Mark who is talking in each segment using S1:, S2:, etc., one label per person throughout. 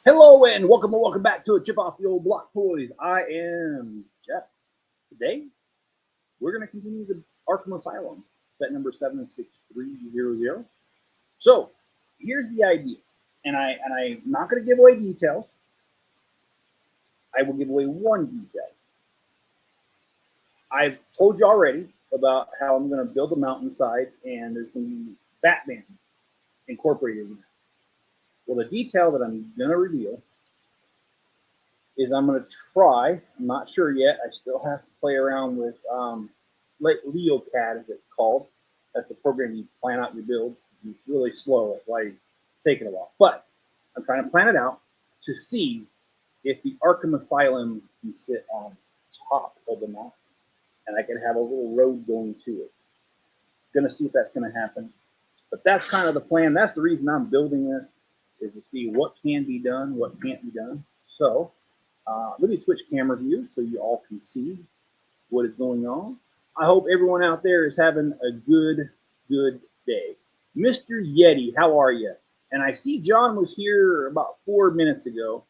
S1: Hello and welcome back to a Chip Off the Old Block Toys. I am Jeff. Today we're going to continue the Arkham Asylum, set number 76300. So here's the idea, and I'm not going to give away details. I will give away one detail. I've told you already about how I'm going to build a mountainside, and there's going to be Batman incorporated in that. Well, the detail that I'm going to reveal is I'm going to try. I'm not sure yet. I still have to play around with LeoCAD, as it's called. That's the program you plan out your builds. It's really slow. That's why it's taking a while. But I'm trying to plan it out to see if the Arkham Asylum can sit on top of the mountain, and I can have a little road going to it. Gonna see if that's gonna happen. But that's kind of the plan. That's the reason I'm building this, is to see what can be done, what can't be done. So let me switch camera views so you all can see what is going on. I hope everyone out there is having a good day. Mr. Yeti, how are you? And I see John was here about 4 minutes ago.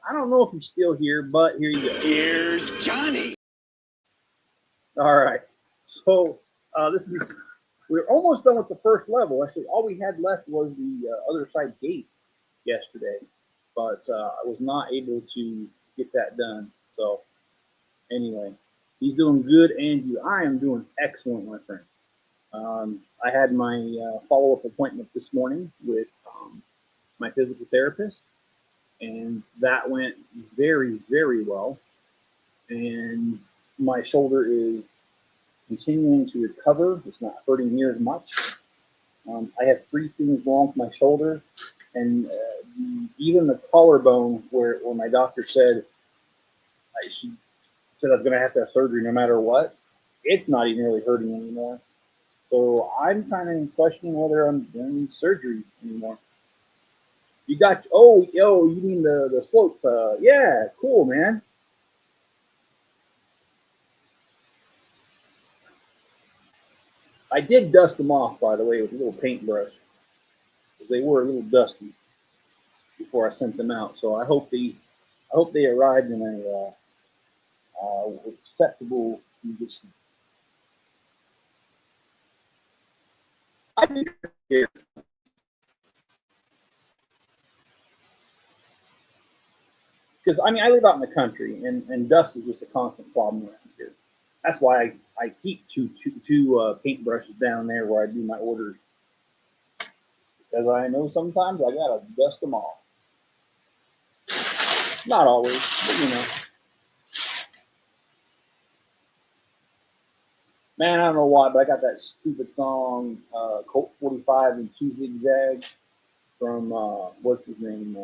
S1: I don't know if he's still here, but here you go.
S2: Here's Johnny.
S1: All right. So we're almost done with the first level. Actually, all we had left was the other side gate yesterday, but I was not able to get that done. So anyway, he's doing good, and I am doing excellent, my friend. I had my follow-up appointment this morning with my physical therapist, and that went very well. And my shoulder is continuing to recover. It's not hurting near as much. I have three things wrong with my shoulder, and even the collarbone, where my doctor said she said I was going to have surgery no matter what, it's not even really hurting anymore. So I'm kind of questioning whether I'm doing surgery anymore. You got, oh, yo, you mean the slope? Yeah, cool, man. I did dust them off, by the way, with a little paintbrush, because they were a little dusty before I sent them out. So I hope they arrived in a acceptable condition. I think because I mean I live out in the country, and dust is just a constant problem around here. That's why I keep two paintbrushes down there where I do my orders, because I know sometimes I gotta dust them off. Not always, but man, I don't know why, but I got that stupid song, Colt 45 and Two Zigzags from what's his name?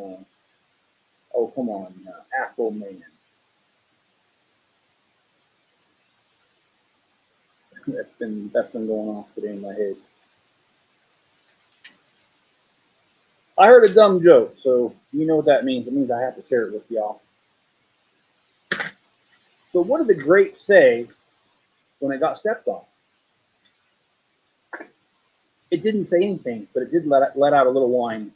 S1: Oh, come on, Afro-Man. That's been going off today in my head. I heard a dumb joke, so you know what that means. It means I have to share it with y'all. So what did the grape say when it got stepped on? It didn't say anything, but it did let out a little whine.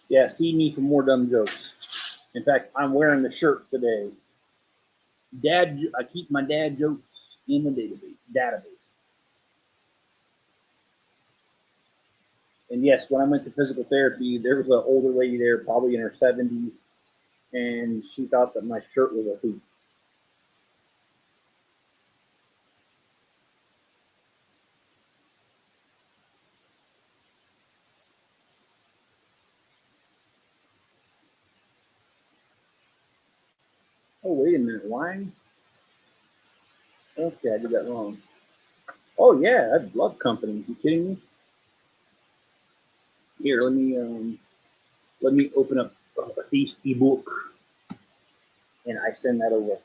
S1: Yeah, see me for more dumb jokes. In fact, I'm wearing the shirt today. I keep my dad jokes in the database. And yes, when I went to physical therapy, there was an older lady there, probably in her 70s, and she thought that my shirt was a hoot. Oh, wait a minute, wine? Okay, I did that wrong. Oh yeah, I love company. You kidding me? Here, let me open up a tasty book, and I send that over.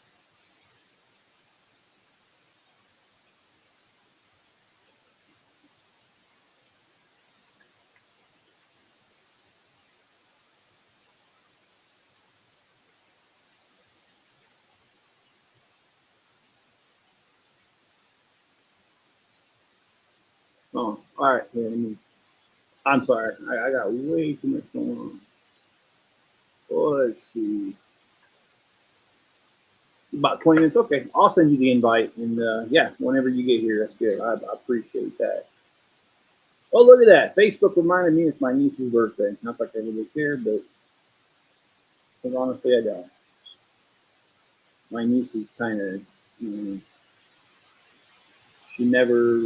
S1: Oh, all right. Yeah, I'm sorry. I got way too much going on. Well, let's see. About 20 minutes. Okay, I'll send you the invite, and yeah, whenever you get here, that's good. I appreciate that. Oh, look at that! Facebook reminded me it's my niece's birthday. Not like I really care, but honestly, I don't. My niece is kind of, you know, she never,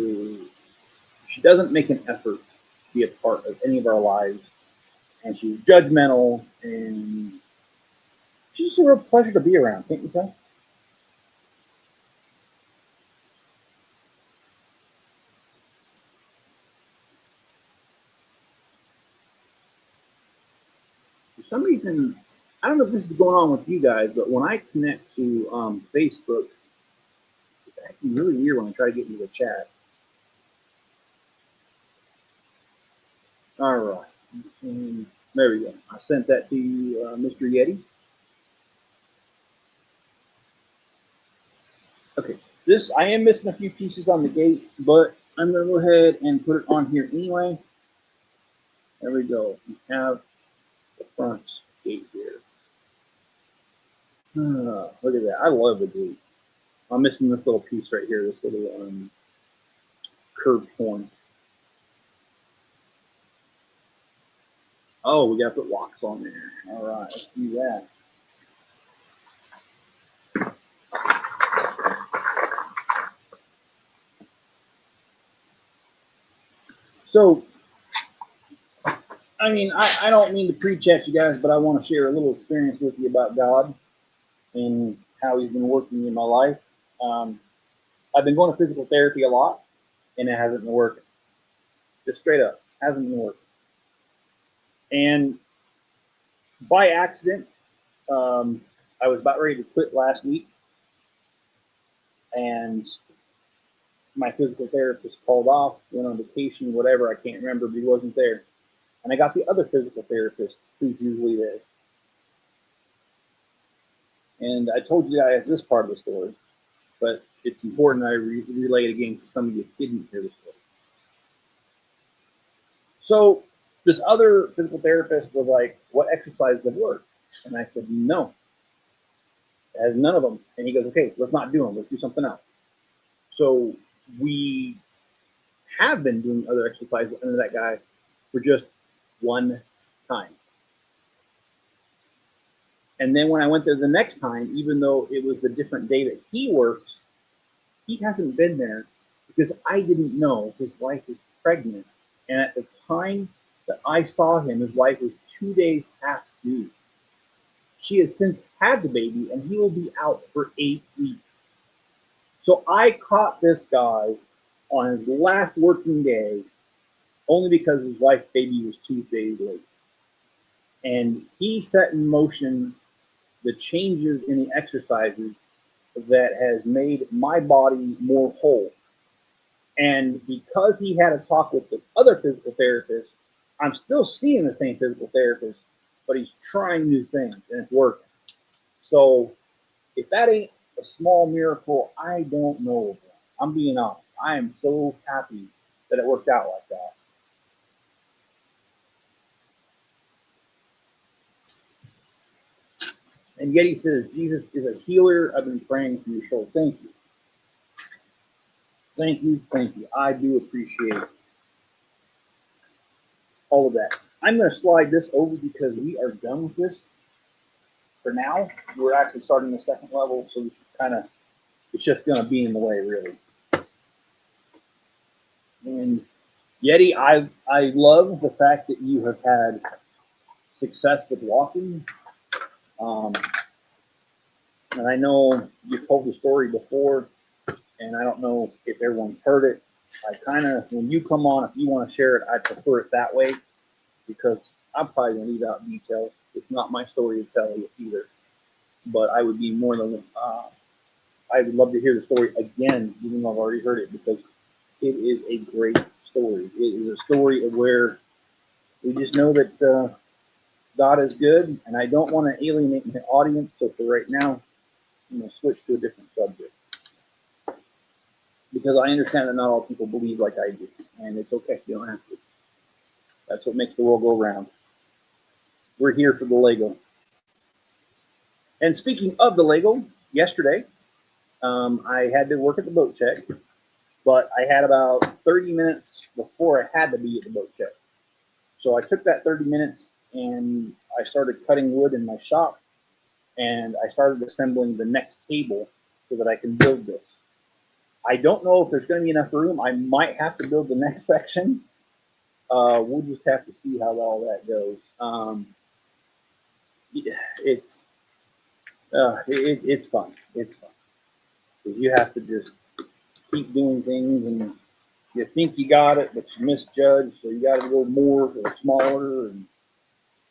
S1: she doesn't make an effort to be a part of any of our lives, and she's judgmental, and she's just a real pleasure to be around, can't you say? For some reason, I don't know if this is going on with you guys, but when I connect to Facebook, it's acting really weird when I try to get into the chat. All right. There we go. I sent that to you, Mr. Yeti. Okay. This, I am missing a few pieces on the gate, but I'm going to go ahead and put it on here anyway. There we go. We have the front gate here. Look at that. I love the gate. I'm missing this little piece right here, this little curved point. Oh, we got to put locks on there. All right, let's do that. So, I mean, I don't mean to preach at you guys, but I want to share a little experience with you about God and how He's been working in my life. Um, I've been going to physical therapy a lot, and it hasn't been working. Just straight up, hasn't been working. And by accident, um, I was about ready to quit last week, and my physical therapist called off, went on vacation, whatever, I can't remember, but he wasn't there. And I got the other physical therapist who's usually there. And I told you guys this part of the story, but it's important I relay it again because some of you didn't hear the story. So this other physical therapist was like, "What exercise would work?" And I said, "No, it has none of them." And he goes, "Okay, let's not do them. Let's do something else." So we have been doing other exercises under that guy for just one time. And then when I went there the next time, even though it was a different day that he works, he hasn't been there because I didn't know his wife was pregnant. And at the time that I saw him, his wife was 2 days past due. She has since had the baby, and he will be out for 8 weeks. So I caught this guy on his last working day only because his wife's baby was 2 days late. And he set in motion the changes in the exercises that has made my body more whole. And because he had a talk with the other physical therapist, I'm still seeing the same physical therapist, but he's trying new things and it's working. So if that ain't a small miracle, I don't know. I'm being honest. I am so happy that it worked out like that. And yet he says, Jesus is a healer. I've been praying for your soul. Thank you. Thank you. Thank you. I do appreciate all of that. I'm going to slide this over because we are done with this for now. We're actually starting the second level, so we kind of, it's just going to be in the way, really. And Yeti, I love the fact that you have had success with walking. Um, and I know you've told the story before, and I don't know if everyone's heard it. I kind of, when you come on, if you want to share it, I prefer it that way because I'm probably going to leave out details. It's not my story to tell you either. But I would be more than, I would love to hear the story again, even though I've already heard it, because it is a great story. It is a story of where we just know that God is good, and I don't want to alienate my audience. So for right now, I'm going to switch to a different subject because I understand that not all people believe like I do, and it's okay. You don't have to. That's what makes the world go round. We're here for the Lego. And speaking of the Lego, yesterday I had to work at the boat check, but I had about 30 minutes before I had to be at the boat check. So I took that 30 minutes and I started cutting wood in my shop, and I started assembling the next table so that I can build this. I don't know if there's going to be enough room. I might have to build the next section. We'll just have to see how all that goes. It's fun. It's fun because you have to just keep doing things, and you think you got it, but you misjudge, so you got to go more or smaller and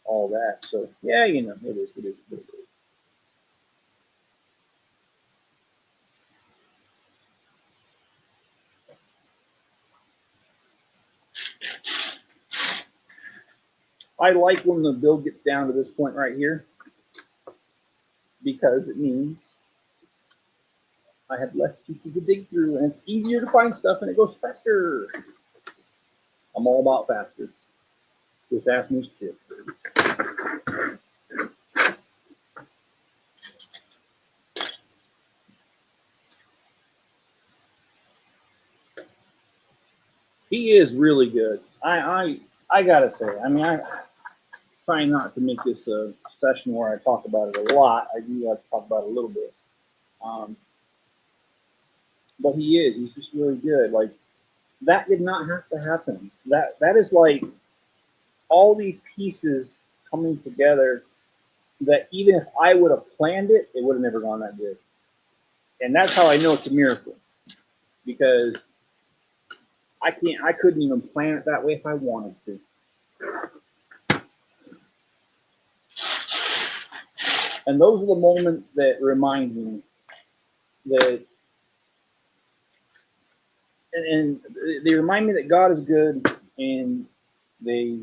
S1: all that. So yeah, you know, it is. It is. It is. I like when the build gets down to this point right here because it means I have less pieces to dig through, and it's easier to find stuff, and it goes faster. I'm all about faster. Just ask Miss Chip. He is really good. I gotta say. I mean, I try not to make this a session where I talk about it a lot. I do like to talk about it a little bit. Um, but he is. He's just really good. Like that did not have to happen. That is like all these pieces coming together. That even if I would have planned it, it would have never gone that good. And that's how I know it's a miracle, because I couldn't even plan it that way if I wanted to. And those are the moments that remind me that, and they remind me that God is good, and they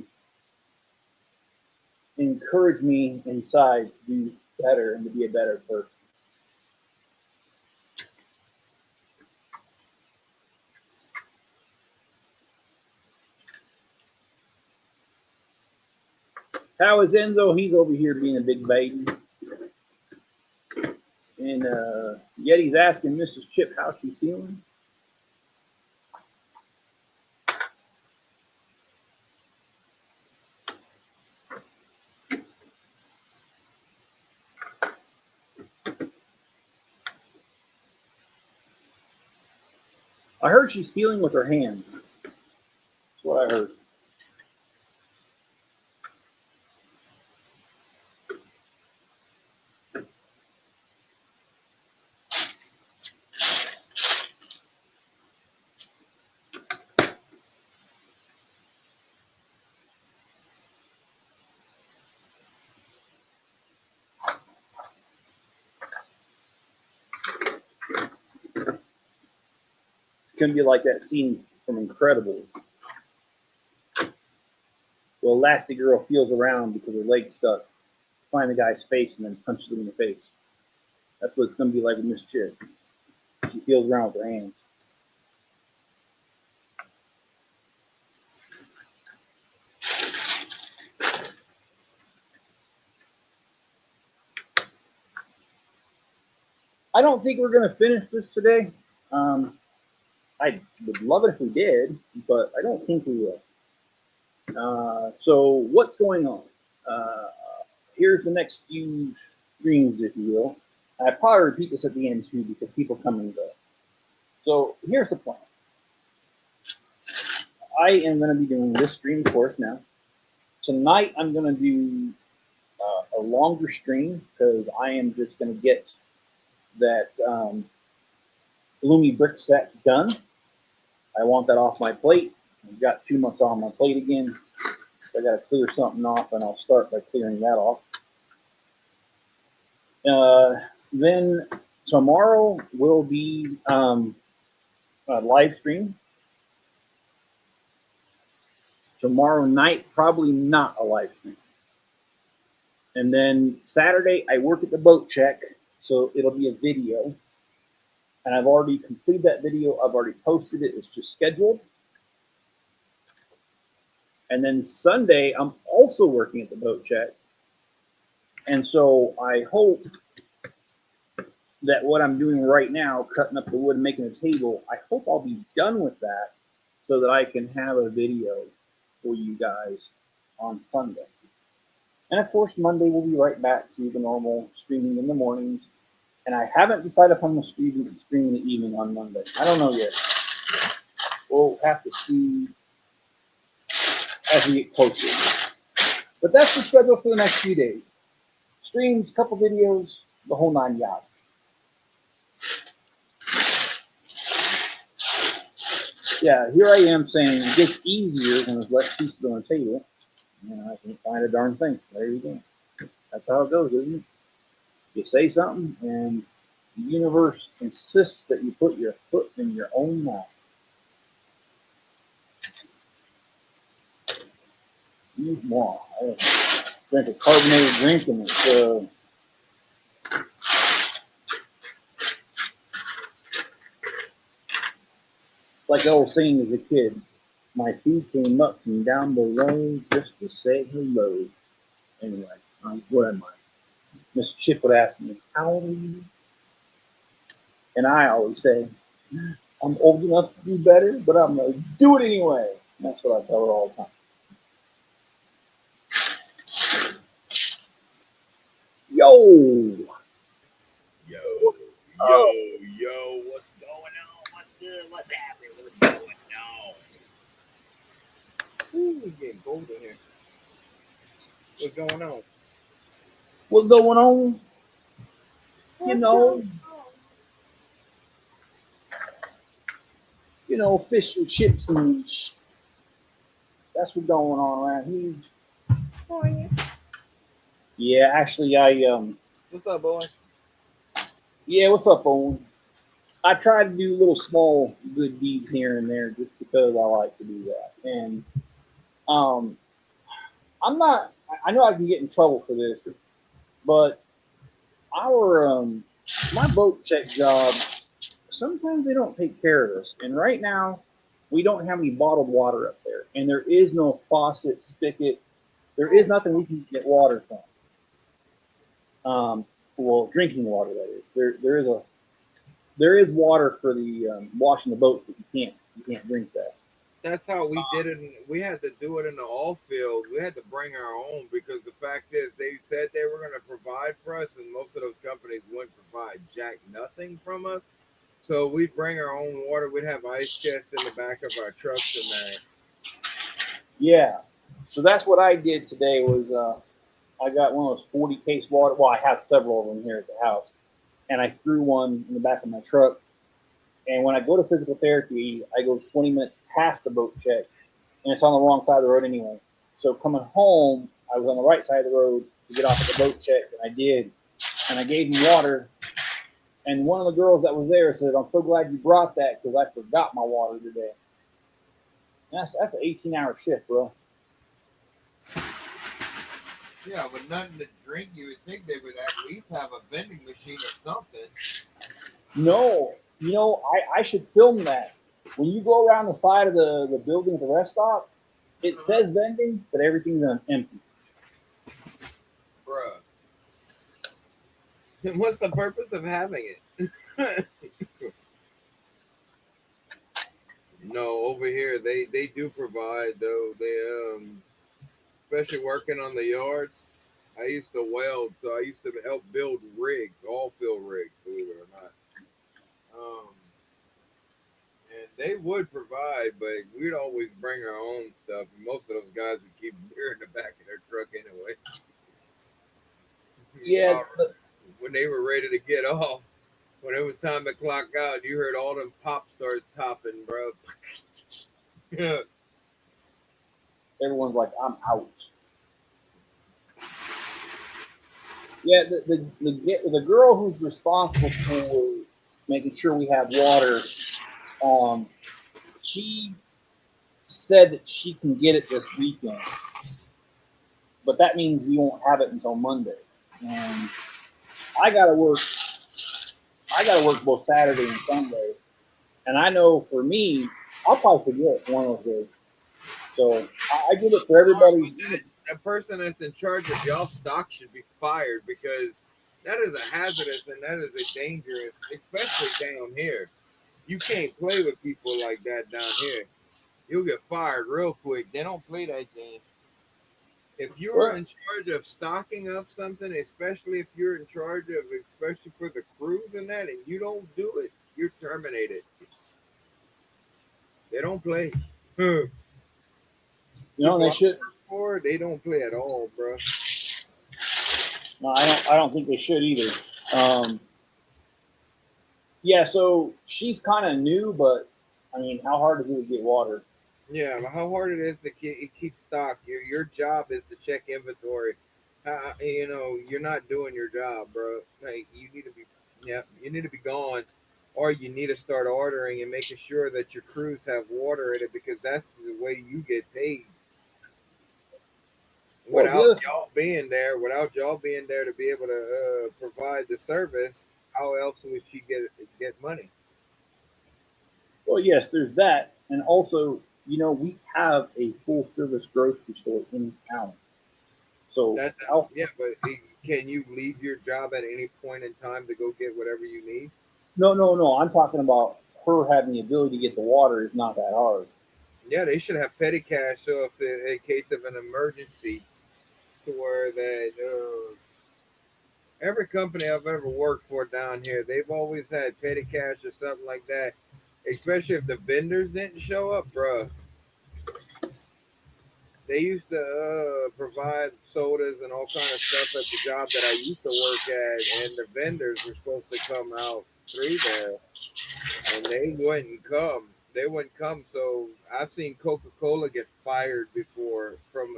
S1: encourage me inside to do better and to be a better person. How is Enzo? He's over here being a big baby. And Yeti's asking Mrs. Chip how she's feeling. I heard she's feeling with her hands. That's what I heard. It's going to be like that scene from Incredibles. Well, Elastigirl feels around because her leg's stuck. Find the guy's face and then punches him in the face. That's what it's going to be like with Miss Chip. She feels around with her hands. I don't think we're going to finish this today. I would love it if we did, but I don't think we will. So what's going on? Uh, Here's the next few streams, if you will. I probably repeat this at the end too because people come and go. So here's the plan. I am going to be doing this stream course now. Tonight I'm going to do a longer stream because I am just going to get that Lumi brick set done. I want that off my plate. I've got too much on my plate again. So I got to clear something off, and I'll start by clearing that off. Then tomorrow will be a live stream. Tomorrow night, probably not a live stream. And then Saturday, I work at the boat check, so it'll be a video. and I've already completed that video. I've already posted it. It's just scheduled. And then Sunday, I'm also working at the boat check. And so I hope that what I'm doing right now, cutting up the wood and making a table, I hope I'll be done with that so that I can have a video for you guys on Sunday. And of course, Monday we'll be right back to the normal streaming in the mornings. And I haven't decided if I'm going to stream in the evening on Monday. I don't know yet. We'll have to see as we get closer. But that's the schedule for the next few days. Streams, couple videos, the whole 9 yards. Yeah, here I am saying it gets easier when there's less pieces on the table. And I can't find a darn thing. There you go. That's how it goes, isn't it? You say something, and the universe insists that you put your foot in your own mouth. Use more. I drink a carbonated drink, and it's like the old saying as a kid. My feet came up from down below just to say hello. Anyway, where am I? Miss Chip would ask me, how old are you? And I always say, I'm old enough to do better, but I'm going to do it anyway. And that's what I tell her all the time. Yo!
S2: Yo, what's going on? What's good? What's happening? What's going on? Ooh, it's getting cold in here. What's going on?
S1: What's going on? You know, fish and chips and that's what's going on around here.
S2: Oh, yeah.
S1: Yeah, actually,
S2: What's up, boy?
S1: Yeah, what's up, Owen? I try to do little small good deeds here and there just because I like to do that. And I'm not. I know I can get in trouble for this, but our my boat check job, sometimes they don't take care of us. And right now, we don't have any bottled water up there, and there is no faucet, spigot. There is nothing we can get water from. Well, drinking water, that is. There is water for the washing the boat, but you can't drink that.
S2: That's how we did it. We had to do it in the oil field. We had to bring our own because the fact is, they said they were going to provide for us, and most of those companies wouldn't provide jack nothing from us. So we'd bring our own water. We'd have ice chests in the back of our trucks and that.
S1: Yeah. So that's what I did today was I got one of those 40 case water. Well, I have several of them here at the house. And I threw one in the back of my truck. And when I go to physical therapy, I go 20 minutes past the boat check. And it's on the wrong side of the road anyway. So coming home, I was on the right side of the road to get off at the boat check. And I did. And I gave him water. And one of the girls that was there said, I'm so glad you brought that because I forgot my water today. And that's an 18-hour shift, bro.
S2: Yeah, but nothing to drink. You would think they would at least have a vending machine or something.
S1: No, you know, I should film that. When you go around the side of the building at the rest stop, it says vending, but everything's empty.
S2: Bruh. Then what's the purpose of having it? No, over here they do provide though. They especially working on the yards. I used to weld, so I used to help build rigs, all field rigs, believe it or not. And they would provide, but we'd always bring our own stuff. And most of those guys would keep beer in the back of their truck anyway.
S1: Yeah.
S2: When they were ready to get off, when it was time to clock out, you heard all them pop stars topping, bro. Yeah.
S1: Everyone's like, I'm out. Yeah, the girl who's responsible for making sure we have water, she said that she can get it this weekend, but that means we won't have it until Monday. And I gotta work I got to work both Saturday and Sunday, and I know for me, I'll probably forget one of those days. So I get it for
S2: Sorry,
S1: everybody.
S2: but that person that's in charge of y'all stock should be fired because that is a hazardous and that is a dangerous, especially down here. You can't play with people like that down here. You'll get fired real quick. They don't play that game. If you're
S1: Well,
S2: in charge of stocking up something, especially if you're in charge of, especially for the crews and that, and you don't do it, you're terminated. They don't play. People
S1: they
S2: I
S1: should.
S2: work for, they don't play at all, bro.
S1: No, I don't. I don't think they should either. Um, yeah. So she's kind of new, but I mean, how hard is it to get water?
S2: Yeah, but how hard it is to keep stock. Your job is to check inventory. You're not doing your job, bro. Like you need to be, yeah, you need to be gone, or you need to start ordering and making sure that your crews have water in it because that's the way you get paid.
S1: Well, the other.
S2: Without y'all being there to be able to provide the service, how else would she get money?
S1: Well, yes, there's that, and also, we have a full service grocery store in town. So
S2: That
S1: how?
S2: yeah, but can you leave your job at any point in time to go get whatever you need?
S1: No, no, no. I'm talking about her having the ability to get the water is not that hard.
S2: Yeah, they should have petty cash so if in case of an emergency, to where that every company I've ever worked for down here, they've always had petty cash or something like that. Especially if the vendors didn't show up, bruh. They used to provide sodas and all kind of stuff at the job that I used to work at, and the vendors were supposed to come out through there, and they wouldn't come. They wouldn't come. So I've seen Coca Cola get fired before from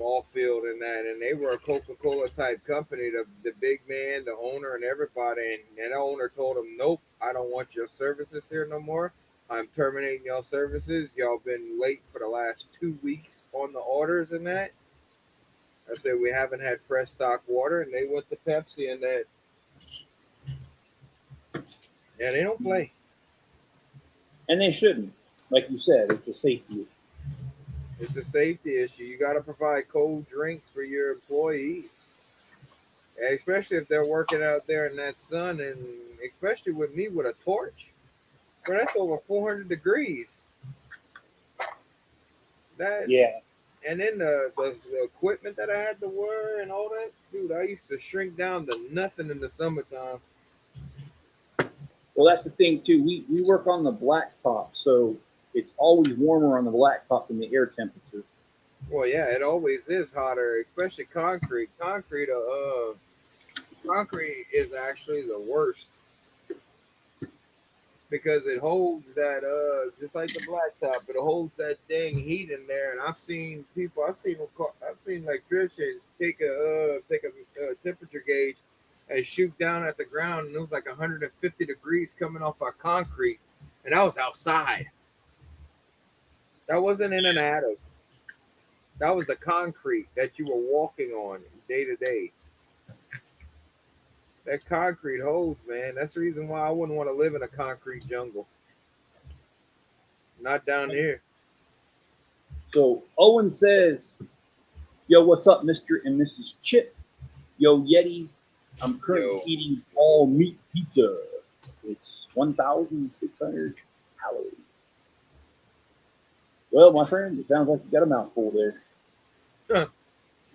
S2: off field and that, and they were a Coca Cola type company. The big man, the owner, and everybody, and the owner told them, "Nope, I don't want your services here no more. I'm terminating y'all services. Y'all been late for the last 2 weeks on the orders and that." I said we haven't had fresh stock water, and they went to Pepsi and that. Yeah, they don't play.
S1: And they shouldn't. Like you said, it's a safety issue.
S2: It's a safety issue. You got to provide cold drinks for your employees, especially if they're working out there in that sun, and especially with me with a torch. Bro, that's over 400 degrees. That
S1: Yeah.
S2: and then the equipment that I had to wear and all that, dude. I used to shrink down to nothing in the summertime.
S1: Well, that's the thing too. We work on the blacktop, so it's always warmer on the blacktop than the air temperature.
S2: Well, yeah, it always is hotter, especially concrete. Concrete is actually the worst because it holds that just like the blacktop, it holds that dang heat in there. And I've seen electricians take a temperature gauge and shoot down at the ground, and it was like 150 degrees coming off our concrete, and that was outside. That wasn't in an attic. That was the concrete that you were walking on day to day. That concrete holds, man. That's the reason why I wouldn't want to live in a concrete jungle. Not down here.
S1: So Owen says, "Yo, what's up, Mister and Mrs. Chip? Yo, Yeti. I'm currently
S2: Yo,
S1: eating all meat pizza. It's 1,600 calories. Well, my friend, it sounds like you got a mouthful there.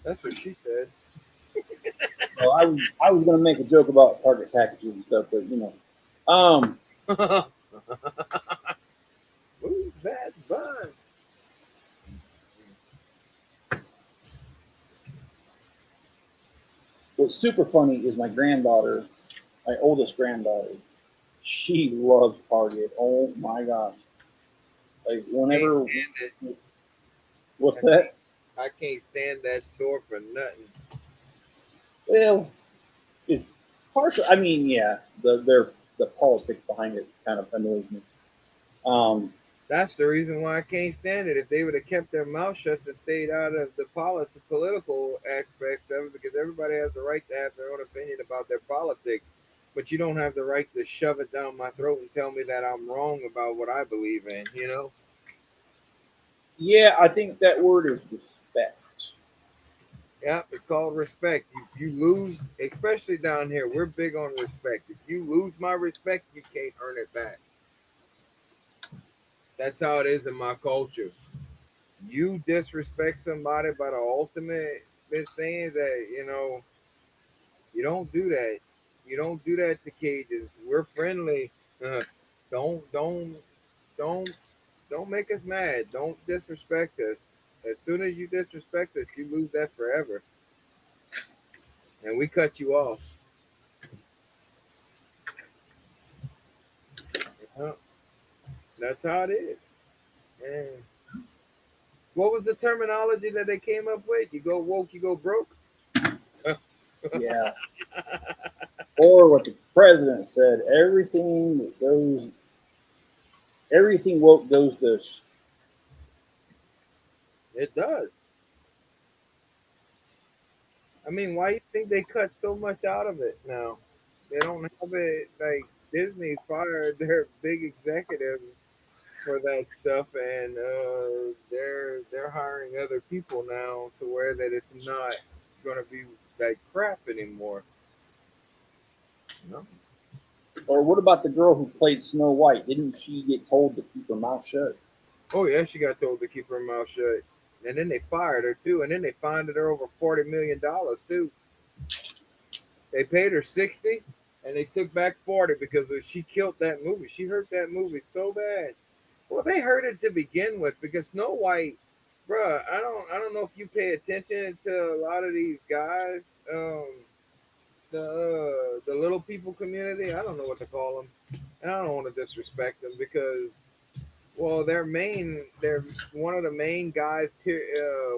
S2: that's what she said.
S1: Well, I was gonna make a joke about Target packages and stuff, but
S2: Who's that buzz?
S1: what's super funny is my granddaughter, my oldest granddaughter. She loves Target. Oh my gosh! Like
S2: Can't
S1: whenever,
S2: stand it.
S1: what's
S2: I can't,
S1: that?
S2: I can't stand that store for nothing.
S1: Well, it's partial. I mean, yeah, the politics behind it kind of annoys me. Um,
S2: That's the reason why I can't stand it. If they would have kept their mouth shut and stayed out of the political aspects of it, because everybody has the right to have their own opinion about their politics, but you don't have the right to shove it down my throat and tell me that I'm wrong about what I believe in. You know?
S1: Yeah, I think that word is respect.
S2: Yeah, it's called respect. You lose, especially down here. We're big on respect. If you lose my respect, you can't earn it back. That's how it is in my culture. You disrespect somebody by the ultimate been saying that, you don't do that. You don't do that to cages. We're friendly. Uh, don't don't don't don't make us mad. Don't disrespect us. As soon as you disrespect us, you lose that forever. And we cut you off. Yeah, that's how it is. And what was the terminology that they came up with? You go woke, you go broke.
S1: Yeah. Or what the president said, everything woke goes to
S2: It does. I mean, why you think they cut so much out of it now? They don't have it like Disney fired their big executives for that stuff, and they're hiring other people now to where that it's not going to be like crap anymore. No.
S1: or what about the girl who played Snow White? Didn't she get told to keep her mouth shut?
S2: Oh yeah, she got told to keep her mouth shut, and then they fired her too, and then they fined her over $40 million too. They paid her 60, and they took back 40 because she killed that movie. She hurt that movie so bad. Well, they hurt it to begin with because Snow White, bruh. I don't know if you pay attention to a lot of these guys, the little people community. I don't know what to call them, and I don't want to disrespect them because, well, they're one of the main guys.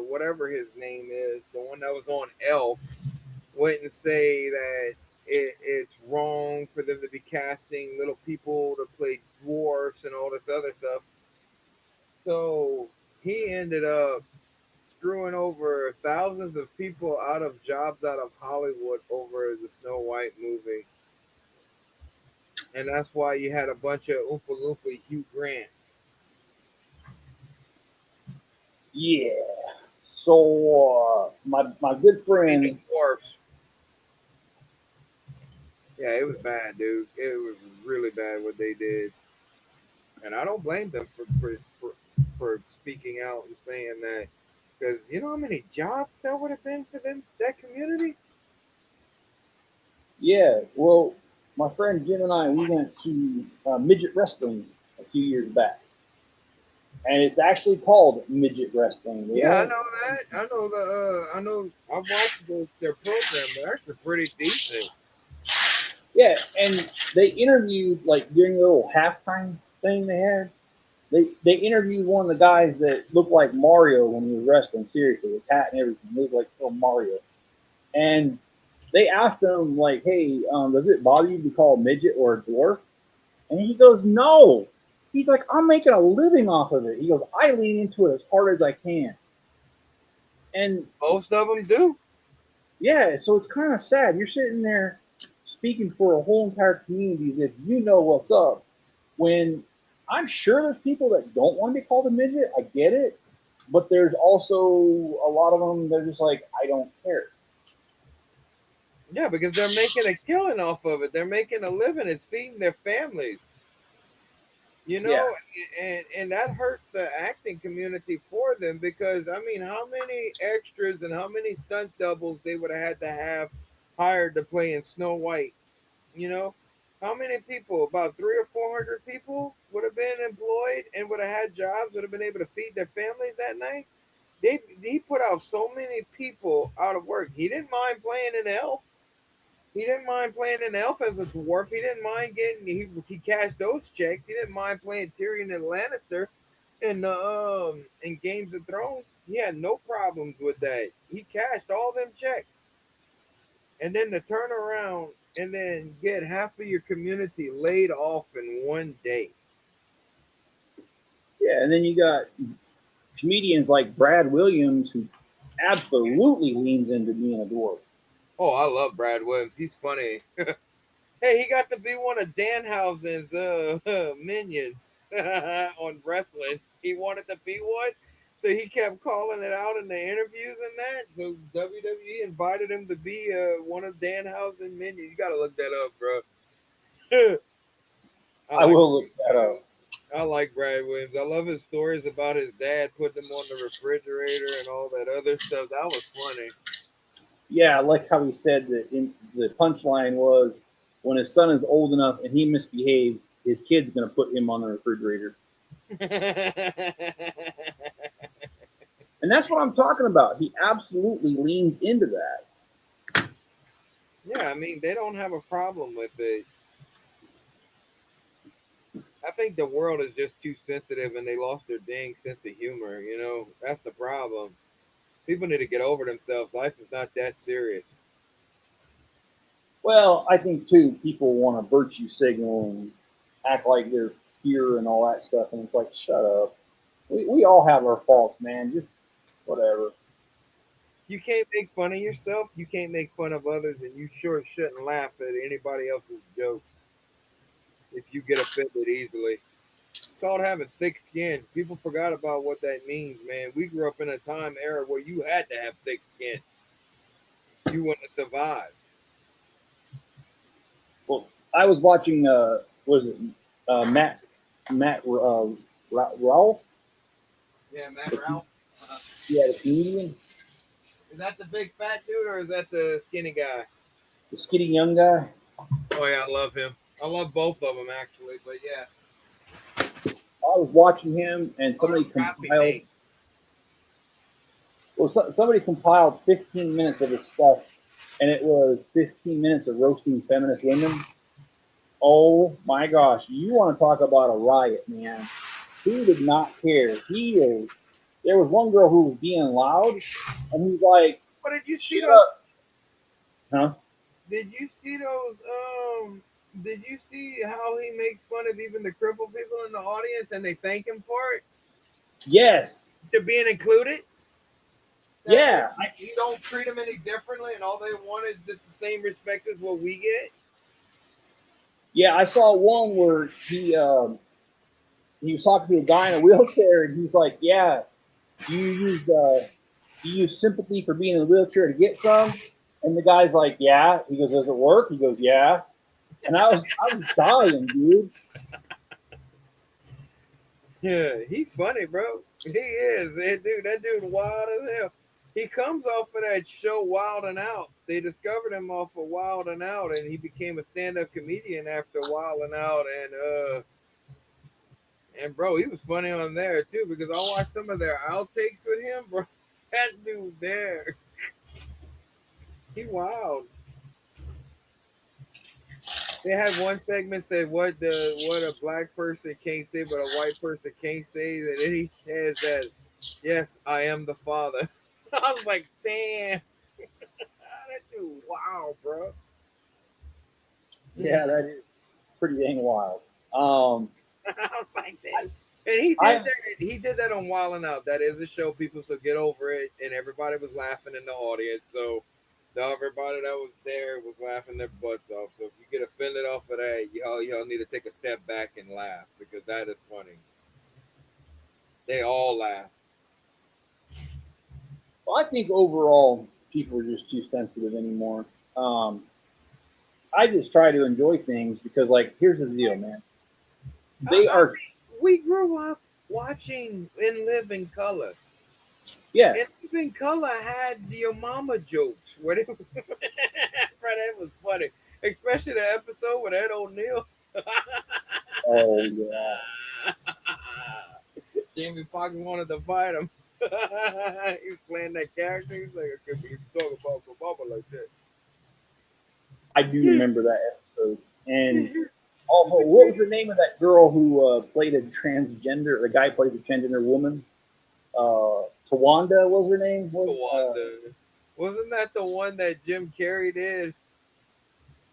S2: Whatever his name is, the one that was on Elf, went and say that it's wrong for them to be casting little people to play dwarfs and all this other stuff. So he ended up screwing over thousands of people out of jobs out of Hollywood over the Snow White movie. And that's why you had a bunch of Oompa Loompa Hugh Grants.
S1: Yeah. So my good
S2: I mean, the
S1: friend,
S2: dwarfs. Yeah, it was bad, dude. It was really bad what they did. And I don't blame them for speaking out and saying that, because you know how many jobs that would have been for them, that community.
S1: yeah. Well, my friend Jim and I, we went to midget wrestling a few years back, and it's actually called midget wrestling. They
S2: Yeah, I
S1: don't.
S2: know that. I know I know. I've watched their program. They're actually pretty decent.
S1: Yeah, and they interviewed like during the little halftime thing they had. They interviewed one of the guys that looked like Mario when he was wrestling. Seriously, his hat and everything, he looked like little Mario. And they asked him like, "Hey, does it bother you to be called midget or a dwarf?" And he goes, "No." He's like, "I'm making a living off of it." He goes, "I lean into it as hard as I can." And
S2: Most of them do.
S1: yeah, so it's kind of sad. You're sitting there speaking for a whole entire community as if you know what's up. When I'm sure there's people that don't want to be called a midget. I get it. But there's also a lot of them that are just like, I don't care.
S2: Yeah, because they're making a killing off of it. They're making a living. It's feeding their families. You
S1: Yeah.
S2: know, and that hurt the acting community for them because I mean, how many extras and how many stunt doubles they would have had to have hired to play in Snow White? You know, how many people? About 300 or 400 people would have been employed and would have had jobs, would have been able to feed their families that night. He put out so many people out of work. He didn't mind playing an elf. He didn't mind playing an elf as a dwarf. He didn't mind getting he cashed those checks. He didn't mind playing Tyrion and Lannister in Games of Thrones. He had no problems with that. He cashed all them checks. And then to turn around and then get half of your community laid off in one day.
S1: Yeah, and then you got comedians like Brad Williams who absolutely leans into being a dwarf.
S2: Oh, I love Brad Williams. He's funny. Hey, he got to be one of Danhausen's minions on wrestling. He wanted to be one, so he kept calling it out in the interviews and that. So WWE invited him to be one of Danhausen minions. You got to look that up, bro. I
S1: I
S2: like
S1: will look that up.
S2: I like Brad Williams. I love his stories about his dad putting him on the refrigerator and all that other stuff. That was funny.
S1: Yeah, I like how he said that the punchline was when his son is old enough and he misbehaves, his kid's going to put him on the refrigerator. And that's what I'm talking about. He absolutely leans into that.
S2: Yeah, I mean, they don't have a problem with it. I think the world is just too sensitive and they lost their dang sense of humor. That's the problem. People need to get over themselves. Life is not that serious.
S1: Well, I think too, people want to virtue signal and act like they're pure and all that stuff, and it's like, shut up. We all have our faults, man. Just whatever.
S2: You can't make fun of yourself. You can't make fun of others, and you sure shouldn't laugh at anybody else's jokes if you get offended easily. It's called having thick skin. People forgot about what that means, man. We grew up in a time era where you had to have thick skin. You wouldn't have survived.
S1: Well, I was watching, was it Matt Ralph?
S2: Yeah, Matt Ralph.
S1: Yeah, the comedian,
S2: Is that the big fat dude or is that the skinny guy?
S1: the skinny young guy.
S2: Oh yeah, I love him. I love both of them actually, but yeah.
S1: I was watching him, and
S2: Oh, the crap he
S1: compiled.
S2: made.
S1: Well, somebody compiled 15 minutes of his stuff, and it was 15 minutes of roasting feminist women. Oh my gosh, you want to talk about a riot, man? He did not care. He is. There was one girl who was being loud, and he's like,
S2: But did you see
S1: "Shut
S2: those?
S1: up, huh?"
S2: Did you see those? Did you see how he makes fun of even the crippled people in the audience and they thank him for it?
S1: Yes,
S2: To being included? That
S1: yeah,
S2: it's you don't treat them any differently, and all they want is just the same respect as what we get.
S1: yeah. I saw one where he was talking to a guy in a wheelchair, and he's like, "Yeah, you used you use sympathy for being in a wheelchair to get some." And the guy's like, "Yeah." He goes, "Does it work?" He goes, "Yeah." And I was dying, dude.
S2: Yeah, he's funny, bro. He is. That dude wild as hell. He comes off of that show Wild and Out. They discovered him off of Wild and Out, and he became a stand-up comedian after Wild and Out. And bro, he was funny on there too because I watched some of their outtakes with him, bro. That dude there, he wild. They had one segment said what a black person can't say, but a white person can't say. And then he says that, yes, I am the father. I was like, damn, that dude, wow, bro.
S1: Yeah, that is pretty dang wild. Um,
S2: I was like, damn. And he did
S1: I
S2: that. He did that on Wild and Out. That is a show, people. So get over it. And everybody was laughing in the audience. So everybody that was there was laughing their butts off. So if you get offended off of that, y'all need to take a step back and laugh because that is funny. They all laugh.
S1: well, I think overall people are just too sensitive anymore. Um, I just try to enjoy things because, like, here's the deal, man. They
S2: I
S1: are,
S2: mean, we grew up watching In Living Color.
S1: yeah,
S2: In Living Color had the Your Mama jokes. Where they, bro, that was funny. Especially the episode with Ed O'Neill.
S1: oh yeah,
S2: Jamie Foxx wanted to fight him. He was playing that character. He's like, I can't believe you talk about my mama like that.
S1: I do remember that episode. And also, what was the name of that girl who played a transgender? The guy plays a transgender woman. Tawanda was her name.
S2: The
S1: Was
S2: one, wasn't that the one that Jim Carrey did?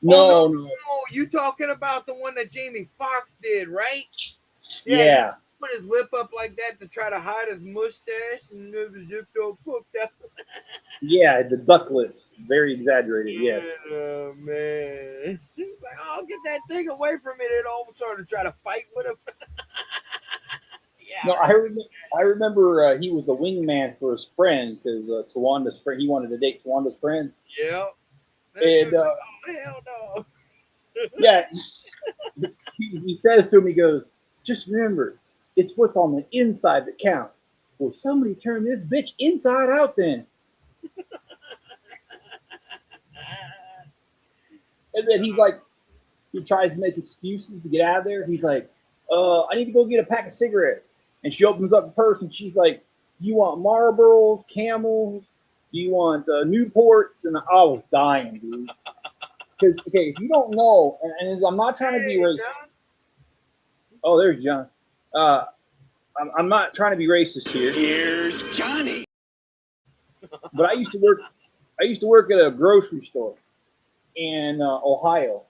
S2: Oh
S1: no, no,
S2: no, you talking about the one that Jamie Foxx did, right? Yeah,
S1: yeah,
S2: put his lip up like that to try to hide his mustache, and it was just all poked out.
S1: Yeah, the duck lips, very exaggerated. Yes.
S2: Oh man! Like, oh, get that thing away from me! They'd all sort of try to fight with him. Yeah,
S1: No, I remember he was the wingman for his friend because Tawanda's friend. He wanted to date Tawanda's friend,
S2: yeah. That
S1: and
S2: dude's like, oh hell no!
S1: yeah, he says to him, he goes, "Just remember, it's what's on the inside that counts." Well, somebody turn this bitch inside out then. And then he's like, he tries to make excuses to get out of there. He's like, I need to go get a pack of cigarettes. And she opens up the purse and she's like, you want Marlboros, Camels? Do you want Newports? And I was dying, dude. Because, okay, if you don't know, and I'm not trying to be
S2: Hey,
S1: racist.
S2: John.
S1: Oh, there's John. Uh, I'm not trying to be racist here.
S3: Here's Johnny.
S1: But I used to work at a grocery store in Ohio,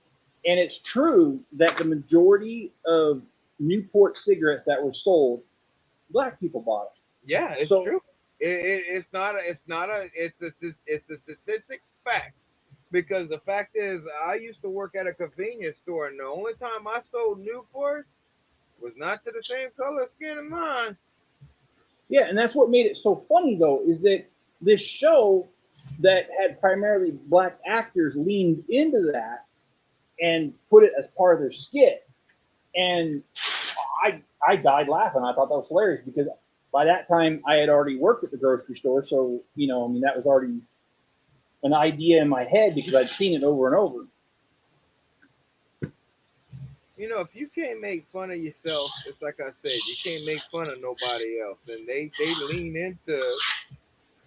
S1: and it's true that the majority of Newport cigarettes that were sold, black people bought them.
S2: Yeah, it's
S1: So
S2: true. It's a statistic fact. Because the fact is, I used to work at a convenience store, and the only time I sold Newports was not to the same color skin of mine.
S1: yeah, and that's what made it so funny though, is that this show that had primarily black actors leaned into that and put it as part of their skit. And I died laughing. I thought that was hilarious because by that time I had already worked at the grocery store, so I mean that was already an idea in my head because I'd seen it over and over.
S2: If you can't make fun of yourself, it's like I said, you can't make fun of nobody else. And they lean into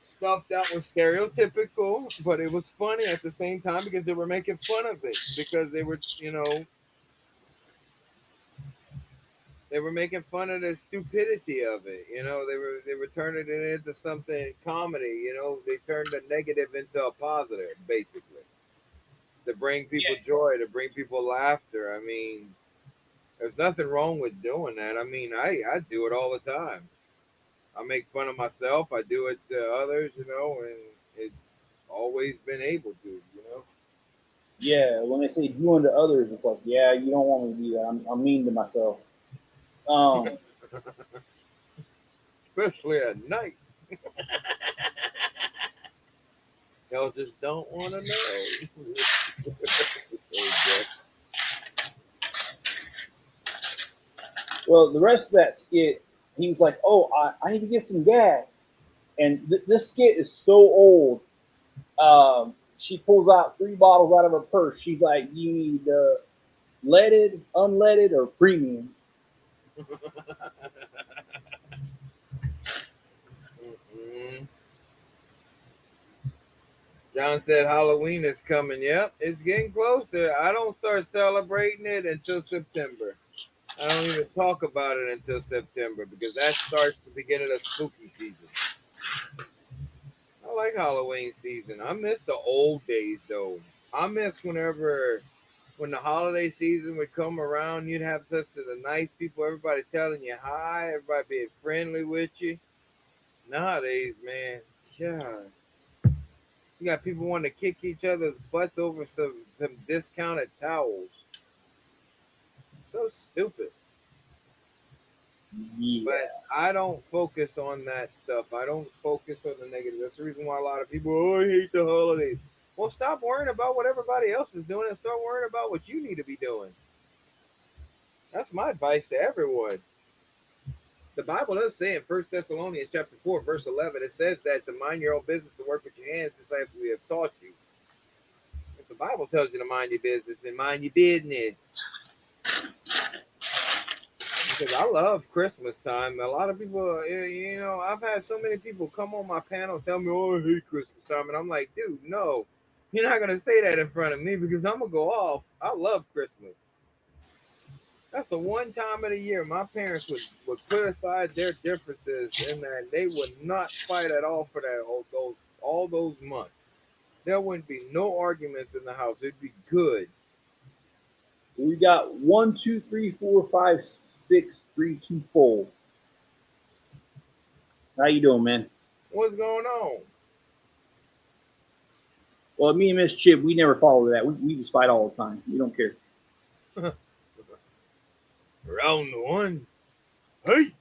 S2: stuff that was stereotypical, but it was funny at the same time because they were making fun of it because they were making fun of the stupidity of it. They were turning it into something comedy. They turned the negative into a positive, basically, to bring people joy, to bring people laughter. I mean, there's nothing wrong with doing that. I mean, I do it all the time. I make fun of myself. I do it to others, and it's always been able to.
S1: Yeah, when they say do unto others, it's like, yeah, you don't want me to do that. I'm mean to myself. Um,
S2: Especially at night. Y'all just don't want to know.
S1: well, the rest of that skit, he was like, oh, I need to get some gas. And this skit is so old. She pulls out 3 bottles out of her purse. She's like, you need leaded, unleaded, or premium.
S2: Mm-mm. John said Halloween is coming. Yep, it's getting closer. I don't start celebrating it until September. I don't even talk about it until September because that starts the beginning of spooky season. I like Halloween season. I miss the old days though. I miss when the holiday season would come around, you'd have such a nice people, everybody telling you hi, everybody being friendly with you. Nowadays, man, God, you got people wanting to kick each other's butts over some discounted towels. So stupid.
S1: Yeah.
S2: But I don't focus on that stuff. I don't focus on the negative. That's the reason why a lot of people, oh, I hate the holidays. Well, stop worrying about what everybody else is doing and start worrying about what you need to be doing. That's my advice to everyone. The Bible does say in 1 Thessalonians chapter 4, verse 11, it says that to mind your own business, to work with your hands, just as we have taught you. If the Bible tells you to mind your business, then mind your business. Because I love Christmas time. A lot of people, I've had so many people come on my panel tell me, oh, I hate Christmas time. And I'm like, dude, no, you're not going to say that in front of me because I'm going to go off. I love Christmas. That's the one time of the year my parents would put aside their differences in that they would not fight at all for that all those months. There wouldn't be no arguments in the house. It'd be good.
S1: We got 1, 2, 3, 4, 5, 6, 66324. How you doing, man?
S2: What's going on?
S1: Well, me and Miss Chip, we never follow that. We just fight all the time. We don't care.
S2: Round one. Hey.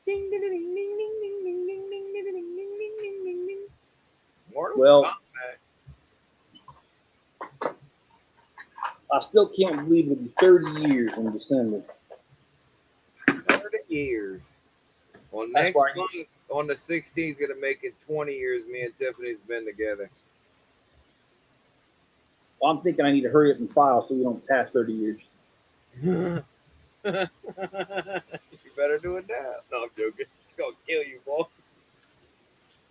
S2: Ding, ding, ding, ding, ding, ding, ding, ding, ding, ding, ding, ding, ding, ding, ding. Mortal
S1: Well,
S2: Kombat.
S1: I still can't believe it'll be 30 years in December.
S2: 30 years. Well,
S1: That's
S2: next
S1: why I
S2: month on the 16th, gonna make it 20 years. Me and Tiffany's been together.
S1: well, I'm thinking I need to hurry up and file so we don't pass 30 years.
S2: You better do it now. No, I'm joking. It's gonna kill you, boy.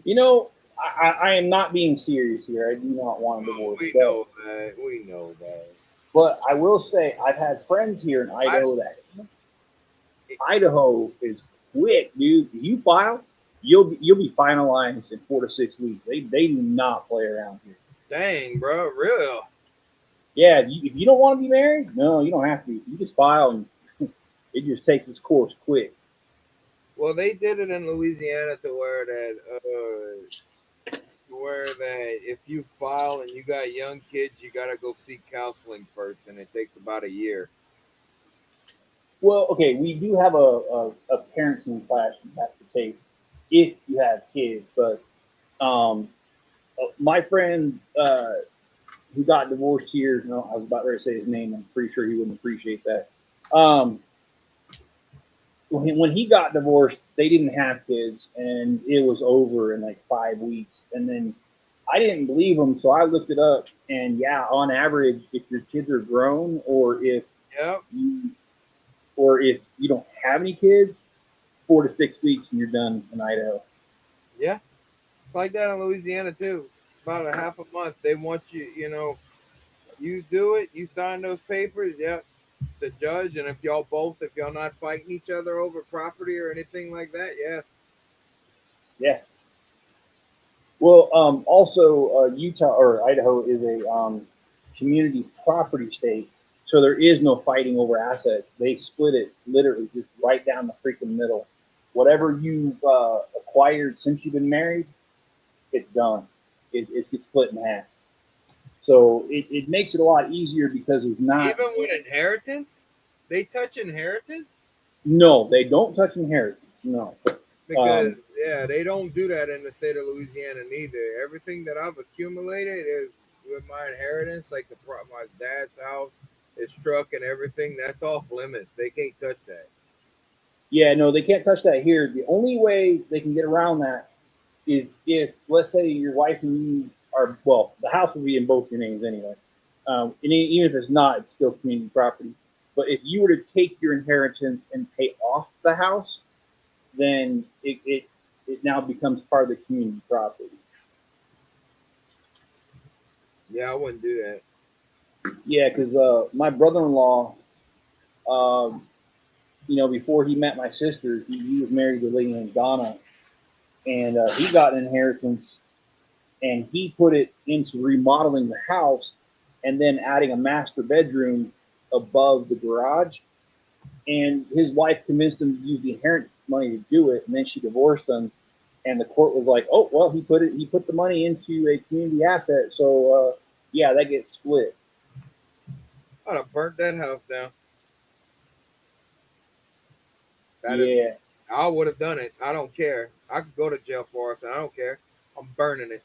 S1: You know, I am not being serious here. I do not want a divorce.
S2: We know that. We know that.
S1: But I will say, I've had friends here in Idaho that Idaho is quick, dude. If you file, you'll be finalized in 4 to 6 weeks. They do not play around here.
S2: Dang, bro, real.
S1: Yeah, if you don't want to be married, no, you don't have to. You just file, and it just takes its course quick.
S2: Well, they did it in Louisiana to where that if you file and you got young kids, you gotta go seek counseling first, and it takes about a year.
S1: Well, okay, we do have a parenting class you have to take if you have kids, but um, my friend who got divorced here, no, I was about ready to say his name. I'm pretty sure he wouldn't appreciate that. Um, when he got divorced, they didn't have kids, and it was over in like 5 weeks. And then I didn't believe him, so I looked it up, and yeah, on average, if your kids are grown,
S2: Yep.
S1: you or if you don't have any kids, 4 to 6 weeks and you're done in Idaho.
S2: Yeah. It's like that in Louisiana too. About a half a month. They want you, you do it, you sign those papers, yep. The judge, and if y'all not fighting each other over property or anything like that, yeah.
S1: Yeah. Well, also Utah or Idaho is a community property state, so there is no fighting over assets. They split it literally just right down the freaking middle. Whatever you acquired since you've been married, it's done. It gets split in half. So it makes it a lot easier because it's not.
S2: Even with inheritance, they touch inheritance
S1: No, they don't touch inheritance. No.
S2: because
S1: Um,
S2: they don't do that in the state of Louisiana neither. Everything that I've accumulated is with my inheritance, like my dad's house, his truck, and everything. That's off limits. They can't touch that.
S1: yeah, no, they can't touch that here. The only way they can get around that is if, let's say, your wife and you are, well, the house will be in both your names anyway. And even if it's not, it's still community property. But if you were to take your inheritance and pay off the house, then it now becomes part of the community property.
S2: Yeah, I wouldn't do that.
S1: Yeah, because my brother-in-law, um, before he met my sister, he was married to a lady named Donna, and he got an inheritance, and he put it into remodeling the house, and then adding a master bedroom above the garage. And his wife convinced him to use the inheritance money to do it, and then she divorced him. And the court was like, "Oh, well, he put the money into a community asset, so yeah, that gets split."
S2: I'd have burnt that house down. That is,
S1: Yeah,
S2: I would have done it. I don't care. I could go to jail for it. I don't care. I'm burning it.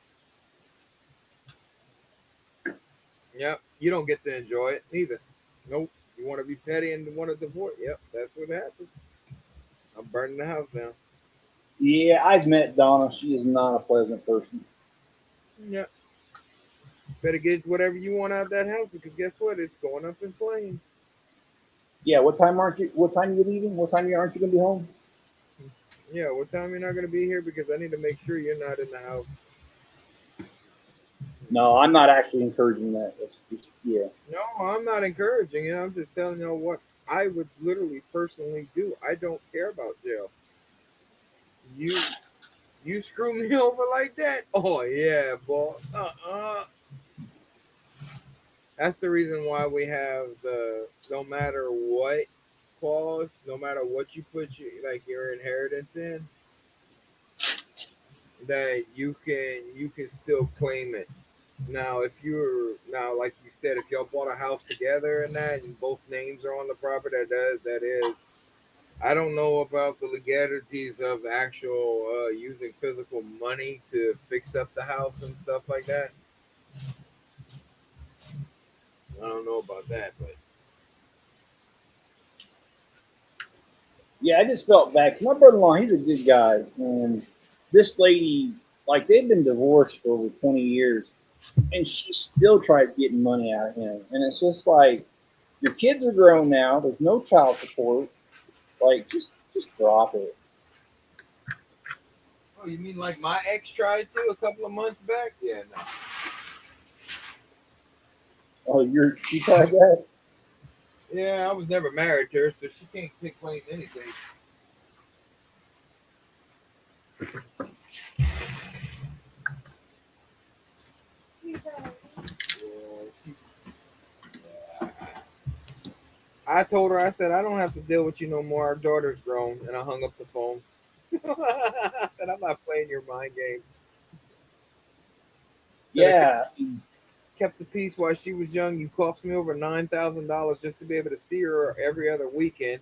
S2: Yep. You don't get to enjoy it neither. Nope. You want to be petty and want to divorce? Yep. That's what happens. I'm burning the house down.
S1: yeah, I've met Donna. She is not a pleasant person.
S2: Yep. Better get whatever you want out of that house because guess what? It's going up in flames.
S1: Yeah, what time aren't you? What time are you leaving? What time aren't you gonna be home?
S2: Yeah. What time you're not going to be here because I need to make sure you're not in the house.
S1: No, I'm not actually encouraging that. It's just, yeah.
S2: No, I'm not encouraging it. I'm just telling you what I would literally personally do. I don't care about jail. You You screw me over like that? Oh yeah, boss. That's the reason why we have the no matter what. clause. No matter what you put your inheritance in, that you can still claim it. Now, if you're now like you said, if y'all bought a house together and that, and both names are on the property, that is. I don't know about the legalities of actual using physical money to fix up the house and stuff like that. I don't know about that, but
S1: Yeah, I just felt bad. 'Cause my brother-in-law, he's a good guy, and this lady, like they've been divorced for over 20 years, and she still tries getting money out of him, and it's just like your kids are grown now. There's no child support. Like, just drop it.
S2: oh, you mean like my ex tried to a couple of months back? Yeah, no.
S1: Oh, she tried that.
S2: Yeah, I was never married to her, so she can't pick claim anything. Yeah, I told her, I said, I don't have to deal with you no more. Our daughter's grown, and I hung up the phone. I said, I'm not playing your mind game. Said I
S1: Yeah,
S2: kept the peace while she was young. You cost me over $9,000 just to be able to see her every other weekend.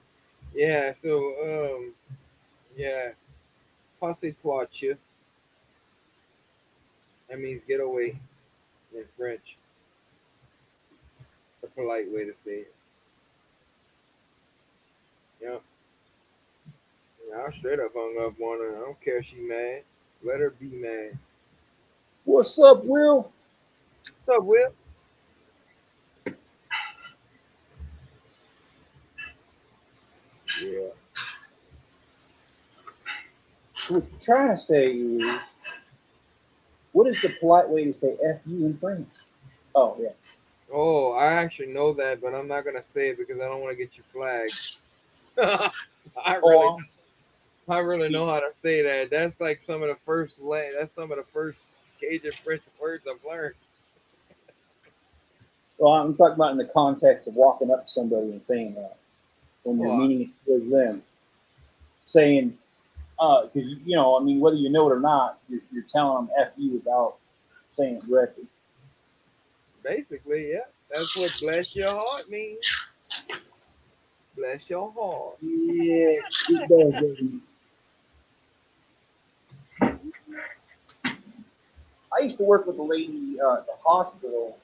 S2: Yeah, so yeah, passez-toi, chef. That means get away in French. It's a polite way to say it. Yeah, yeah, I straight up hung up on her. I don't care if she mad. Let her be mad.
S1: what's up, Will?
S2: What's up, Will? Yeah.
S1: What you're trying to say is, what is the polite way to say "f you" in French? Oh yeah.
S2: Oh, I actually know that, but I'm not gonna say it because I don't want to get you flagged. I really,
S1: Oh,
S2: I really know how to say that. That's like some of the first. That's some of the first Cajun French words I've learned.
S1: well, I'm talking about in the context of walking up to somebody and saying that when you're
S2: Oh,
S1: meaning it towards them, saying, because I mean, whether you know it or not, you're telling them "f you" without saying it directly.
S2: basically, yeah. That's what bless your heart means. Bless your heart.
S1: Yeah, it does. Doesn't I used to work with a lady at the hospital,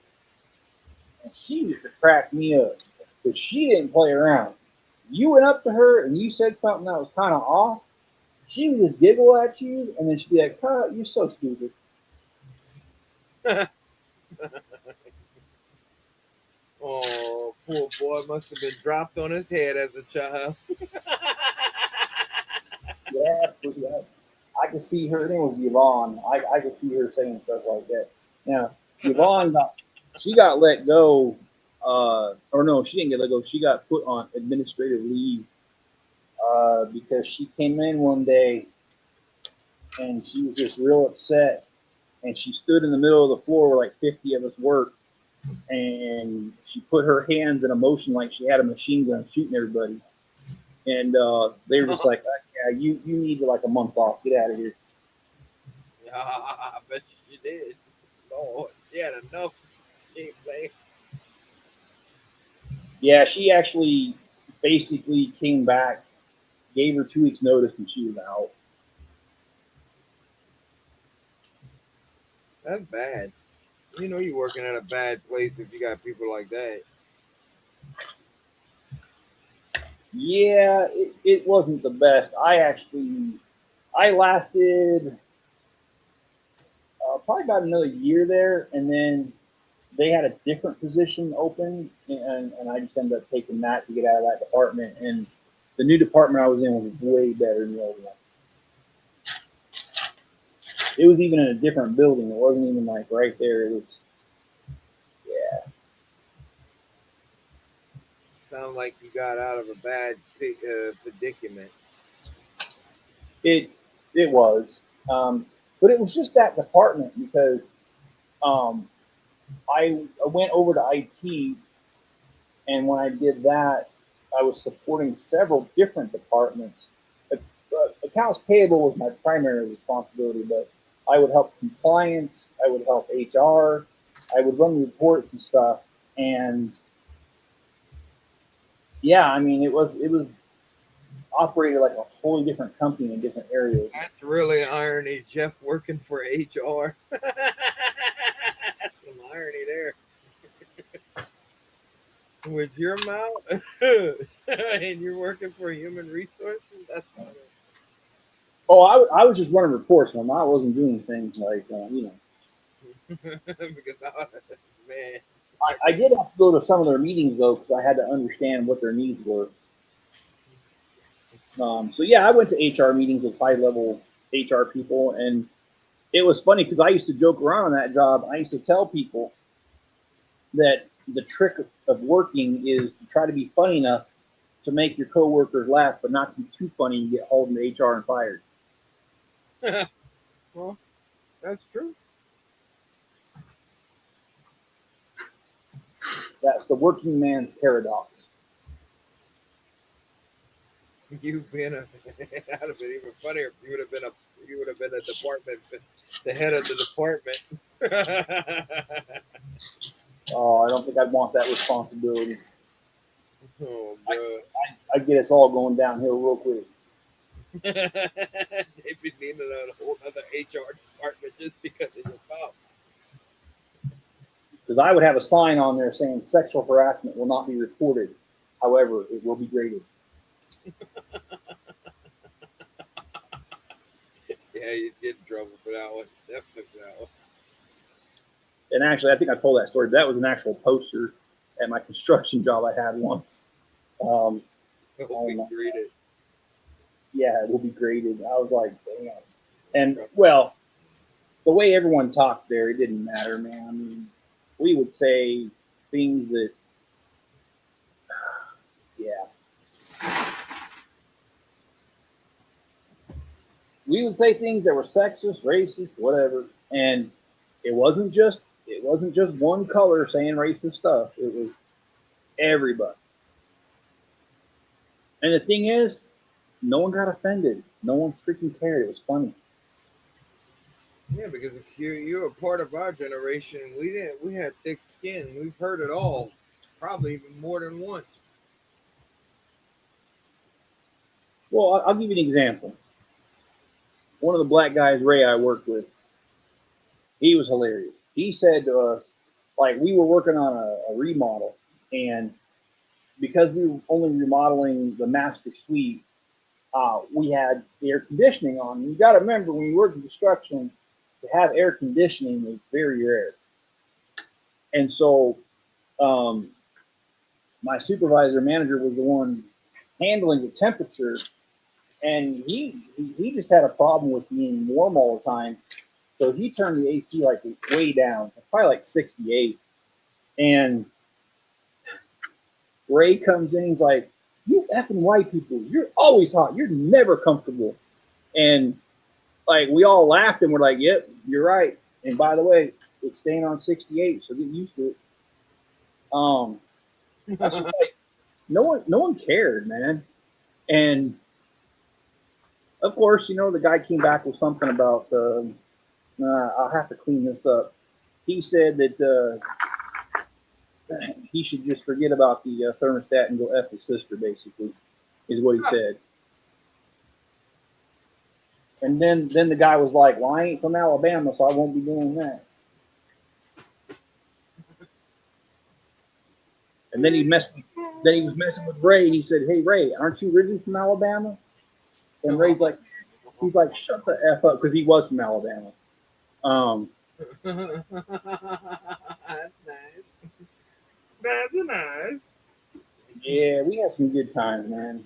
S1: and she used to crack me up because she didn't play around. You went up to her and you said something that was kind of off. She would just giggle at you, and then she'd be like, "You're so stupid."
S2: Oh, poor boy must have been dropped on his head as a child.
S1: Yeah, yeah. I could see her. Her name was Yvonne. I could see her saying stuff like that. Now, Yvonne she got let go. Or no, she didn't get let go. She got put on administrative leave because she came in one day and she was just real upset. And she stood in the middle of the floor where like 50 of us worked, and she put her hands in a motion like she had a machine gun shooting everybody. And they were just like, "Yeah, you need like a month off. Get out of here."
S2: I bet you she did. Lord, she had enough. She ain't playing.
S1: Yeah, she actually basically came back, gave her 2 weeks notice, and she was out.
S2: That's bad. You know you're working at a bad place if you got people like that.
S1: Yeah, it wasn't the best. I lasted probably about another year there, and then they had a different position open, and I just ended up taking that to get out of that department. And the new department I was in was way better than the old one. It was even in a different building. It wasn't even like right there. It was, yeah.
S2: Sound like you got out of a bad predicament.
S1: It it was, but it was just that department because um, I went over to IT, and when I did that, I was supporting several different departments. Accounts payable was my primary responsibility, but I would help compliance, I would help HR, I would run reports and stuff. And yeah, I mean, it was operated like a wholly different company in different areas.
S2: That's really irony. Jeff working for HR. That's some irony there. With your mouth, and you're working for human resources. That's funny.
S1: Oh, I was just running reports when I wasn't doing things like
S2: Because man,
S1: I did have to go to some of their meetings though because I had to understand what their needs were. So yeah, I went to HR meetings with high level HR people, and it was funny because I used to joke around on that job. I used to tell people that the trick of working is to try to be funny enough to make your coworkers laugh, but not to be too funny and get hauled into HR and fired.
S2: well, that's true.
S1: That's the working man's paradox.
S2: You've been a. That'd have been even funnier if you would have been a. You would have been a department, the head of the department.
S1: Oh, I don't think I'd want that responsibility.
S2: Oh,
S1: I,
S2: bro.
S1: I'd get us all going downhill real quick.
S2: They'd be needing a whole other HR department just because of your mouth.
S1: Because I would have a sign on there saying sexual harassment will not be reported. However, it will be graded.
S2: Yeah, you'd get in trouble for that one. Definitely for that one.
S1: And actually, I think I told that story. That was an actual poster at my construction job I had once. Um,
S2: It'll
S1: oh
S2: be
S1: my,
S2: greeted.
S1: yeah, it will be graded. I was like, damn. And well, the way everyone talked there, it didn't matter, man. I mean, we would say things that, yeah, we would say things that were sexist, racist, whatever. And it wasn't just one color saying racist stuff. It was everybody. And the thing is, no one got offended. No one freaking cared. It was funny.
S2: Yeah, because if you're a part of our generation, we had thick skin. We've heard it all, probably even more than once.
S1: Well, I'll give you an example. One of the black guys, Ray, I worked with, he was hilarious. He said to us, like, we were working on a remodel, and because we were only remodeling the master suite, we had air conditioning on. You got to remember, when you work in construction, to have air conditioning is very rare. And so, um, my supervisor manager was the one handling the temperature, and he just had a problem with being warm all the time. So he turned the AC like way down, probably like 68. And Ray comes in, he's like, "You effing white people, you're always hot. You're never comfortable." And like we all laughed and we're like, "Yep, you're right." And by the way, it's staying on 68, so get used to it. Um, that's just like no one cared, man. And of course, the guy came back with something about I'll have to clean this up. He said that he should just forget about the thermostat and go F his sister, basically, is what he said. And then the guy was like, "Well, I ain't from Alabama, so I won't be doing that." And then he was messing with Ray, and he said, "Hey Ray, aren't you originally from Alabama?" And Ray's like, he's like, "Shut the f up," because he was from Alabama. Um,
S2: That's nice. That's nice.
S1: yeah, we had some good times, man.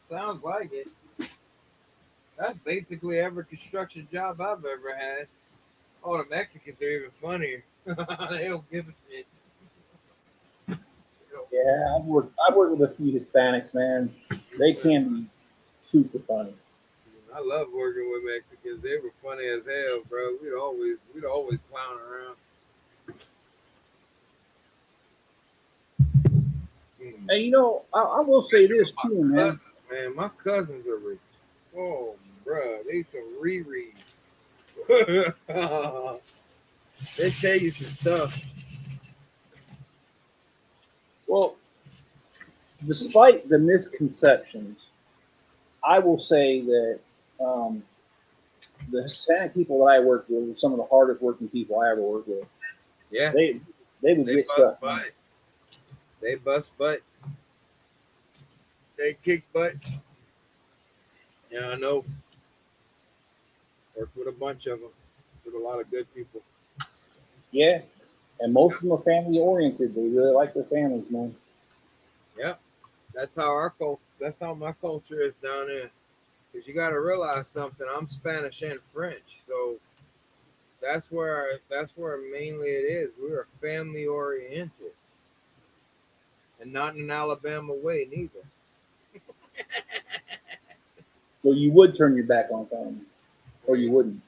S2: Sounds like it. That's basically every construction job I've ever had. Oh, the Mexicans are even funnier. They don't give a shit.
S1: Yeah, I've worked with a few Hispanics, man. They can be super funny.
S2: I love working with Mexicans. They were funny as hell, bro. We'd always clown around.
S1: And you know, I will say this
S2: My
S1: too, man.
S2: cousins, man, my cousins are rich. Oh, bruh, they some rereads. They tell you some stuff.
S1: Well, despite the misconceptions, I will say that um, the Hispanic people that I work with are some of the hardest working people I ever worked with.
S2: Yeah,
S1: They they would
S2: they
S1: get
S2: bust
S1: stuff done.
S2: butt. They bust butt. They kick butt. Yeah, I know. Worked with a bunch of them. With a lot of good people.
S1: Yeah, and most of them are family oriented. They really like their families, man.
S2: Yeah, that's how our culture. That's how my culture is down there. Because you got to realize something. I'm Spanish and French, so that's where mainly it is. We are family oriented, and not in an Alabama way neither.
S1: So you would turn your back on family, or you wouldn't.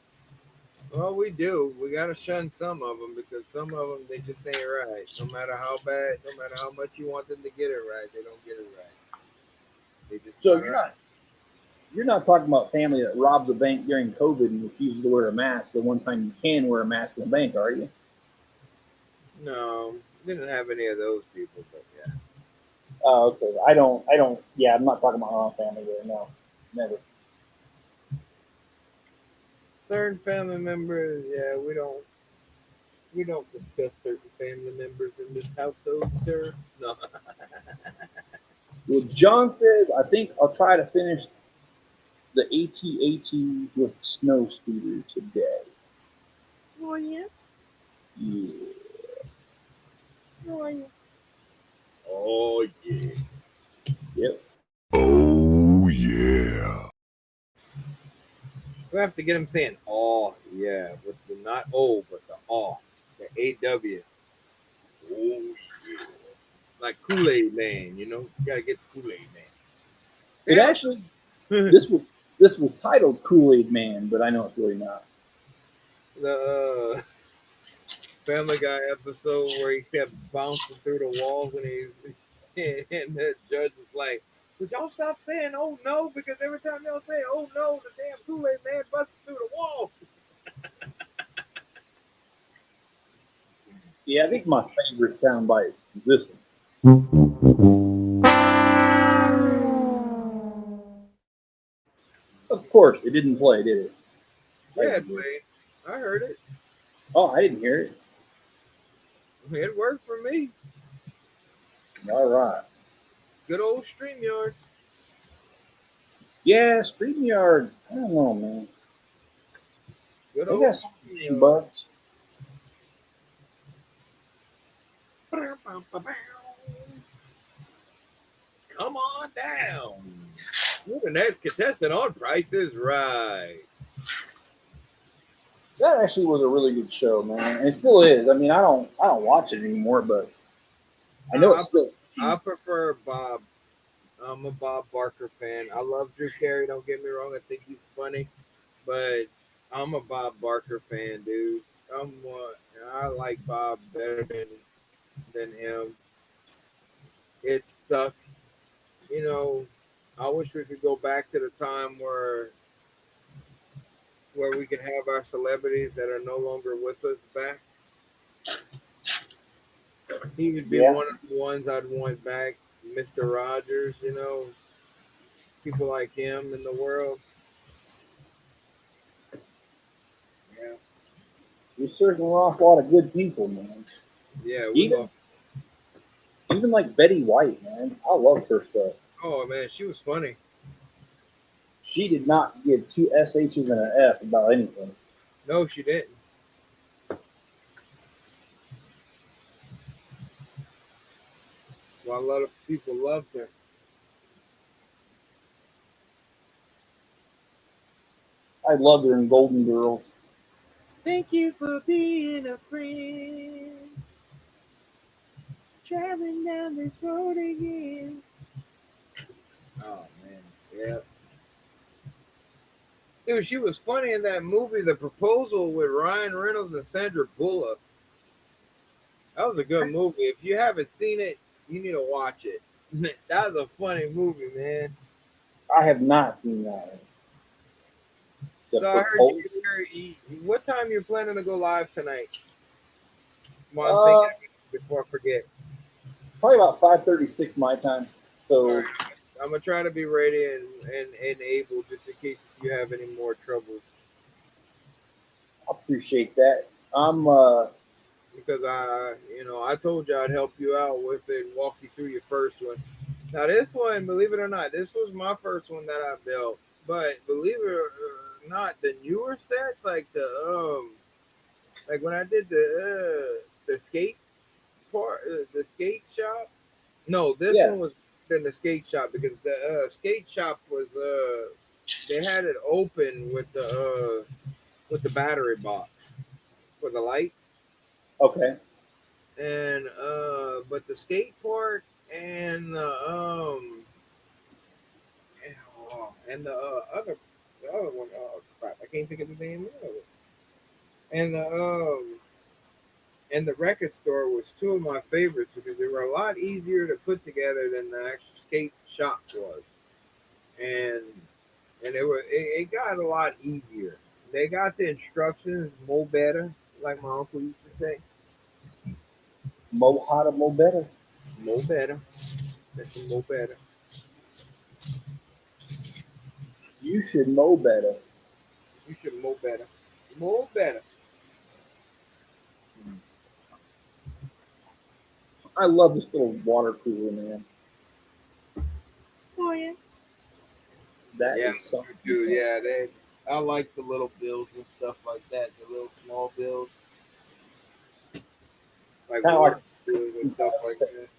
S2: Well, we do. We gotta shun some of them because some of them they just ain't right. No matter how bad, no matter how much you want them to get it right, they don't get it right. They just
S1: So
S2: not
S1: you're
S2: right.
S1: not talking about family that robs a bank during COVID and refuses to wear a mask the one time you can wear a mask in a bank, are you?
S2: No, didn't have any of those people, but yeah.
S1: Oh, okay. I don't. Yeah, I'm not talking about my own family there. No, never.
S2: Certain family members, yeah, we don't discuss certain family members in this household, sir. No.
S1: Well, John says I think I'll try to finish the AT-AT with snow scooter today.
S2: Oh yeah.
S1: Yeah.
S2: Oh yeah. Oh yeah.
S1: Yep.
S3: Oh, yeah.
S2: We have to get him saying "oh yeah" with the not "oh" but the "oh," the AW. Oh yeah, like Kool Aid Man. You gotta get the Kool Aid Man.
S1: It
S2: Damn
S1: actually
S2: it!
S1: this was this was titled Kool-Aid Man, but I know it's really not.
S2: the Family Guy episode where he kept bouncing through the walls and and the judge was like, "Would y'all stop saying oh no? Because every time y'all say oh no, the damn Kool Aid Man busts through the walls."
S1: Yeah, I think my favorite soundbite is this one. Of course, it didn't play, did it? Like
S2: Yeah,
S1: it
S2: it
S1: did.
S2: played. I heard it.
S1: Oh, I didn't hear it.
S2: It worked for me.
S1: All right.
S2: Good old StreamYard.
S1: Yeah, StreamYard. I don't know, man.
S2: Good
S1: They got
S2: old
S1: some issue
S2: StreamYard.
S1: bugs.
S2: Come on down. You're the next contestant on Price is Right.
S1: That actually was a really good show, man. And it still is. I mean, I don't watch it anymore, but I know
S2: I,
S1: it's still.
S2: I prefer Bob. I'm a Bob Barker fan. I love Drew Carey. Don't get me wrong. I think he's funny, but I'm a Bob Barker fan, dude. I like Bob better than him. It sucks, you know. I wish we could go back to the time where we can have our celebrities that are no longer with us back. He would be
S1: Yeah.
S2: one of the ones I'd want back, Mr. Rogers. People like him in the world. Yeah,
S1: We certainly lost a lot of good people, man.
S2: yeah, we
S1: Even
S2: lost.
S1: even like Betty White, man. I loved her stuff.
S2: Oh man, she was funny.
S1: She did not give two SHs and an F about anything.
S2: No, she didn't. Well, a lot of people loved her.
S1: I loved her in Golden Girls.
S2: Thank you for being a friend. Traveling down this road again. Oh man, yeah. Dude, she was funny in that movie, The Proposal, with Ryan Reynolds and Sandra Bullock. That was a good movie. If you haven't seen it, you need to watch it. That was a funny movie, man.
S1: I have not seen that. The
S2: So I heard
S1: proposal.
S2: what time you're planning to go live tonight? Well, I'm thinking
S1: Uh,
S2: before I forget.
S1: Probably about 5:36 my time.
S2: All
S1: So
S2: right, I'm gonna try to be ready and able just in case if you have any more troubles
S1: I appreciate that. I'm
S2: because I told you I'd help you out with it and walk you through your first one. Now this one, believe it or not, this was my first one that I built. But believe it or not, the newer sets like when I did the skate part, the skate shop. No, this
S1: yeah.
S2: one was in the skate shop because the skate shop was they had it open with the battery box for the lights
S1: Okay.
S2: and but the skate park and the other one, oh crap, I can't think of the name of it. And the record store was two of my favorites because they were a lot easier to put together than the actual skate shop was. And it got a lot easier. They got the instructions more better, like my uncle used to say.
S1: Mo hotter, mo better.
S2: More better. That's more better.
S1: You should know better.
S2: You should more better. More better.
S1: I love this little water cooler, man.
S2: Oh yeah.
S1: That
S2: Yeah,
S1: is something.
S2: too. Yeah, they. I like the little builds and stuff like that. The little small builds, like
S1: Kind of like
S2: water
S1: a
S2: builds and
S1: 65
S2: stuff like
S1: cent.
S2: that.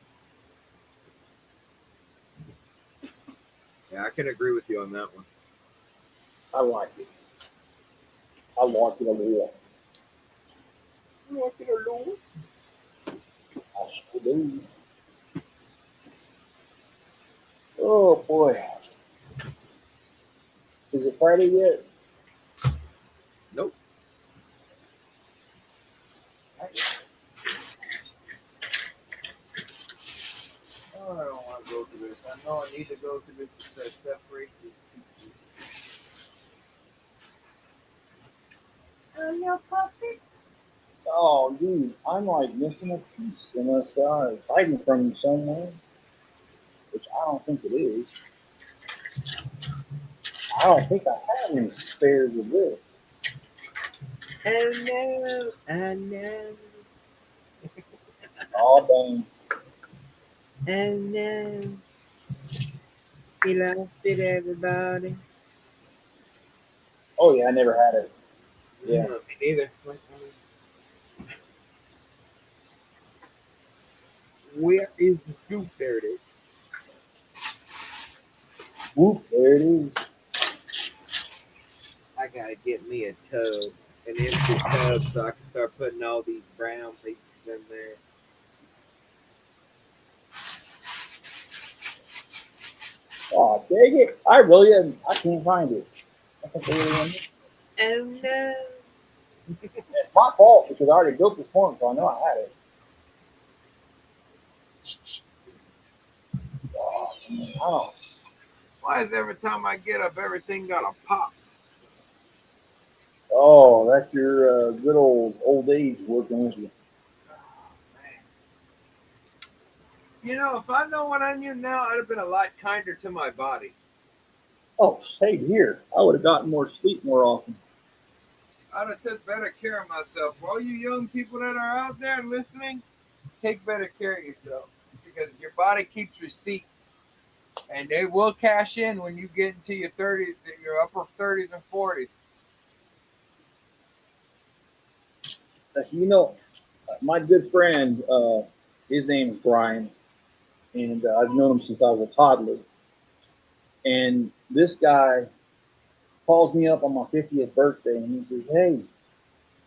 S2: Yeah, I can agree with you on that one.
S1: I like it. I like it a lot.
S2: I like it a lot.
S1: I sure do. Oh boy. Is it Friday yet?
S2: Nope. Oh, I don't want to go through this. I know I need to go through this to separate these two. Your puppy.
S1: Oh, dude, I'm like missing a piece unless it's hiding from you somewhere, which I don't think it is. I don't think I have any spares of this.
S2: Oh no! Oh no!
S1: Oh, dang.
S2: Oh no! He lost it, everybody.
S1: Oh, yeah, I never had it. Yeah.
S2: Me neither. Where is the scoop? There it is.
S1: Whoop, there it is.
S2: I gotta get me a tub, an empty tub, so I can start putting all these brown pieces in there.
S1: Oh, dang it. I can't find it. I think I really want it.
S2: Oh no!
S1: It's my fault because I already built this morning, so I know I had it. Oh, man, I don't.
S2: Why is every time I get up, everything got a pop?
S1: Oh, that's your good old age working with you.
S2: You know, if I know what I knew now, I'd have been a lot kinder to my body.
S1: Oh, same here. I would have gotten more sleep more often.
S2: I'd have took better care of myself. For all you young people that are out there listening, take better care of yourself because your body keeps receipts, and they will cash in when you get into your 30s, your upper 30s and 40s.
S1: You know, my good friend, his name is Brian, and I've known him since I was a toddler. And this guy calls me up on my 50th birthday, and he says, "Hey,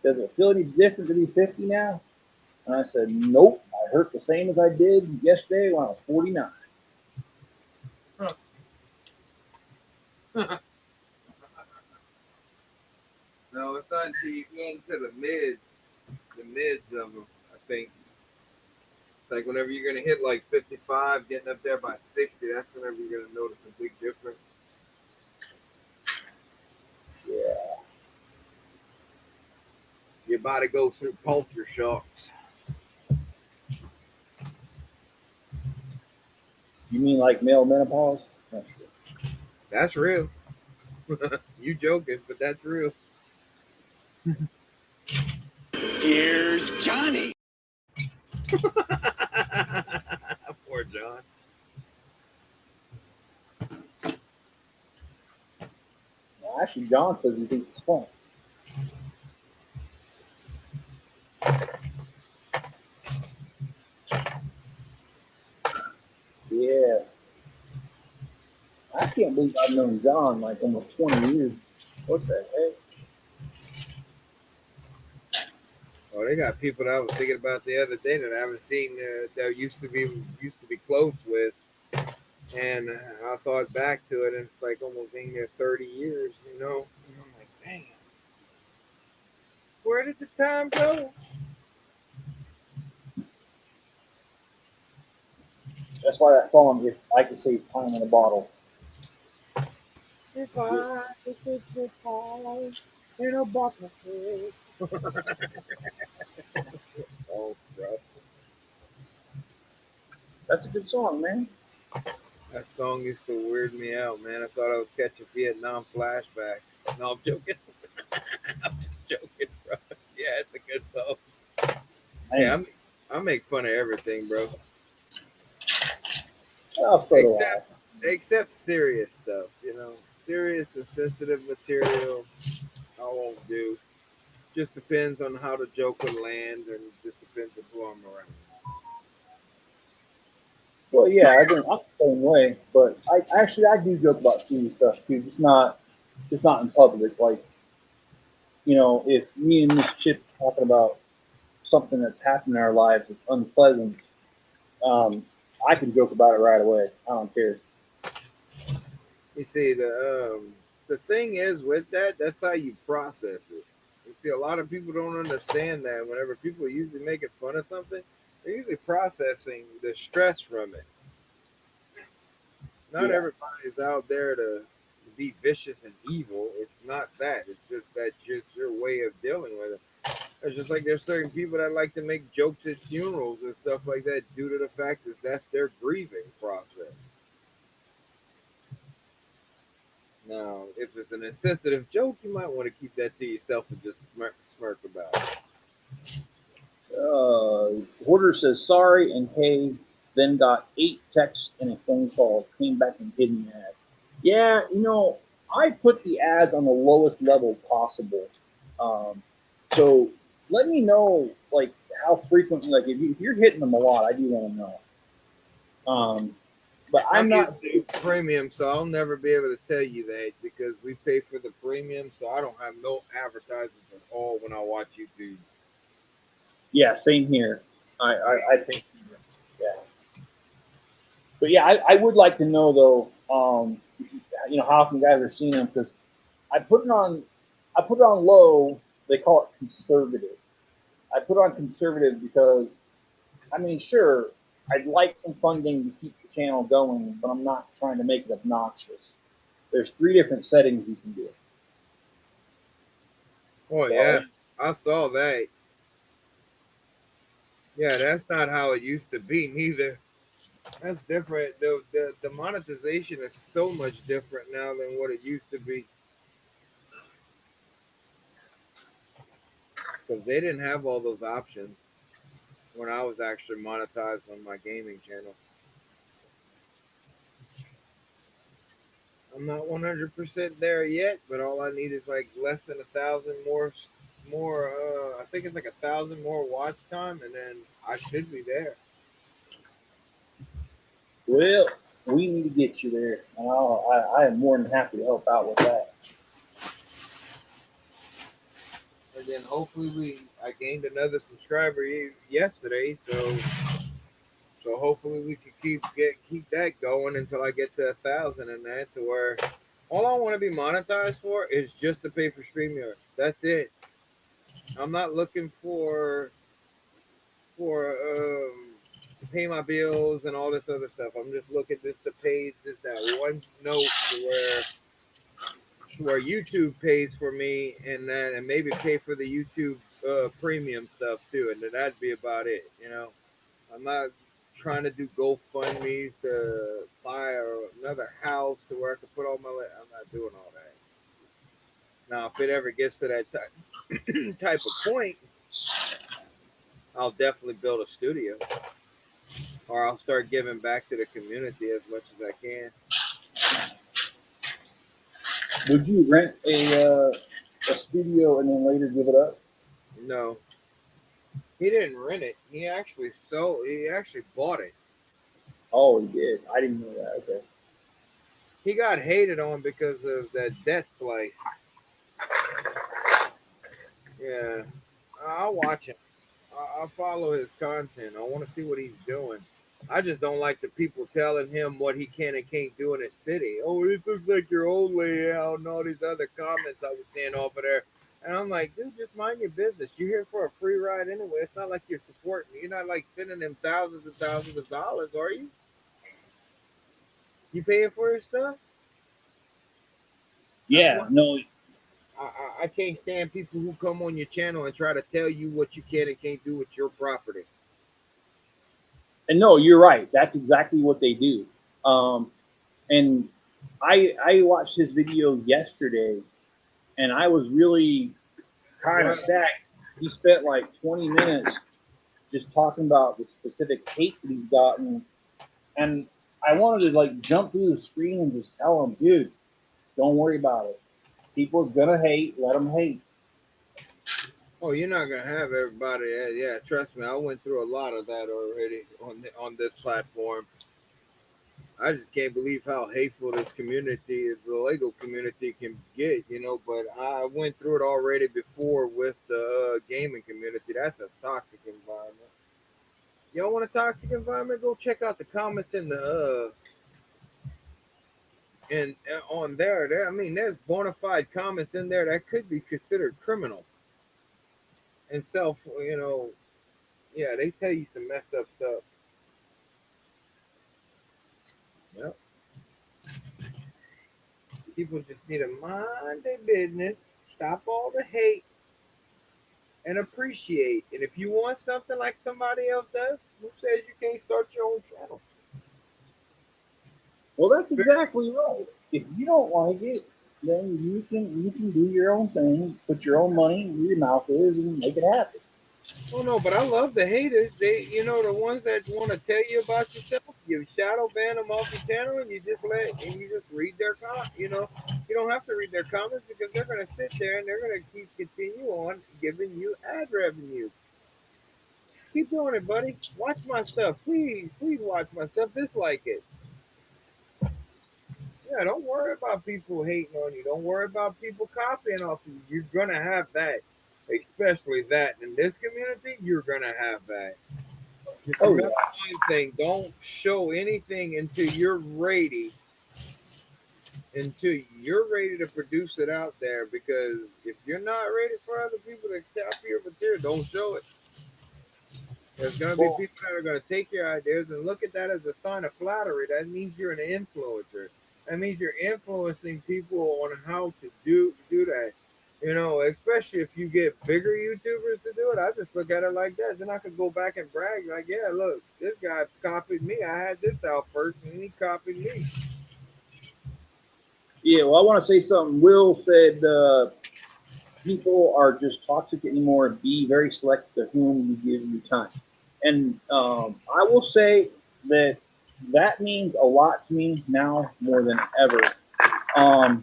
S1: does it feel any different to be 50 now?" And I said, "Nope, I hurt the same as I did yesterday when I was 49."
S2: No, it's not until you get into the mids of them, I think. It's like whenever you're gonna hit like 55, getting up there by 60, that's whenever you're gonna notice a big difference.
S1: Yeah.
S2: Your body goes through culture shocks.
S1: You mean like male menopause?
S2: That's real. You joking, but that's real.
S3: Here's Johnny.
S2: Poor John.
S1: Well, actually, John says he thinks it's fun. Yeah. I can't believe I've known John like almost 20 years. What the heck?
S2: Oh, they got people that I was thinking about the other day that I haven't seen that used to be close with, and I thought back to it, and it's like almost being there 30 years, you know. And I'm like, dang, where did the time go?
S1: That's why that song, if I could save time in a bottle.
S2: If I could take the time in a bottle. Oh, bro.
S1: That's a good song, man.
S2: That song used to weird me out, man. I thought I was catching Vietnam flashbacks. No, I'm joking. I'm just joking, bro. Yeah, it's a good song. Yeah, I make fun of everything, bro.
S1: Oh, so do I.
S2: Except serious stuff, you know. Serious and sensitive material, I won't do. Just depends on how the joke would land, and just depends on who I'm around.
S1: Well, yeah, I'm the same way, but I do joke about serious stuff too. Just not in public. Like, if me and Miss Chip are talking about something that's happened in our lives that's unpleasant, um, I can joke about it right away. I don't care.
S2: You see, the thing is with that, that's how you process it. You see, a lot of people don't understand that. Whenever people usually making fun of something, they're usually processing the stress from it. Not
S1: Yeah.
S2: everybody is out there to be vicious and evil. It's not that. It's just that just your way of dealing with it. It's just like there's certain people that like to make jokes at funerals and stuff like that due to the fact that that's their grieving process. Now, if it's an insensitive joke, you might want to keep that to yourself and just smirk about it.
S1: Hoarder says sorry and hey, then got 8 texts and a phone call. Came back and hid the ad. Yeah, I put the ads on the lowest level possible. Um, so let me know like how frequently, like if you're hitting them a lot, I do want to know. But I'm
S2: I'm
S1: not.
S2: YouTube premium, so I'll never be able to tell you that because we pay for the premium, so I don't have no advertisements at all when I watch YouTube.
S1: Yeah, same here. I think. Yeah. But yeah, I would like to know though. How often guys are seeing them because I put it on. I put it on low. They call it conservative. I put it on conservative because I mean, sure, I'd like some funding to keep the channel going, but I'm not trying to make it obnoxious. There's 3 different settings you can do.
S2: Oh
S1: So
S2: yeah, I saw that. Yeah, that's not how it used to be neither. That's different. The monetization is so much different now than what it used to be because they didn't have all those options when I was actually monetized on my gaming channel. I'm not 100% there yet, but all I need is like less than 1,000 more. I think it's like 1,000 more watch time, and then I should be there.
S1: well, we need to get you there, and I am more than happy to help out with that.
S2: And then hopefully I gained another subscriber yesterday, so hopefully we can keep that going until I get to 1,000 and that to where all I want to be monetized for is just to pay for StreamYard. That's it. I'm not looking for pay my bills and all this other stuff. I'm just looking just to pay just that one note where YouTube pays for me, and then and maybe pay for the YouTube premium stuff too, and then that'd be about it. I'm not trying to do GoFundMe's to buy another house to where I can put all my. I'm not doing all that. Now, if it ever gets to that type of point, I'll definitely build a studio, or I'll start giving back to the community as much as I can.
S1: Would you rent a studio and then later give it up?
S2: No, he didn't rent it. He actually sold. He actually bought it.
S1: Oh, he did. I didn't know that. Okay.
S2: He got hated on because of that death slice. Yeah, I'll watch him. I'll follow his content. I want to see what he's doing. I just don't like the people telling him what he can and can't do in his city. Oh, this looks like your old layout and all these other comments I was seeing over there. And I'm like, dude, just mind your business. You're here for a free ride anyway. It's not like you're supporting. You're not like sending him thousands and thousands of dollars, are you? You paying for his stuff?
S1: Yeah. No.
S2: I can't stand people who come on your channel and try to tell you what you can and can't do with your property.
S1: And no, you're right. That's exactly what they do. And I watched his video yesterday, and I was really kind of sad. He spent like 20 minutes just talking about the specific hate that he's gotten, and I wanted to like jump through the screen and just tell him, dude, don't worry about it. People are gonna hate. Let them hate.
S2: Oh, you're not gonna have everybody. Yeah, trust me. I went through a lot of that already on this platform. I just can't believe how hateful this community, the Lego community, can get. But I went through it already before with the gaming community. That's a toxic environment. Y'all want a toxic environment? Go check out the comments in the and on there. I mean, there's bona fide comments in there that could be considered criminal and yeah, they tell you some messed up stuff. Yep. People just need to mind their business, stop all the hate, and appreciate. And if you want something like somebody else does, who says you can't start your own channel?
S1: Well, that's exactly right. If you don't like it, then you can do your own thing, put your own money where your mouth is, and make it happen.
S2: Oh no, but I love the haters. They, the ones that want to tell you about yourself. You shadow ban them off your channel, and you just read their comments. You don't have to read their comments because they're gonna sit there and they're gonna continue on giving you ad revenue. Keep doing it, buddy. Watch my stuff, please watch my stuff. Dislike it. Yeah, don't worry about people hating on you. Don't worry about people copying off you. You're gonna have that, especially that in this community. You're gonna have that. Just remember one thing: don't show anything until you're ready. Until you're ready to produce it out there, because if you're not ready for other people to copy your material, don't show it. There's going to be people that are going to take your ideas and look at that as a sign of flattery. That means you're an influencer. That means you're influencing people on how to do that. Especially if you get bigger YouTubers to do it. I just look at it like that. Then I could go back and brag like, yeah, look, this guy copied me. I had this out first, and he copied me.
S1: Yeah, well, I want to say something. Will said people are just toxic anymore. Be very selective to whom you give your time. And I will say that means a lot to me now more than ever. I'm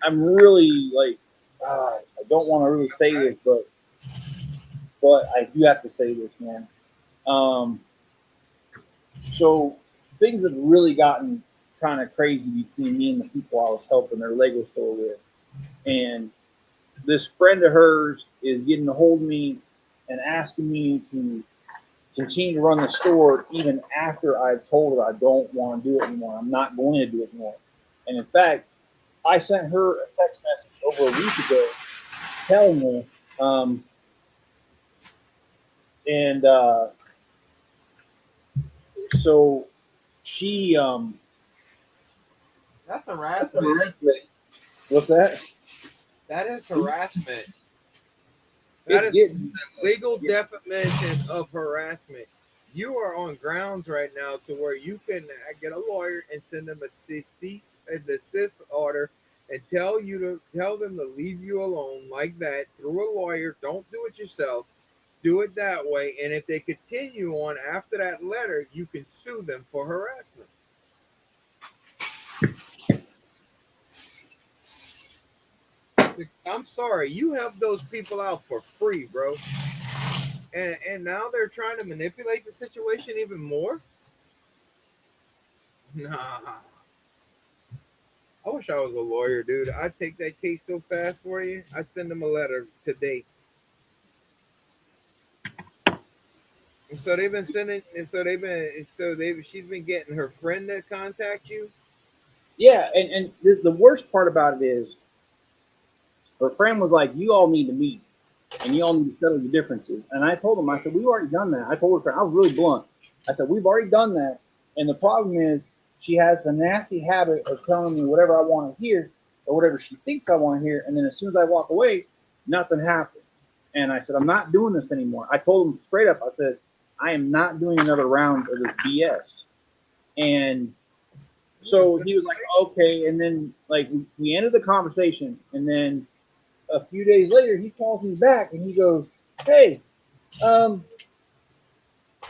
S1: really like, I don't want to really say this, but I do have to say this, man. So things have really gotten kind of crazy between me and the people I was helping their Lego store with. And this friend of hers is getting a hold of me and asking me to continue to run the store even after I've told her I don't want to do it anymore. I'm not going to do it anymore. And in fact, I sent her a text message over a week ago telling her, and so she
S2: That's harassment.
S1: what's that?
S2: That is harassment. That
S1: It's
S2: is
S1: getting
S2: the legal definition of harassment. You are on grounds right now to where you can get a lawyer and send them a cease and desist order and tell them to leave you alone like that through a lawyer. Don't do it yourself. Do it that way. And if they continue on after that letter, you can sue them for harassment. I'm sorry, you have those people out for free, bro. And now they're trying to manipulate the situation even more. Nah, I wish I was a lawyer, dude. I'd take that case so fast for you. I'd send them a letter today. And so they've been sending, and so they've been, so they she's been getting her friend to contact you.
S1: yeah, and the worst part about it is her friend was like, "You all need to meet, and you all need to settle your differences." And I told him, I said, "We've already done that." I told her, I was really blunt. I said, "We've already done that, and the problem is she has the nasty habit of telling me whatever I want to hear or whatever she thinks I want to hear, and then as soon as I walk away, nothing happens." And I said, "I'm not doing this anymore." I told him straight up. I said, "I am not doing another round of this BS." And so he was like, "Okay." And then like we ended the conversation, and then a few days later, he calls me back and he goes, "Hey, um,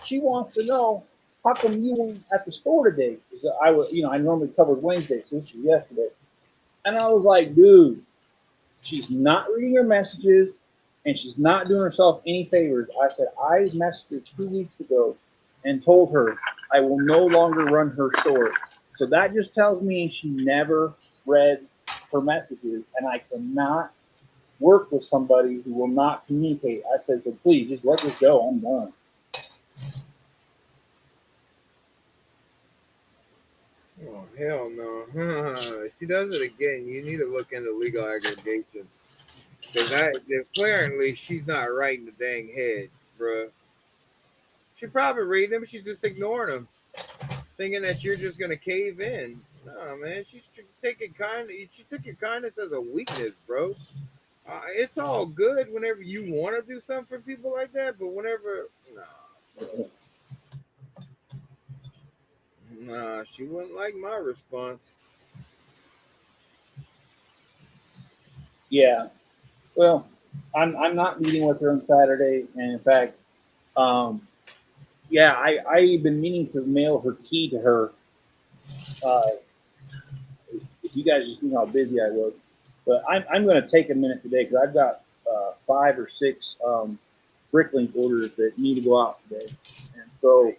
S1: she wants to know how come you weren't at the store today?" Because I was, I normally covered Wednesday, so this was yesterday. And I was like, "Dude, she's not reading her messages, and she's not doing herself any favors." I said, "I messaged her 2 weeks ago and told her I will no longer run her store." So that just tells me she never read her messages, and I cannot work with somebody who will not communicate. I said, "So please just let this go. I'm done."
S2: Oh hell no! She does it again. You need to look into legal aggregations because apparently she's not right in the dang head, bruh. She probably reading them. She's just ignoring them, thinking that you're just gonna cave in. No, man. She's taking kind. She took your kindness as a weakness, bro. It's all good whenever you want to do something for people like that, but whenever, nah, she wouldn't like my response.
S1: Yeah. Well, I'm not meeting with her on Saturday, and in fact, um, yeah, I've been meaning to mail her key to her. Uh, if you guys just knew how busy I was, but I'm going to take a minute today because I've got 5 or 6 Bricklink orders that need to go out today, and so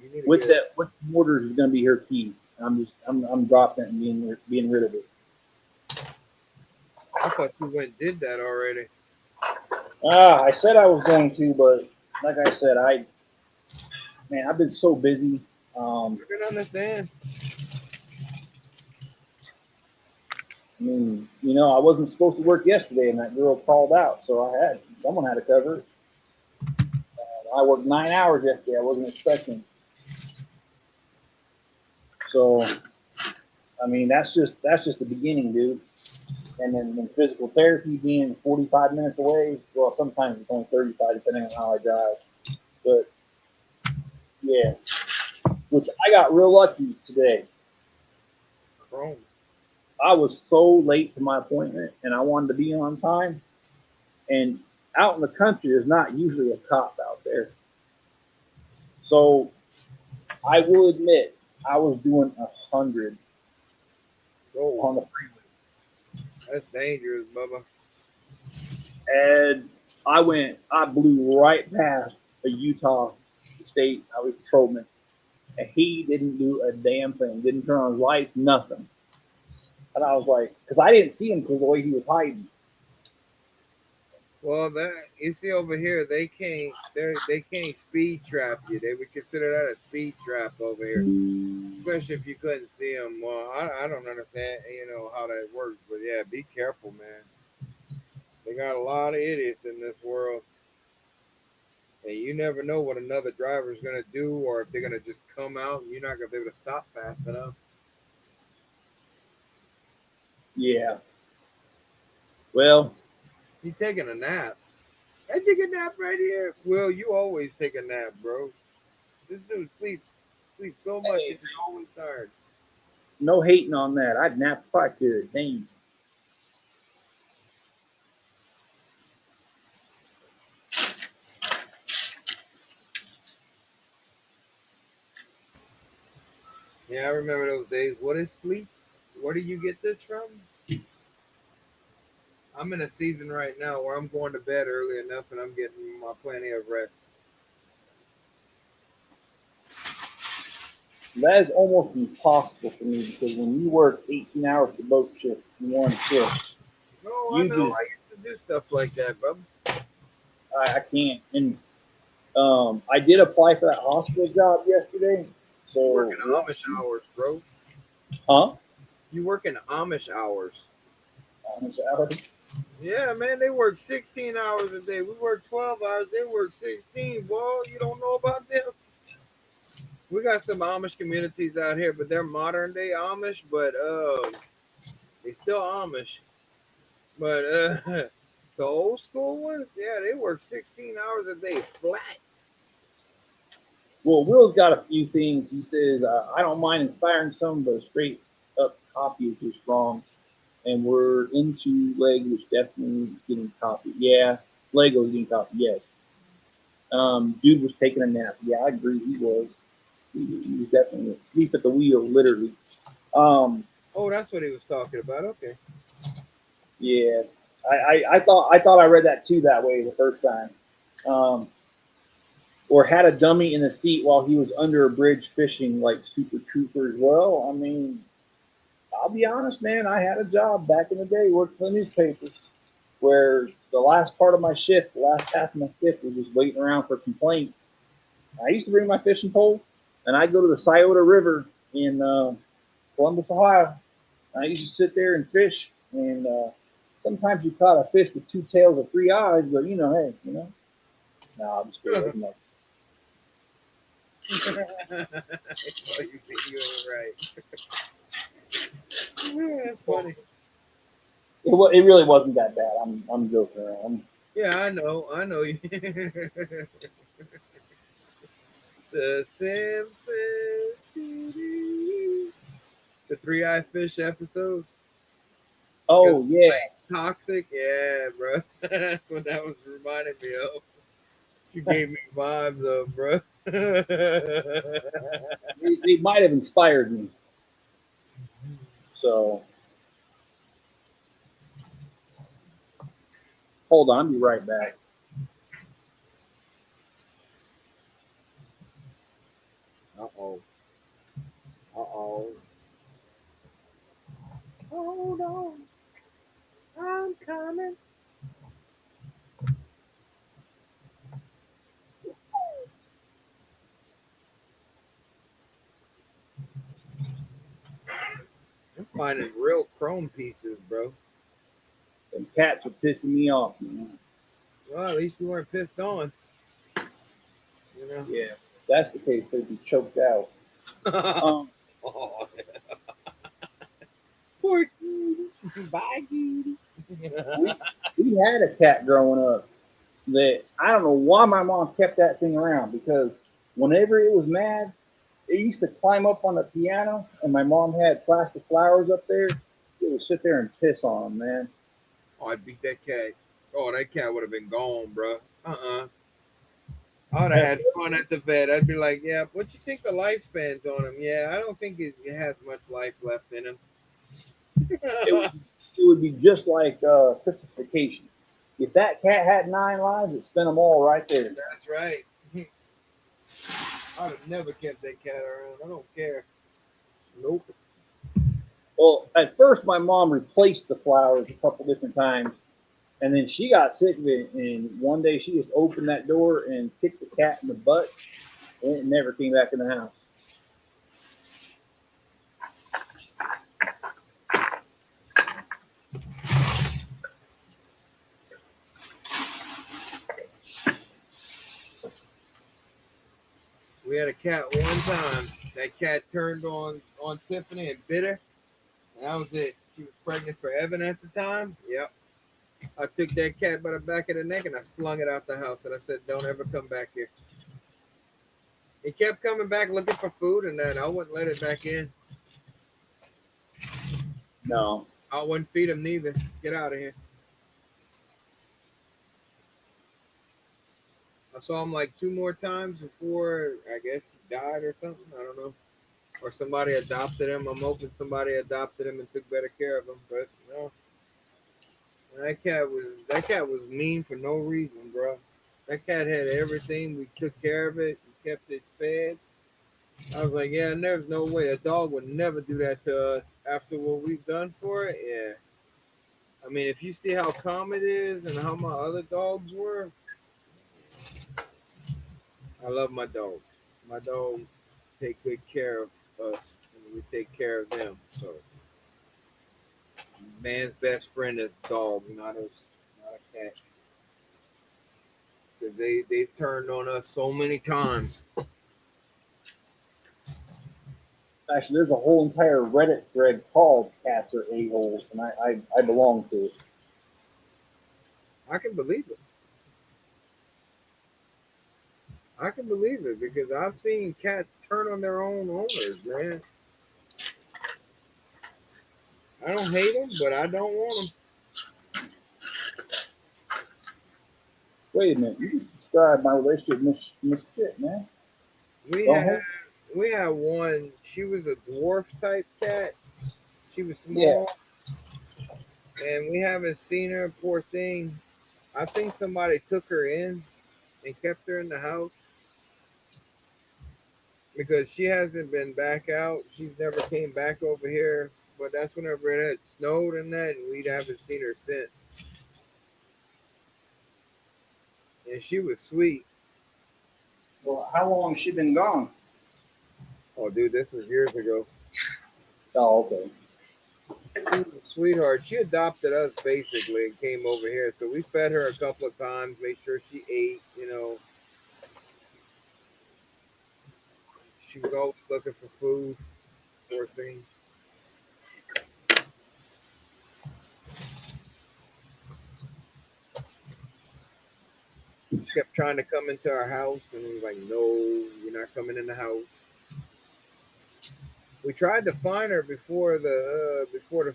S2: You need to
S1: with
S2: get.
S1: that, with the orders is going to be her key. I'm dropping it and being rid of it.
S2: I thought you went and did that already.
S1: I said I was going to, but like I said, I've been so busy.
S2: I can understand.
S1: I mean, I wasn't supposed to work yesterday, and that girl called out, so someone had to cover it. I worked 9 hours yesterday. I wasn't expecting. So, I mean, that's just the beginning, dude. And then when physical therapy being 45 minutes away, well, sometimes it's only 35, depending on how I drive. But yeah, which I got real lucky today.
S2: Chrome.
S1: I was so late to my appointment, and I wanted to be on time. And out in the country, there's not usually a cop out there. So I will admit, I was doing 100 on
S2: Oh,
S1: the freeway,
S2: that's dangerous, Bubba.
S1: and I blew right past a Utah State Highway patrolman, and he didn't do a damn thing. Didn't turn on his lights, nothing. And I was like, because I didn't see him because the way he was hiding.
S2: Well, that you see over here, they can't speed trap you. They would consider that a speed trap over here, especially if you couldn't see them. Well, I don't understand, how that works, but yeah, be careful, man. They got a lot of idiots in this world. And you never know what another driver is gonna do, or if they're gonna just come out and you're not gonna be able to stop fast enough.
S1: Yeah. Well,
S2: You taking a nap? I take a nap right here. Well, you always take a nap, bro. This dude sleeps so much
S1: hey,
S2: and he's always tired.
S1: no hating on that. I'd nap if I could. Dang.
S2: Yeah, I remember those days. What is sleep? Where do you get this from? I'm in a season right now where I'm going to bed early enough and I'm getting my plenty of rest.
S1: That is almost impossible for me because when you work 18 hours for both shifts in one shift,
S2: No, I
S1: you
S2: know.
S1: just,
S2: I used to do stuff like that, bro.
S1: I can't. And I did apply for that hospital job yesterday.
S2: You working
S1: So,
S2: Amish hours, bro.
S1: huh?
S2: You working Amish hours.
S1: Honest hours.
S2: Yeah, man, they work 16 hours a day. We work 12 hours. They work 16. Boy, you don't know about them. We got some Amish communities out here, but they're modern day Amish, but they still Amish. But the old school ones, yeah, they work 16 hours a day flat.
S1: Well, Will's got a few things. He says, I don't mind inspiring some, but a straight up copy is just wrong. And we're into Lego, which definitely getting copied. Yeah, Lego's getting copied, yes. Dude was taking a nap. Yeah, I agree. He was. He was definitely asleep at the wheel, literally. Um,
S2: Oh, that's what he was talking about. Okay.
S1: yeah, I thought I read that too that way the first time. Um, or had a dummy in the seat while he was under a bridge fishing like Super Troopers. Well, I mean, I'll be honest, man. I had a job back in the day working for the newspaper where the last part of my shift, the last half of my shift, was just waiting around for complaints. I used to bring my fishing pole and I'd go to the Scioto River in Columbus, Ohio. I used to sit there and fish, and sometimes you caught a fish with two tails or three eyes, but hey, no, I'm just kidding. Wasn't
S2: Oh, you ain't right. Yeah, that's funny.
S1: it really wasn't that bad. I'm joking around.
S2: Yeah, I know. I know you. The Simpsons. The three-eye fish episode. Because
S1: Oh yeah,
S2: toxic. Yeah, bro. That's what that was reminding me of. She gave me vibes of, bro.
S1: they might have inspired me. So hold on, I'll be right back.
S2: Uh-oh. Uh-oh. Hold on. I'm coming. I'm finding real chrome pieces, bro.
S1: The cats are pissing me off, man.
S2: Well, at least you weren't pissed on, you know.
S1: Yeah, if that's the case. They'd be choked out. Um,
S2: Oh, poor kitty. Bye, kitty.
S1: we we had a cat growing up that I don't know why my mom kept that thing around because whenever it was mad, it used to climb up on the piano, and my mom had plastic flowers up there. It would sit there and piss on them, man.
S2: Oh, I'd beat that cat. Oh, that cat would have been gone, bro. I would have had fun at the vet. I'd be like, yeah, what you think the lifespan's on him? Yeah, I don't think it has much life left in him.
S1: It would, it would be just like Christmas Vacation. If that cat had 9 lives, it spent them all right there.
S2: That's right. I'd have never kept that cat around. I don't care. Nope.
S1: Well, at first, my mom replaced the flowers a couple different times, and then she got sick of it. And one day, she just opened that door and kicked the cat in the butt, and it never came back in the house.
S2: had a cat one time. That cat turned on Tiffany and bit her, and that was it. She was pregnant for Evan at the time. Yep. I took that cat by the back of the neck and I slung it out the house, and I said, "Don't ever come back here." It kept coming back looking for food, and then I wouldn't let it back in.
S1: No.
S2: I wouldn't feed him neither. Get out of here. I saw him like 2 more times before I guess he died or something. I don't know. Or somebody adopted him. I'm hoping somebody adopted him and took better care of him. But no, that cat was mean for no reason, bro. That cat had everything. We took care of it. We kept it fed. I was like, yeah, there's no way a dog would never do that to us after what we've done for it. Yeah. I mean, if you see how calm it is and how my other dogs were, I love my dogs. My dogs take good care of us, and we take care of them. So, man's best friend is dog, not a cat. Because they've turned on us so many times.
S1: Actually, there's a whole entire Reddit thread called "Cats Are A-Holes," and I belong to it.
S2: I can believe it. I can believe it because I've seen cats turn on their own owners, man. I don't hate them, but I don't want
S1: Wait a minute, you just described my relationship with Miss Chip, man.
S2: them.
S1: Don't
S2: We had one. She was a dwarf type cat. She was
S1: Yeah.
S2: small, and we haven't seen her. Poor thing. I think somebody took her in and kept her in the house because she hasn't been back out. She's never came back over here. But that's whenever it had snowed and that, and we haven't seen her since. And she was sweet.
S1: Well, how long has she been gone?
S2: Oh, dude, this was years ago.
S1: Oh, okay.
S2: She was a sweetheart. She adopted us basically and came over here. So we fed her a couple of times, made sure she ate, you know. She was always looking for food, poor thing. She kept trying to come into our house, and we was like, no, you're not coming in the house. We tried to find her before the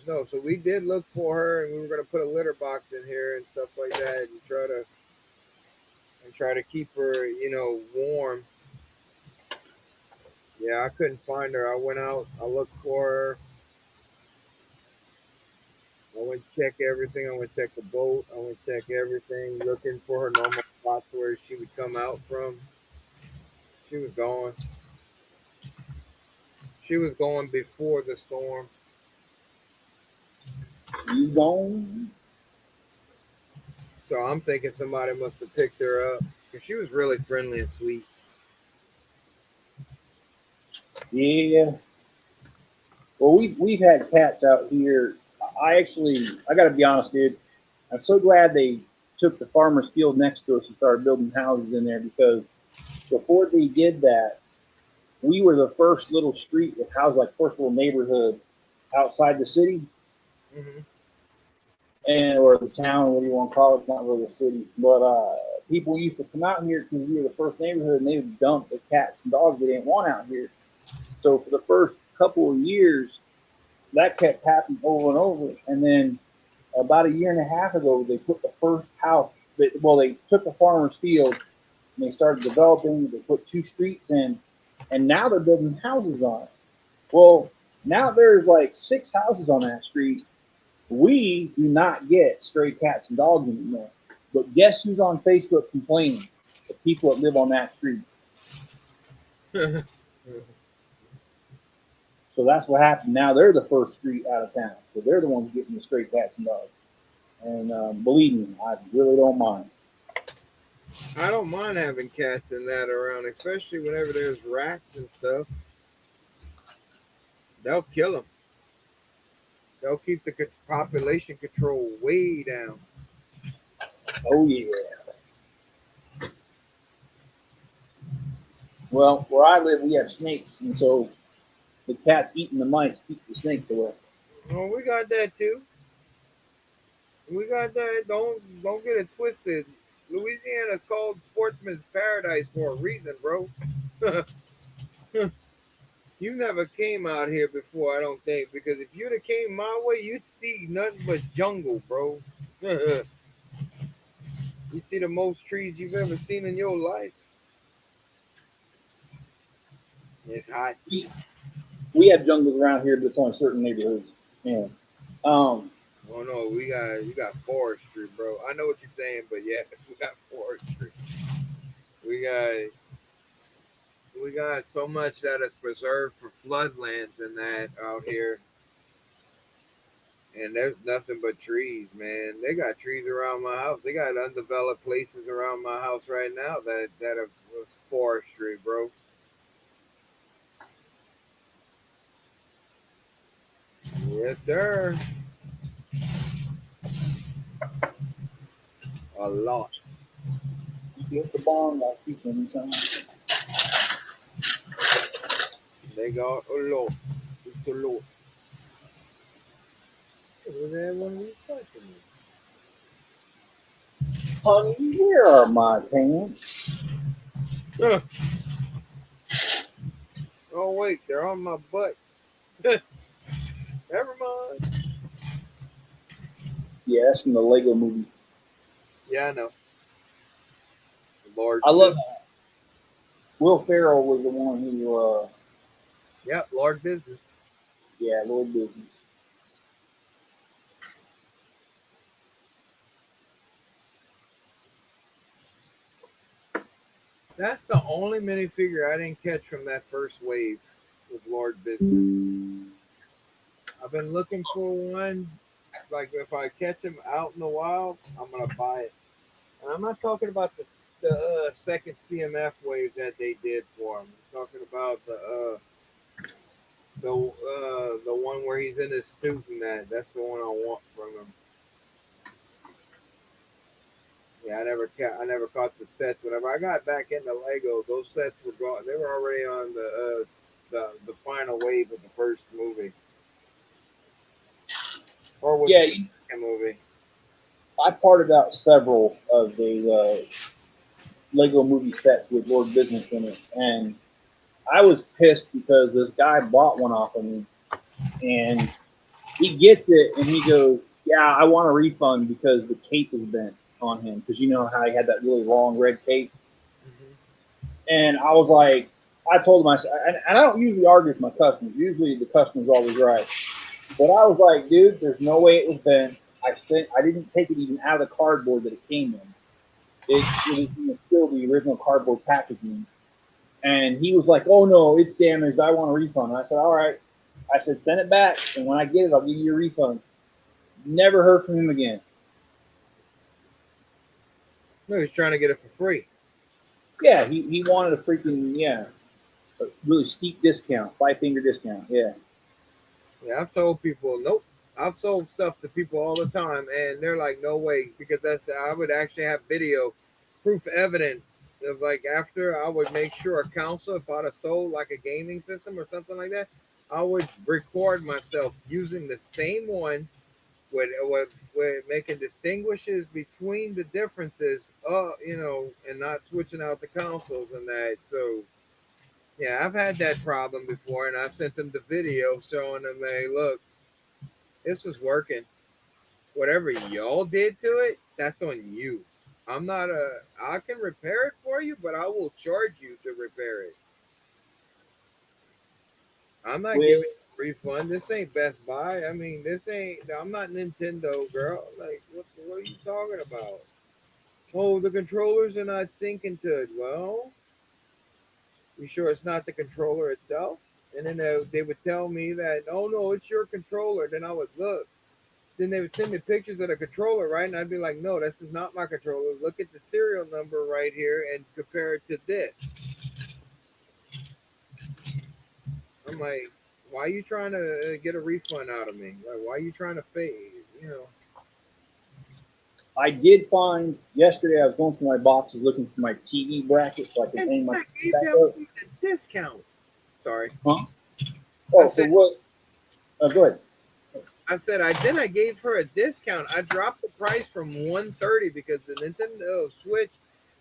S2: snow, so we did look for her, and we were gonna put a litter box in here and stuff like that, and try to keep her, you know, warm. Yeah, I couldn't find her. I went out, I looked for her. I went to check everything. I went to check the boat. I went to check everything, looking for her normal spots where she would come out from. She was gone. She was gone before the storm.
S1: You gone?
S2: So I'm thinking somebody must have picked her up because she was really friendly and sweet.
S1: Yeah. Well, we've had cats out here. I got to be honest, dude. I'm so glad they took the farmer's field next to us and started building houses in there because before they did that, we were the first little street with houses, like first little neighborhood outside the city
S2: Mm-hmm.
S1: and or the town, what do you want to call it? It's not really the city, but people used to come out here because we were the first neighborhood, and they would dump the cats and dogs they didn't want out here. So for the first couple of years, that kept happening over and over. And then about a year and a half ago, they put the first house. They took the farmer's field and they started developing. They put 2 streets in, and now they're building houses on it. Well, now there's like 6 houses on that street. We do not get stray cats and dogs anymore. But guess who's on Facebook complaining? The people that live on that street. So that's what happened. Now they're the first street out of town. So they're the ones getting the stray cats and dogs. And believe me, I really don't mind.
S2: I don't mind having cats and that around, especially whenever there's rats and stuff. They'll kill them. They'll keep the population control way down.
S1: Oh, yeah. Well, where I live, we have snakes, and so the cats eating the mice keep the snakes away.
S2: Oh, we got that too. We got that. Don't get it twisted. Louisiana's called Sportsman's Paradise for a reason, bro. You never came out here before, I don't think, because if you'd have came my way, you'd see nothing but jungle, bro. You see the most trees you've ever seen in your life. It's hot.
S1: We, we have jungles around here, but it's only certain neighborhoods. Yeah. Um,
S2: Oh no, you got forestry, bro. I know what you're saying, but yeah, we got forestry. We got we got so much that is preserved for floodlands and that out here. And there's nothing but trees, man. They got trees around my house. They got undeveloped places around my house right now that are forestry, bro. Yes, sir. A lot.
S1: you get the bond, I'll keep them something.
S2: They got a lot. It's a lot. Was that one of these questions?
S1: Honey, where are my pants?
S2: Huh. Oh wait, they're on my butt. Never mind.
S1: Yeah, that's from the Lego movie.
S2: Yeah, I know. Large
S1: I love
S2: business.
S1: Will Ferrell was the one who,
S2: Yep, large business.
S1: yeah, Lord Business.
S2: That's the only minifigure I didn't catch from that first wave with large business. I've been looking for one. Like if I catch him out in the wild, I'm gonna buy it. And I'm not talking about the second CMF wave that they did for him. I'm talking about the one where he's in his suit and that. That's the one I want from him. Yeah, I never caught the sets. Whenever I got back into Lego, those sets were gone. They were already on the final wave of the first movie, or was
S1: Yeah,
S2: it the second movie?
S1: I parted out several of the Lego movie sets with Lord Business in it, and I was pissed because this guy bought one off of me, and he gets it and he goes, "Yeah, I want a refund because the cape is bent on him because you know how he had that really long red cape."
S2: Hmm.
S1: And I was like, I told him, I said, and I don't usually argue with my customers. Usually the customer's always right. But I was like, dude, there's no way it was bent. I didn't take it even out of the cardboard that it came in. It was still the original cardboard packaging. And he was like, "Oh no, it's damaged. I want a refund." And I said, "All right." I said, "Send it back, and when I get it, I'll give you your refund." Never heard from him again.
S2: No, he's trying to get it for free.
S1: Yeah, he wanted a freaking a really steep discount, 5 finger discount. Yeah,
S2: Yeah, I've told people, nope. I've sold stuff to people all the time, and they're like, no way, because I would actually have video proof evidence of like after I would make sure a console, if I'd have sold like a gaming system or something like that, I would record myself using the same one with making distinguishes between the differences, and not switching out the consoles and that. So yeah, I've had that problem before, and I sent them the video showing them, hey, look, this was working. Whatever y'all did to it, that's on you. I can repair it for you, but I will charge you to repair it. I'm not
S1: with
S2: giving you a refund. This ain't Best Buy. I mean, I'm not Nintendo, girl. Like, what are you talking about? Oh, the controllers are not syncing to it. Well, you sure it's not the controller itself? And then they would tell me that, oh no, it's your controller. Then I would look. Then they would send me pictures of the controller, right? And I'd be like, no, this is not my controller. Look at the serial number right here and compare it to this. I'm like, why are you trying to get a refund out of me? Like, why are you trying to fade? You know,
S1: I did find yesterday. I was going through my boxes looking for my TV bracket so I can
S2: And
S1: hang my
S2: I
S1: TV
S2: gave
S1: back
S2: that
S1: up.
S2: woman a discount. Sorry.
S1: Huh?
S2: I
S1: Oh, for
S2: said
S1: what? Go ahead.
S2: I gave her a discount. I dropped the price from 130 because the Nintendo Switch,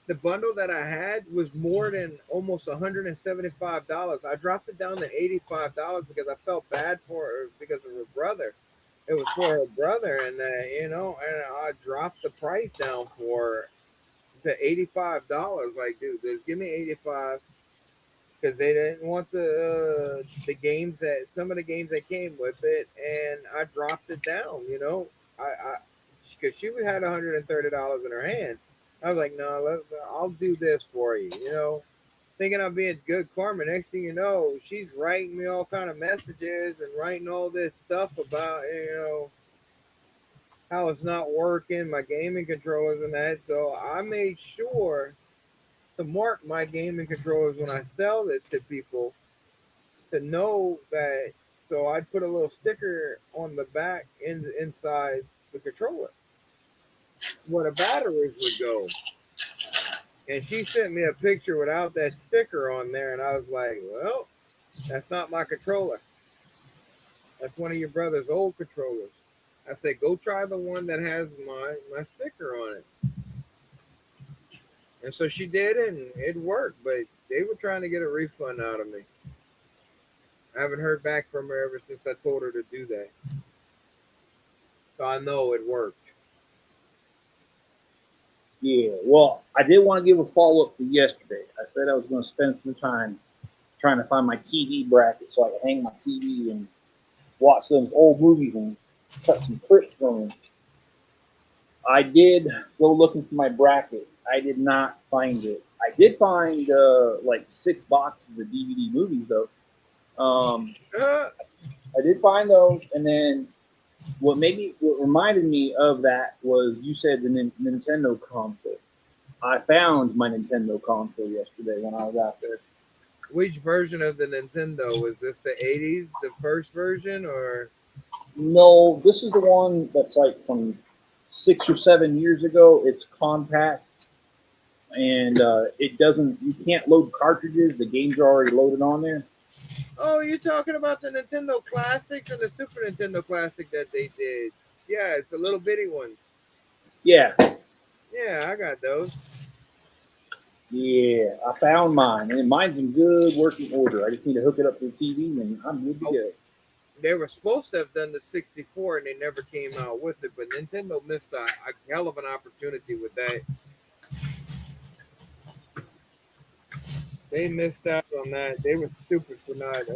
S2: the bundle that I had was more than almost $175. I dropped it down to $85 because I felt bad for her because of her brother. It was for her brother, and and I dropped the price down for her to $85. Like, dude, just give me 85 because they didn't want the games that some of the games that came with it, and I dropped it down. I because she had $130 in her hand. I was like, no, I'll do this for you. Thinking I'm being good karma. Next thing you know, she's writing me all kind of messages and writing all this stuff about how it's not working, my gaming controllers and that. So I made sure to mark my gaming controllers when I sell it to people to know that. So I'd put a little sticker on the back inside the controller where the batteries would go. And she sent me a picture without that sticker on there, and I was like, "Well, that's not my controller. That's one of your brother's old controllers." I said, "Go try the one that has my sticker on it." And so she did, and it worked. But they were trying to get a refund out of me. I haven't heard back from her ever since I told her to do that. So I know it worked.
S1: Yeah. Well, I did want to give a follow up to yesterday. I said I was going to spend some time trying to find my TV bracket so I could hang my TV and watch some old movies and cut some clips from them. I did go looking for my bracket. I did not find it. I did find like 6 boxes of DVD movies though. Um,
S2: Uh,
S1: I did find those, and then what reminded me of that was you said the Nintendo console. I found my Nintendo console yesterday when I was out there.
S2: which version of the Nintendo was this? The '80s, the first version, or
S1: No, this is the one that's like from 6 or 7 years ago. It's compact and it doesn't. You can't load cartridges. The games are already loaded on there.
S2: oh, you're talking about the Nintendo Classics and the Super Nintendo Classic that they did? Yeah, it's the little bitty ones.
S1: Yeah,
S2: Yeah, I got those.
S1: yeah. I found mine, and mine's in good working order. I just need to hook it up to the TV, and I'm good to
S2: Oh,
S1: go.
S2: they were supposed to have done the 64, and they never came out with it. But Nintendo missed a hell of an opportunity with that. They missed out on that. They were stupid for not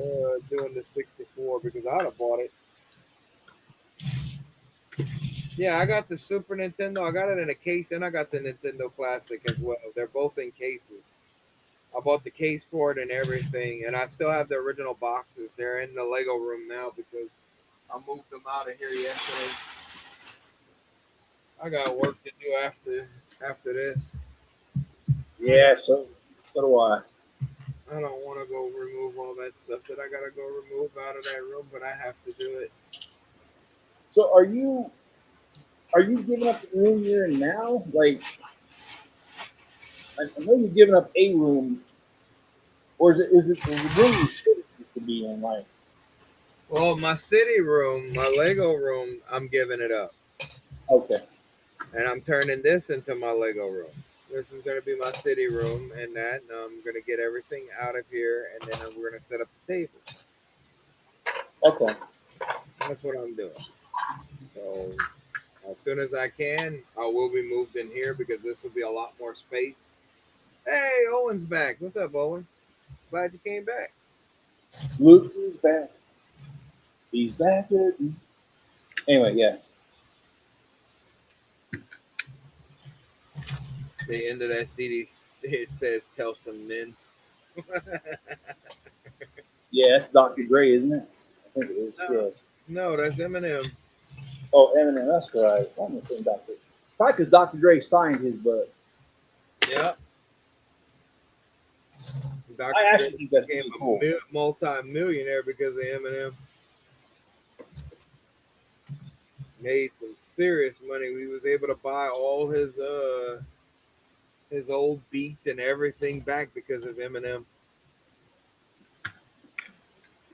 S2: doing the 64 because I'd have bought it. Yeah, I got the Super Nintendo. I got it in a case, and I got the Nintendo Classic as well. They're both in cases. I bought the case for it and everything, and I still have the original boxes. They're in the Lego room now because I moved them out of here yesterday. I got work to do after this. I
S1: Yeah, so do I.
S2: I don't want to go remove all that stuff that I gotta go remove out of that room, but I have to do it.
S1: So are you giving up the room you're in now? Like I know you're giving up a room, or is it the room you used to be in? Like
S2: Well, my city room, my Lego room, I'm giving it up,
S1: okay,
S2: and I'm turning this into my Lego room. This is gonna be my city room, and I'm gonna get everything out of here, and then we're gonna set up the table.
S1: okay.
S2: That's what I'm doing. So as soon as I can, I will be moved in here because this will be a lot more space. Hey, Owen's back. What's up, Owen? Glad you came back.
S1: Luke is back. He's back again. Anyway, yeah,
S2: The end of that CD, it says "Tell some men."
S1: yeah. That's Dr. Dre, isn't it? I think it is.
S2: No,
S1: Yeah.
S2: no, that's Eminem.
S1: Oh, Eminem. That's right. I'm the same Dr. Probably because Dr. Dre signed his, but
S2: Yeah,
S1: I
S2: Dr. Dre
S1: actually think that's
S2: became
S1: really
S2: a
S1: cool.
S2: multi-millionaire because of Eminem. made some serious money. We was able to buy all his old beats and everything back because of Eminem.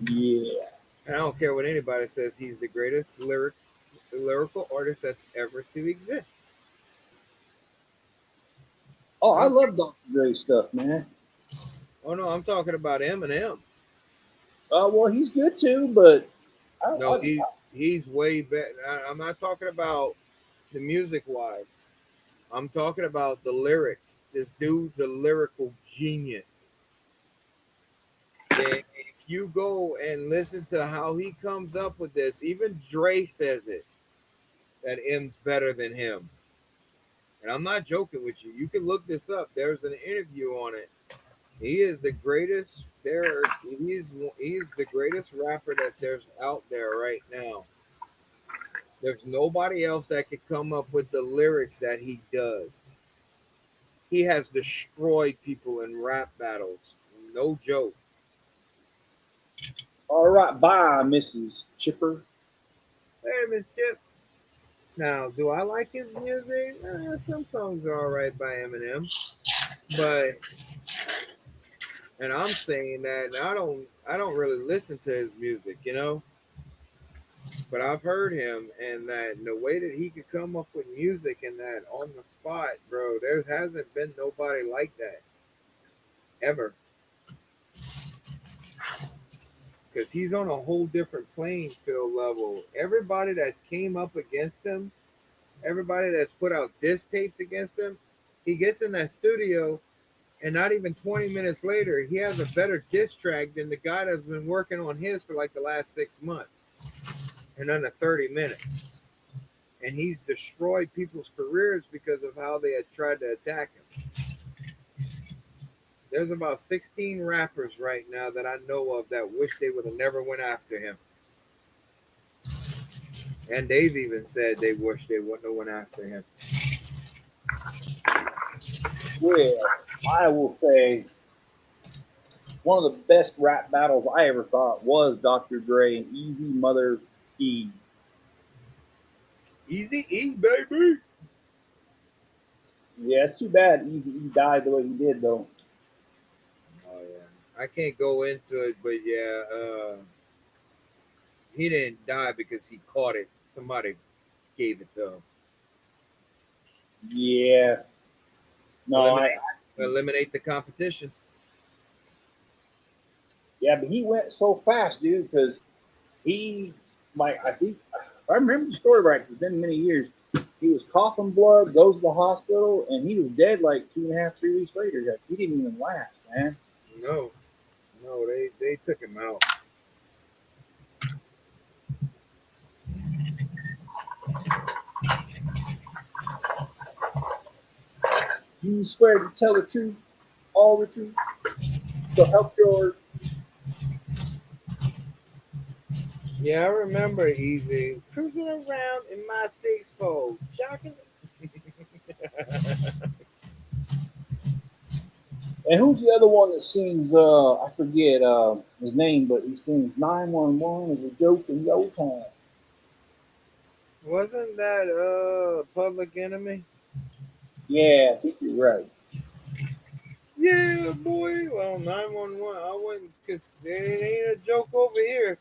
S1: Yeah.
S2: And I don't care what anybody says. He's the greatest lyrical artist that's ever to exist.
S1: Oh,
S2: I
S1: I
S2: don't care.
S1: love Dr. Dre stuff, man.
S2: Oh no, I'm talking about Eminem.
S1: Well, he's good too, but
S2: No, he's way better. I'm not talking about the music wise. I'm talking about the lyrics. This dude's a lyrical genius. And if you go and listen to how he comes up with this, even Dre says it that M's better than him. And I'm not joking with you. You can look this up. There's an interview on it. He is the greatest. He's the greatest rapper that there's out there right now. There's nobody else that could come up with the lyrics that he does. He has destroyed people in rap battles. No joke.
S1: all right, bye, Mrs. Chipper.
S2: Hey, Miss Chip. Now, do I like his music? Some songs are alright by Eminem, but and I'm saying that I don't really listen to his music, but I've heard him, and that the way that he could come up with music and that on the spot, bro, there hasn't been nobody like that ever. Because he's on a whole different playing field level. Everybody that's came up against him, everybody that's put out diss tapes against him, he gets in that studio, and not even 20 minutes later, he has a better diss track than the guy that's been working on his for like the last 6 months in under 30 minutes. And he's destroyed people's careers because of how they had tried to attack him. There's about 16 rappers right now that I know of that wish they would have never went after him. And they've even said they wish they wouldn't have went after him.
S1: Well, I will say one of the best rap battles I ever thought was Dr. Dre and Easy Mother E.
S2: Easy E, baby.
S1: Yeah, it's too bad Easy E died the way he did, though.
S2: Oh yeah, I can't go into it, but yeah, he didn't die because he caught it. Somebody gave it to him.
S1: Yeah, no,
S2: Eliminate, eliminate the competition.
S1: yeah, but he went so fast, dude, because he, like, I think, if I remember the story right, it's been many years. He was coughing blood, goes to the hospital, and he was dead like 2.5, 3 weeks later. Like, he didn't even last, man.
S2: No, no, they took him out.
S1: You swear to tell the truth, all the truth, so help your.
S2: Yeah, I remember Easy cruising around in my 6-fold, shocking.
S1: And who's the other one that sings? I forget his name, but he sings 911 is a joke in your town.
S2: Wasn't that Public Enemy?
S1: Yeah, I think you're right.
S2: Yeah, boy. Well, 911. I wouldn't, because it ain't a joke over here.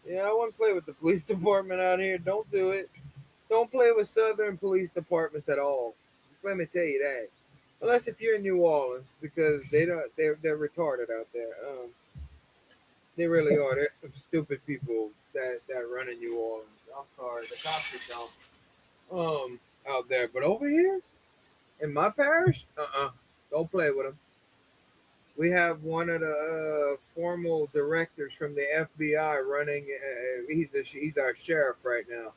S2: Yeah, I wouldn't play with the police department out here. Don't do it. Don't play with Southern police departments at all. Just let me tell you that. Unless if you're in New Orleans, because they don't, they're retarded out there. They really are. There's some stupid people that run in New Orleans. I'm sorry, the cops are dumb. Out there, but over here in my parish, don't play with them. We have one of the formal directors from the FBI running. He's our sheriff right now.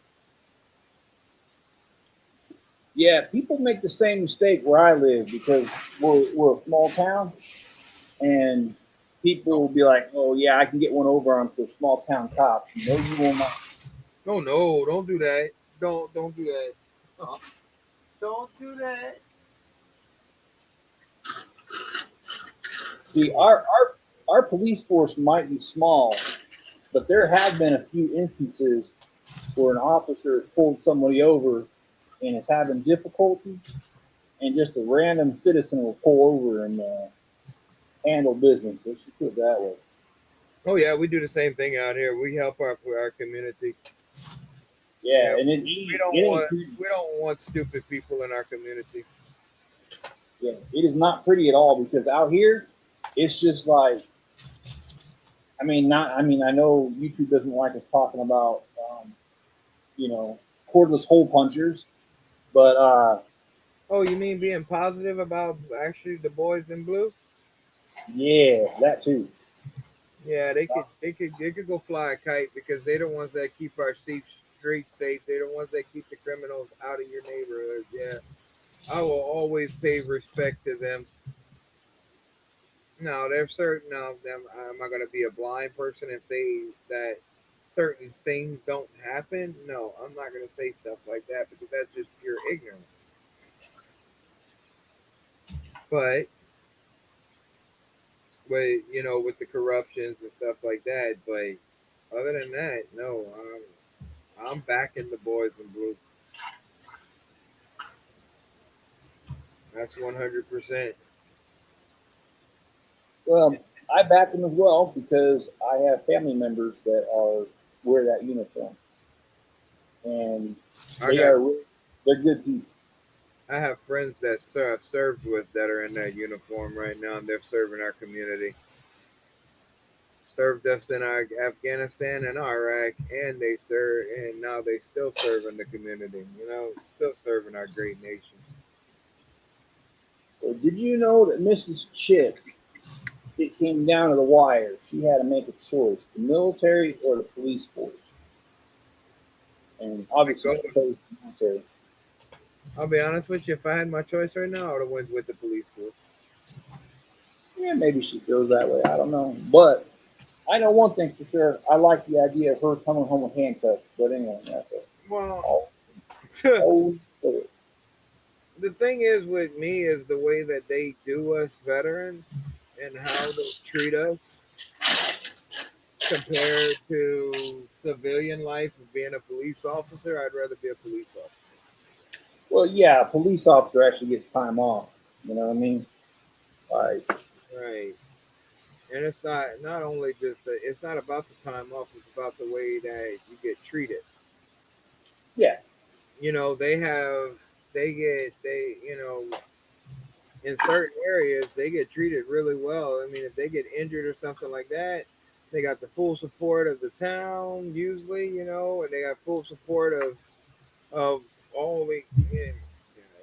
S1: Yeah, people make the same mistake where I live because we're a small town, and people will be like, "Oh yeah, I can get one over on the small town cops." No, you will not.
S2: No, no, don't do that. Don't do that. Don't do that.
S1: See, our police force might be small, but there have been a few instances where an officer has pulled somebody over and is having difficulty, and just a random citizen will pull over and handle business. Let's just put it that way.
S2: Oh yeah, we do the same thing out here. We help our community.
S1: Yeah,
S2: Yeah,
S1: and
S2: we
S1: it
S2: don't
S1: ain't
S2: want
S1: pretty.
S2: we don't want stupid people in our community.
S1: Yeah, it is not pretty at all because out here, it's just like, I mean, not. I mean, I know YouTube doesn't like us talking about, you know, cordless hole punchers, but
S2: Oh, you mean being positive about actually the boys in blue?
S1: yeah, that too.
S2: Yeah, they could go fly a kite because they're the ones that keep our streets safe. They're the ones that keep the criminals out of your neighborhood. Yeah, I will always pay respect to them. No, there's certain. No, am I going to be a blind person and say that certain things don't happen? No, I'm not going to say stuff like that because that's just pure ignorance. But with the corruptions and stuff like that. But other than that, no, I'm backing the boys in blue. That's 100%.
S1: Well, I back them as well because I have family members that are wear that uniform, and
S2: I
S1: they
S2: got
S1: are they're good people.
S2: I have friends that I've served with that are in that uniform right now, and they're serving our community. Served us in our Afghanistan and Iraq, and now they still serving the community. Still serving our great nation.
S1: So did you know that Mrs. Chip, it came down to the wire? She had to make a choice: the military or the police force. And
S2: I
S1: obviously,
S2: go.
S1: she chose the military.
S2: I'll be honest with you. If I had my choice right now, I would have went with the police force.
S1: Yeah, maybe she feels that way. I don't know, but I know one thing for sure. I like the idea of her coming home with handcuffs. But anyway, that's a
S2: Well,
S1: whole,
S2: the
S1: whole story.
S2: thing is with me is the way that they do us veterans and how they treat us compared to civilian life of being a police officer. I'd rather be a police officer.
S1: Well, yeah, a police officer actually gets time off. You know what I mean? Like,
S2: Right. And it's not only just it's not about the time off, it's about the way that you get treated.
S1: yeah,
S2: They have in certain areas they get treated really well. I mean, if they get injured or something like that, they got the full support of the town usually, and they got full support of all the yeah,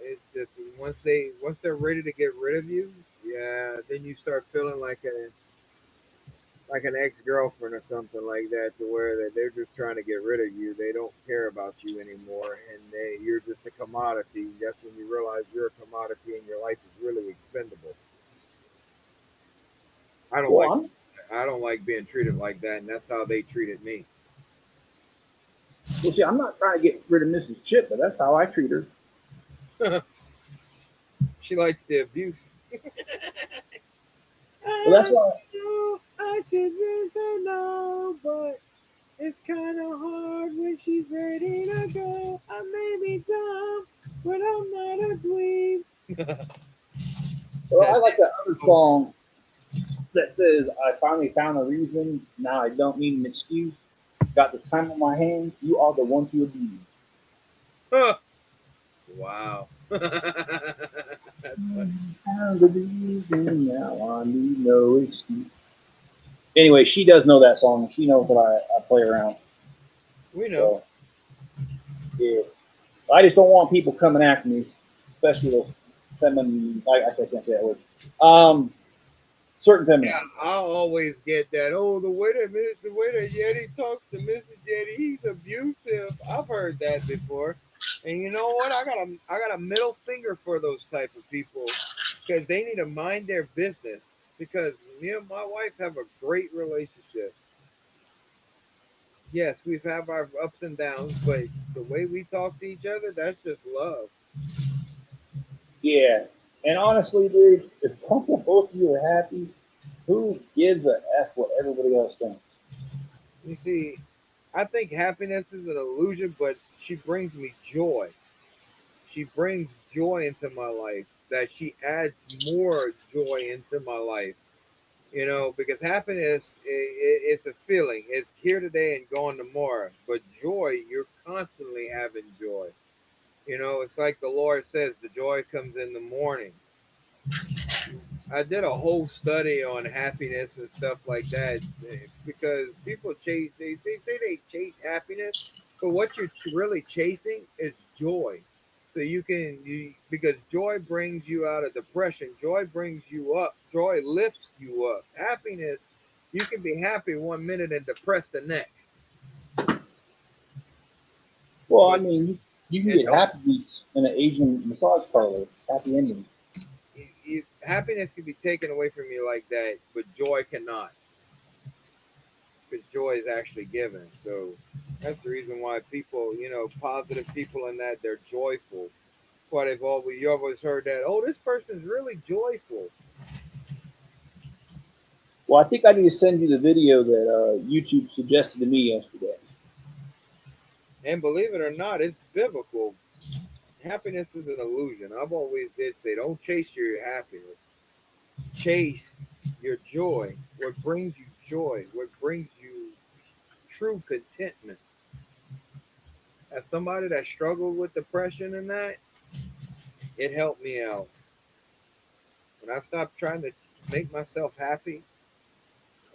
S2: it's just once they're ready to get rid of you, yeah, then you start feeling like an ex-girlfriend or something like that, to where that they're just trying to get rid of you. They don't care about you anymore, and you're just a commodity. That's when you realize you're a commodity and your life is really expendable. I don't
S1: well,
S2: like I don't like being treated like that, and that's how they treated me.
S1: see, I'm not trying to get rid of Mrs. Chip, but that's how I treat her.
S2: She likes the abuse.
S1: Well, that's
S2: I
S1: why.
S2: know I should really say no, but it's kind of hard when she's ready to go. I may be dumb, but I'm not a dweeb.
S1: Well, I
S2: That
S1: like that other song that says, "I finally found a reason. Now I don't need an excuse. Got this time on my hands. You are the one to abuse."
S2: Wow. That's funny.
S1: Found a reason. Now I need no excuse. Anyway, she does know that song. She knows that I play around.
S2: We know.
S1: So yeah, I just don't want people coming after me, especially those feminine. I can't say that word. Certain
S2: Yeah,
S1: feminine.
S2: I'll always get that. Oh, the way that Yeti talks to Mrs. Yeti, he's abusive. I've heard that before. And you know what? I got a middle finger for those type of people because they need to mind their business. Because me and my wife have a great relationship. Yes, we've had our ups and downs, but the way we talk to each other, that's just love.
S1: Yeah, and honestly, dude, as long as both of you are happy, who gives a f what everybody else thinks?
S2: You see, I think happiness is an illusion, but she brings me joy. She brings joy into my life. That she adds more joy into my life. Because happiness it's a feeling. It's here today and gone tomorrow. But joy, you're constantly having joy. It's like the Lord says, the joy comes in the morning. I did a whole study on happiness and stuff like that because people they say they chase happiness, but what you're really chasing is joy. So because joy brings you out of depression, joy brings you up, joy lifts you up. Happiness, you can be happy 1 minute and depressed the next,
S1: Well, I
S2: but
S1: mean, you can
S2: it
S1: get
S2: don't.
S1: happy beats in an Asian massage parlor. Happy ending.
S2: Happiness can be taken away from you like that, but joy cannot. Because joy is actually given. So that's the reason why people, positive people in that they're joyful. That's why you always heard that. Oh, this person's really joyful.
S1: Well, I think I need to send you the video that YouTube suggested to me yesterday.
S2: And believe it or not, it's biblical. Happiness is an illusion. I've always did say, don't chase your happiness. Chase your joy. What brings you joy? What brings you true contentment? As somebody that struggled with depression and that, it helped me out. When I stopped trying to make myself happy,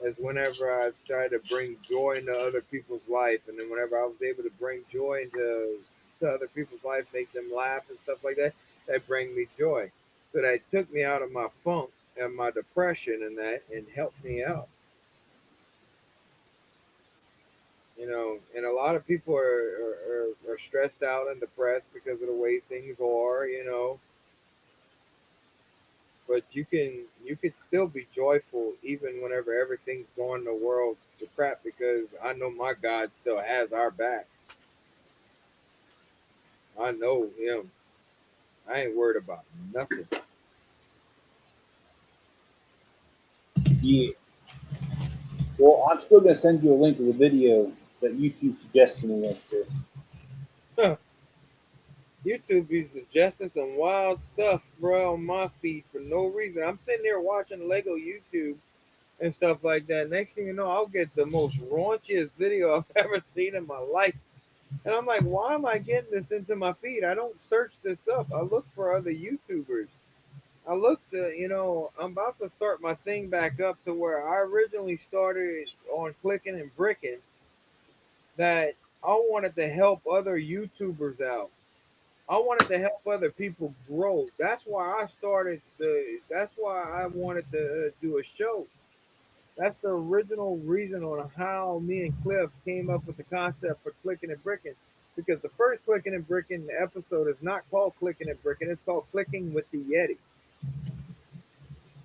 S2: is whenever I try to bring joy into other people's life, and then whenever I was able to bring joy to other people's life, make them laugh and stuff like that, that bring me joy. So that took me out of my funk and my depression and that, and helped me out. And a lot of people are stressed out and depressed because of the way things are. But you could still be joyful even whenever everything's going the world to crap because I know my God still has our back. I know him. I ain't worried about nothing.
S1: Yeah. Well, I'm still gonna send you a link to the video that YouTube suggested to me yesterday.
S2: YouTube be suggesting some wild stuff, bro, on my feed for no reason. I'm sitting there watching Lego YouTube and stuff like that. Next thing you know, I'll get the most raunchiest video I've ever seen in my life. And I'm like, why am I getting this into my feed? I don't search this up. I look for other YouTubers. I looked, I'm about to start my thing back up to where I originally started on clicking and bricking that I wanted to help other YouTubers out. I wanted to help other people grow. That's why I wanted to do a show. That's the original reason on how me and Cliff came up with the concept for clicking and bricking. Because the first clicking and bricking episode is not called clicking and bricking, it's called clicking with the Yeti.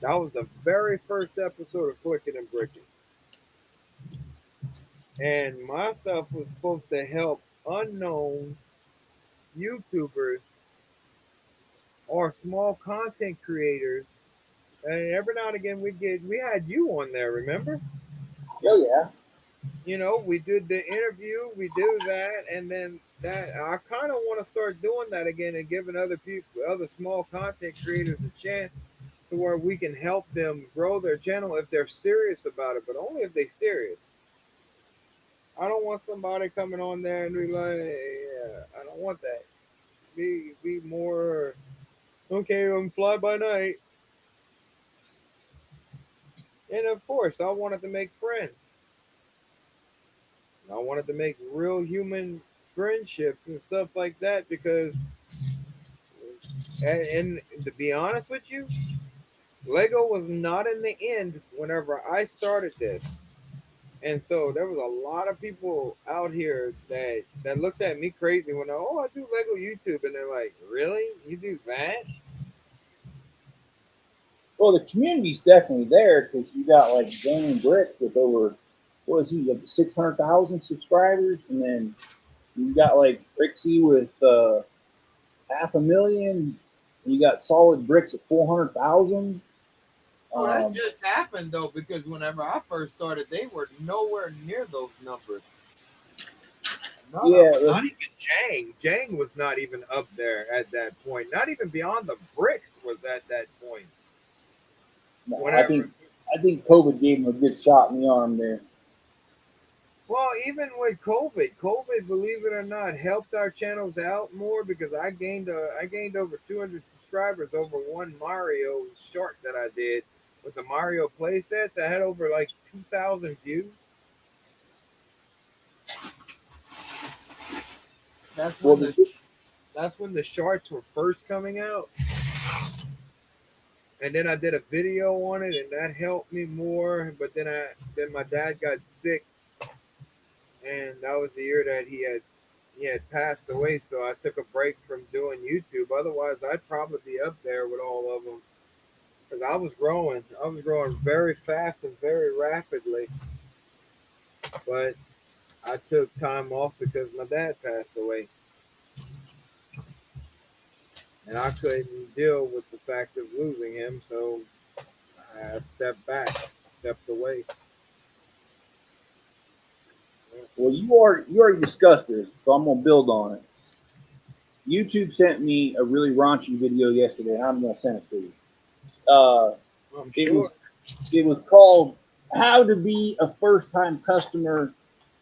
S2: That was the very first episode of Clicking and Bricking. And my stuff was supposed to help unknown YouTubers or small content creators. And every now and again we had you on there, remember?
S1: Oh yeah.
S2: We did the interview, we do that, and then that I kind of want to start doing that again and giving other people, other small content creators a chance to where we can help them grow their channel if they're serious about it, but only if they're serious. I don't want somebody coming on there and be like, yeah, I don't want that. Be more okay. I'm fly by night, and of course, I wanted to make friends. I wanted to make real human friendships and stuff like that because, and to be honest with you, Lego was not in the end whenever I started this. And so there was a lot of people out here that looked at me crazy when I do Lego YouTube, and they're like, "Really? You do that?"
S1: Well, the community's definitely there because you got like Daniel Brick with over what is he like 600,000 subscribers, and then you got like Rixie with 500,000. And you got Solid Bricks at 400,000.
S2: Oh, that just happened though, because whenever I first started, they were nowhere near those numbers. No,
S1: Yeah,
S2: not even Jang. Jang was not even up there at that point. Not even Beyond the Bricks was at that point.
S1: no,
S2: Whenever,
S1: I think COVID gave him a good shot in the arm there.
S2: well, even with COVID, believe it or not, helped our channels out more because I gained over 200 subscribers over one Mario short that I did with the Mario play sets. I had over like 2,000 views. That's
S1: Well,
S2: when
S1: the,
S2: the shorts were first coming out. And then I did a video on it, and that helped me more. But then my dad got sick, and that was the year that he had passed away. So I took a break from doing YouTube. Otherwise, I'd probably be up there with all of them because I was growing. I was growing very fast and very rapidly. But I took time off because my dad passed away, and I couldn't deal with the fact of losing him. So I stepped back, stepped away.
S1: well, you already discussed this, so I'm gonna build on it. YouTube sent me a really raunchy video yesterday, and I'm gonna send it to you.
S2: I'm
S1: It
S2: sure.
S1: was called "How to Be a First Time Customer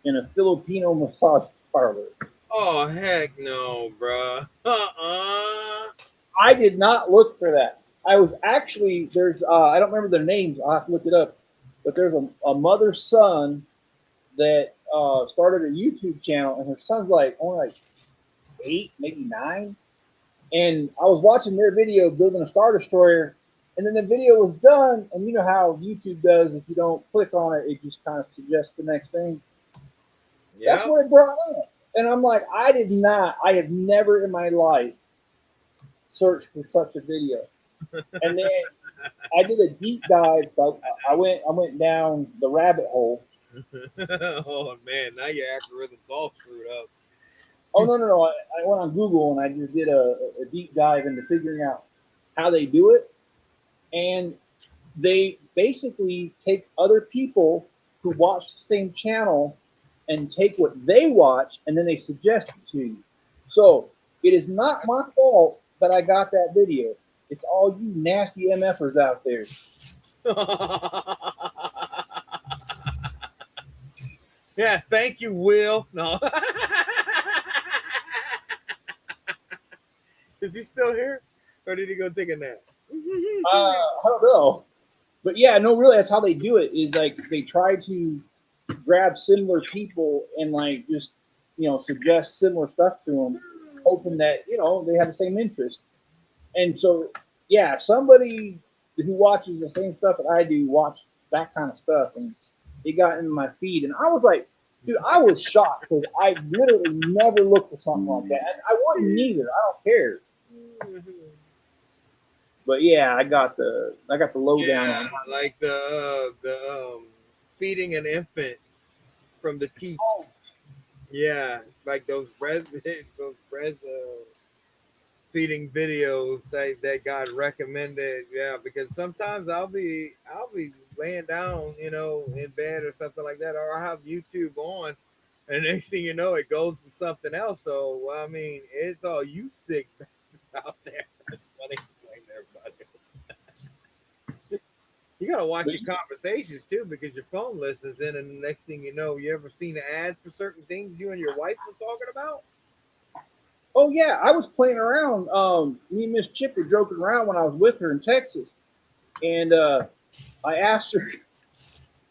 S1: in a Filipino Massage Parlor."
S2: Oh heck no, bruh.
S1: I did not look for that. I was actually there's I don't remember their names. I'll have to look it up. But there's a mother son that started a YouTube channel, and her son's like only like 8, maybe 9. And I was watching their video building a Star Destroyer, and then the video was done. And you know how YouTube does, if you don't click on it, it just kind of suggests the next thing. That's
S2: Yep.
S1: what it brought up. And I'm like, I have never in my life searched for such a video. And then I did a deep dive. So I went down the rabbit hole.
S2: Oh man, now your algorithm's all screwed up.
S1: Oh no! I went on Google and I just did a deep dive into figuring out how they do it. And they basically take other people who watch the same channel and take what they watch and then they suggest it to you. So it is not my fault that I got that video. It's all you nasty MFers out there.
S2: Yeah, thank you, Will. No. Is he still here? Or did he go take a nap?
S1: I don't know. But yeah, no, really, that's how they do it. Is like they try to grab similar people and like just suggest similar stuff to them, hoping that they have the same interest. And so yeah, somebody who watches the same stuff that I do watched that kind of stuff, and it got into my feed, and I was like, dude, I was shocked because I literally never looked for something like that. And I wouldn't either. I don't care. But yeah, I got the lowdown on.
S2: Like the feeding an infant from the teat.
S1: Oh,
S2: Yeah, like those breast feeding videos that got recommended. Yeah, because sometimes I'll be laying down, in bed or something like that, or I'll have YouTube on, and next thing you know, it goes to something else. So I mean, it's all you sick out there. That's what I explain to everybody. You gotta watch your conversations too, because your phone listens in, and the next thing you know, you ever seen the ads for certain things you and your wife were talking about?
S1: oh yeah, I was playing around. Me and Miss Chip were joking around when I was with her in Texas, and I asked her.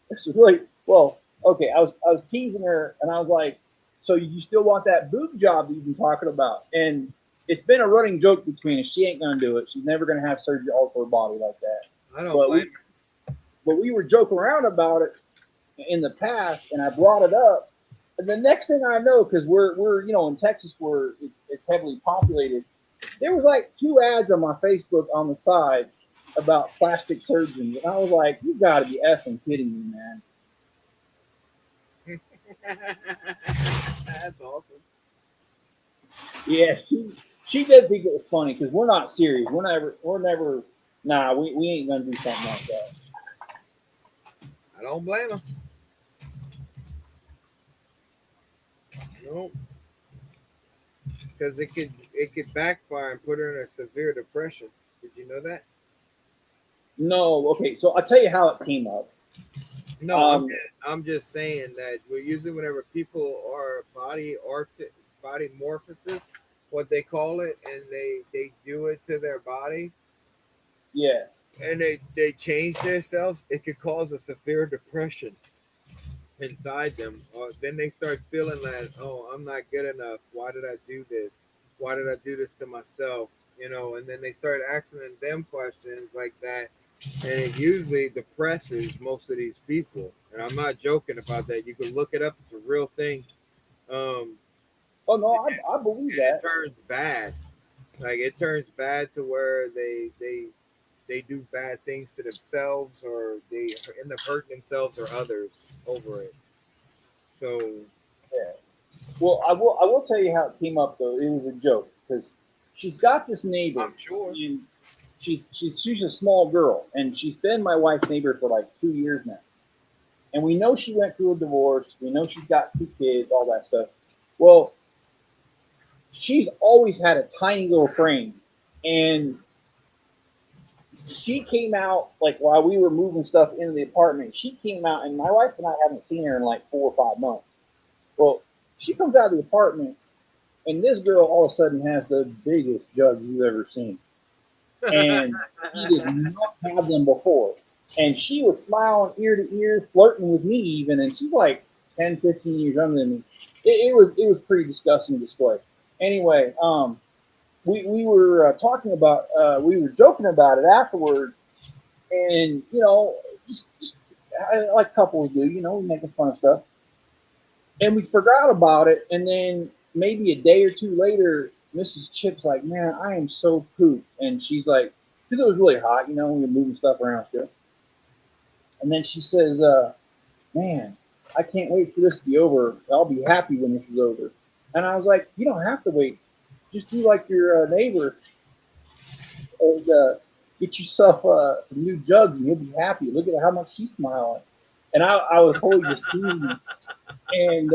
S1: This is really well. Okay, I was teasing her, and I was like, "So you still want that boob job that you've been talking about?" And it's been a running joke between us. She ain't gonna do it. She's never gonna have surgery all over her body like that.
S2: I don't
S1: But
S2: blame
S1: we were joking around about it in the past, and I brought it up. And the next thing I know, because we're in Texas where it's heavily populated, there was like 2 ads on my Facebook on the side about plastic surgeons, and I was like, "You got to be effing kidding me, man!"
S2: her. That's awesome.
S1: Yeah, she did think it was funny because we're not serious. We're never. Nah, we ain't gonna do something like that.
S2: I don't blame him. No, because it could backfire and put her in a severe depression. Did you know that?
S1: No, okay. So I'll tell you how it came up.
S2: No,
S1: Um,
S2: I'm just saying that we're usually whenever people are body morphosis, what they call it, and they do it to their body
S1: yeah.
S2: and they change themselves, it could cause a severe depression inside them. Then they start feeling that, oh, I'm not good enough. Why did I do this? Why did I do this to myself? And then they start asking them questions like that, and it usually depresses most of these people. And I'm not joking about that. You can look it up; it's a real thing. Um,
S1: Oh no, I believe
S2: and it
S1: that.
S2: turns bad. Like it turns bad to where they do bad things to themselves, or they end up hurting themselves or others over it. So
S1: Yeah. Well, I will tell you how it came up though. It was a joke because she's got this neighbor,
S2: I'm sure.
S1: and she's a small girl, and she's been my wife's neighbor for like 2 years now. And we know she went through a divorce. We know she's got 2 kids, all that stuff. Well, she's always had a tiny little frame, and she came out like while we were moving stuff into the apartment. She came out, and my wife and I haven't seen her in like 4 or 5 months. Well, she comes out of the apartment, and this girl all of a sudden has the biggest jugs you've ever seen, and she did not have them before. And she was smiling ear to ear, flirting with me even, and she's like 10, 15 years younger than me. It was pretty disgusting display. Anyway, we were talking about we were joking about it afterwards, and just like couples do, we making fun of stuff, and we forgot about it, and then maybe a day or two later, Mrs. Chip's like, "Man, I am so pooped," and she's like, because it was really hot, we were moving stuff around still, and then she says, "Man, I can't wait for this to be over. I'll be happy when this is over." And I was like, "You don't have to wait. Just do like your neighbor and get yourself some new jugs, and you'll be happy. Look at how much she's smiling." And I was totally just teasing. And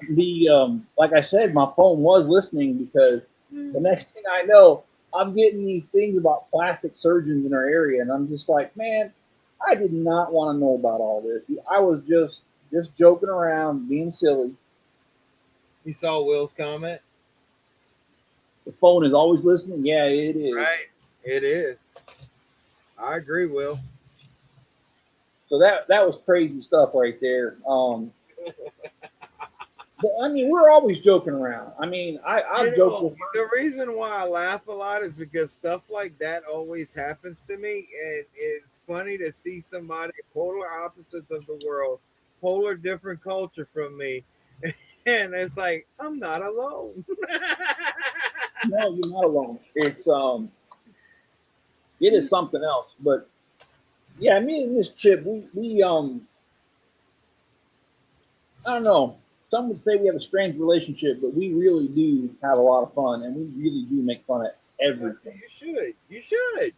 S1: the like I said, my phone was listening because the next thing I know, I'm getting these things about plastic surgeons in our area, and I'm just like, man, I did not want to know about all this. I was just joking around, being silly.
S2: You saw Will's comment,
S1: The phone is always listening. Yeah, it is.
S2: right? It is. I agree, Will.
S1: So that was crazy stuff right there. But I mean, we're always joking around. I mean, I've joked with
S2: The reason why I laugh a lot is because stuff like that always happens to me, and it's funny to see somebody polar opposites of the world, polar different culture from me, and it's like I'm not alone.
S1: no, you're not alone. It is something else. But yeah, me and this Chip, we I don't know. Some would say we have a strange relationship, but we really do have a lot of fun, and we really do make fun of everything.
S2: You should. You should.